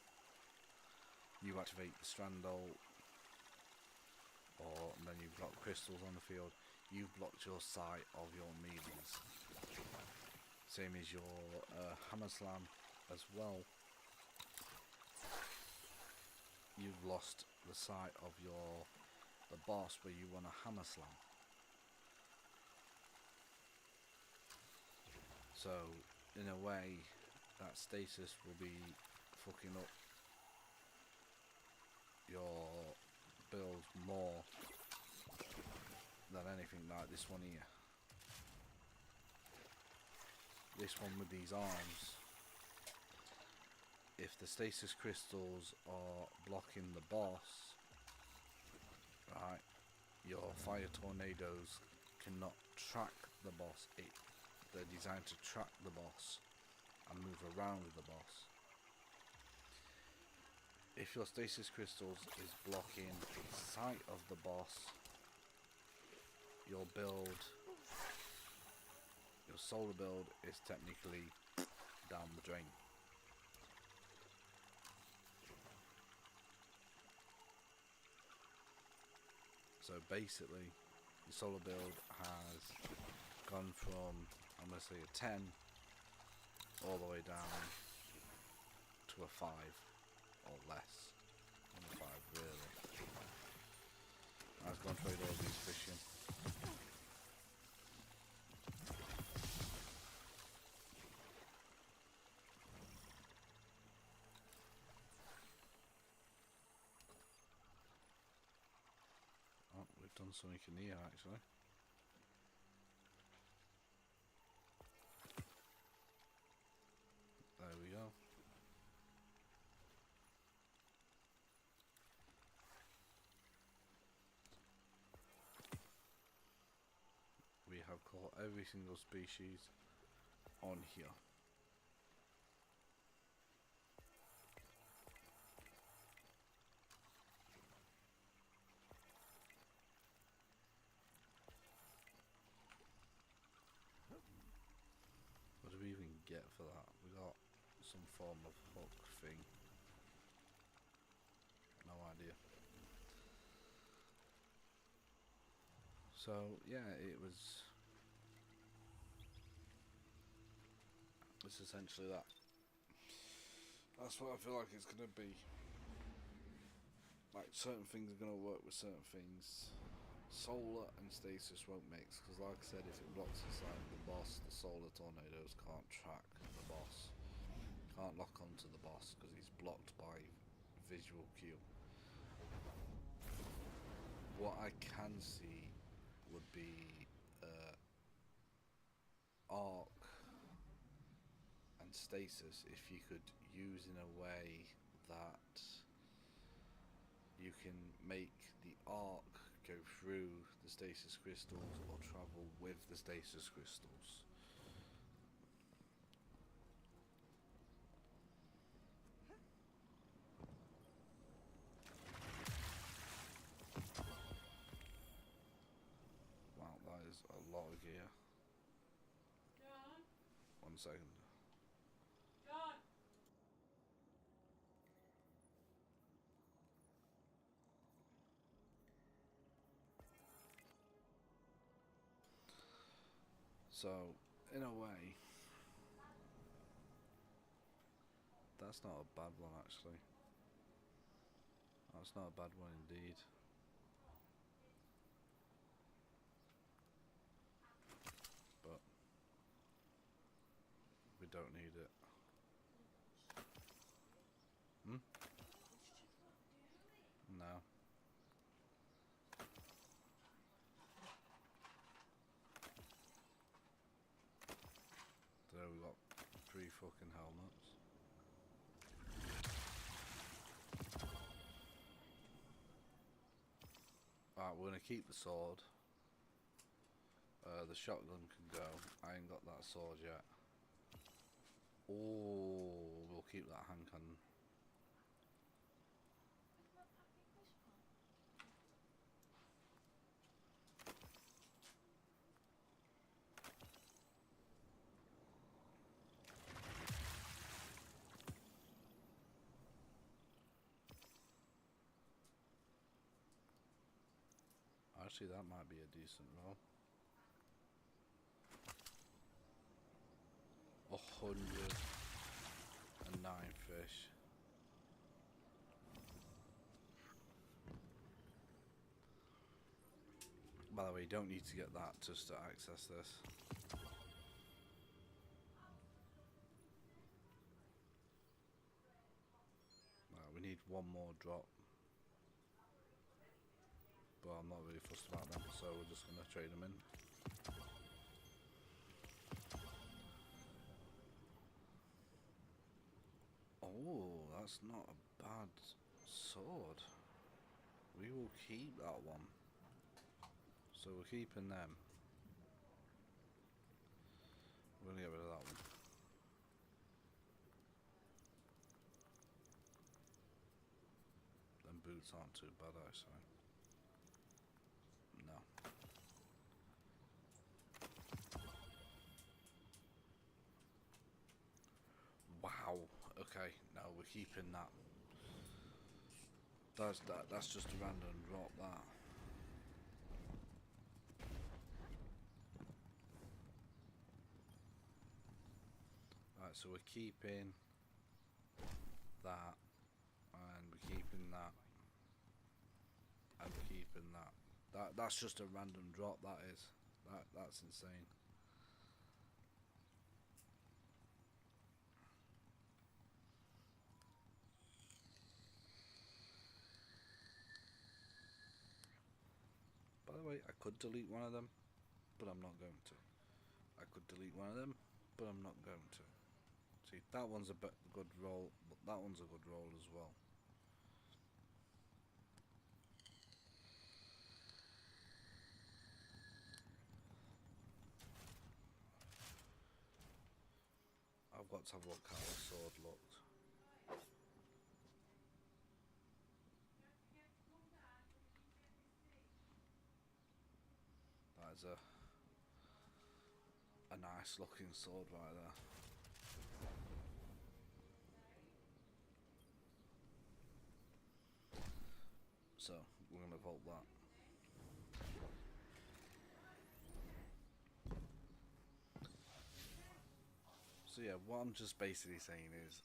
you activate the strand ult, and then you've got crystals on the field, you've blocked your sight of your melees. Same as your hammer slam as well. You've lost the sight of the boss where you want a hammer slam. So in a way, that stasis will be fucking up your build more than anything like this one here. This one with these arms, if the stasis crystals are blocking the boss, right, your fire tornadoes cannot track the boss. They're designed to track the boss and move around with the boss. If your stasis crystals is blocking the sight of the boss, your build, your solar build is technically down the drain. So basically, the solar build has gone from, I'm going to say, a 10 all the way down to a 5 or less. On a 5 really. I was going to trade all these fishing. Oh, we've done something in here actually. There we go. We have caught every single species on here. What do we even get for that? We got some form of hook thing. No idea. So yeah, it was It's essentially that. That's what I feel like it's gonna be. Like certain things are gonna work with certain things. Solar and stasis won't mix because, like I said, if it blocks inside the boss, the solar tornadoes can't track the boss. Can't lock onto the boss because he's blocked by visual cue. What I can see would be arc and stasis if you could use in a way that you can make the arc go through the stasis crystals or travel with the stasis crystals. Wow, that is a lot of gear. John? 1 second. John? So, in a way, that's not a bad one actually. That's not a bad one indeed. But we don't need it. Hmm? No. There we got 3 fucking helmets. Alright, we're gonna keep the sword. The shotgun can go. I ain't got that sword yet. Oh, we'll keep that hand cannon. Actually, that might be a decent roll. 109 fish. By the way, you don't need to get that just to access this. We need one more drop. But I'm not really fussed about them, so we're just going to trade them in. Oh, that's not a bad sword. We will keep that one. So we're keeping them. We're going to get rid of that one. Them boots aren't too bad actually. No. Wow. Okay, no, we're keeping that. That's just a random drop, that. Right, so we're keeping that, and we're keeping that, and we're keeping that. That's just a random drop, that is. That's insane. By the way, I could delete one of them, but I'm not going to. I could delete one of them, but I'm not going to. See, that one's a good roll, but that one's a good roll as well. I've got to have a look how the sword looked. That is a nice looking sword right there. So we're going to vault that. So So yeah, what I'm just basically saying is,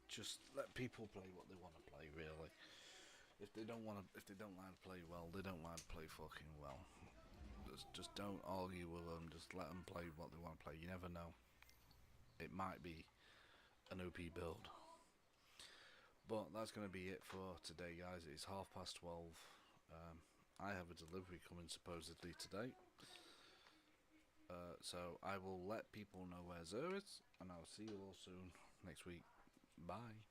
just let people play what they want to play. Really, if they don't like to play well, they don't like to play fucking well. Just don't argue with them. Just let them play what they want to play. You never know. It might be an OP build. But that's going to be it for today, guys. It's 12:30. I have a delivery coming supposedly today. So I will let people know where Zer is, and I'll see you all soon next week. Bye.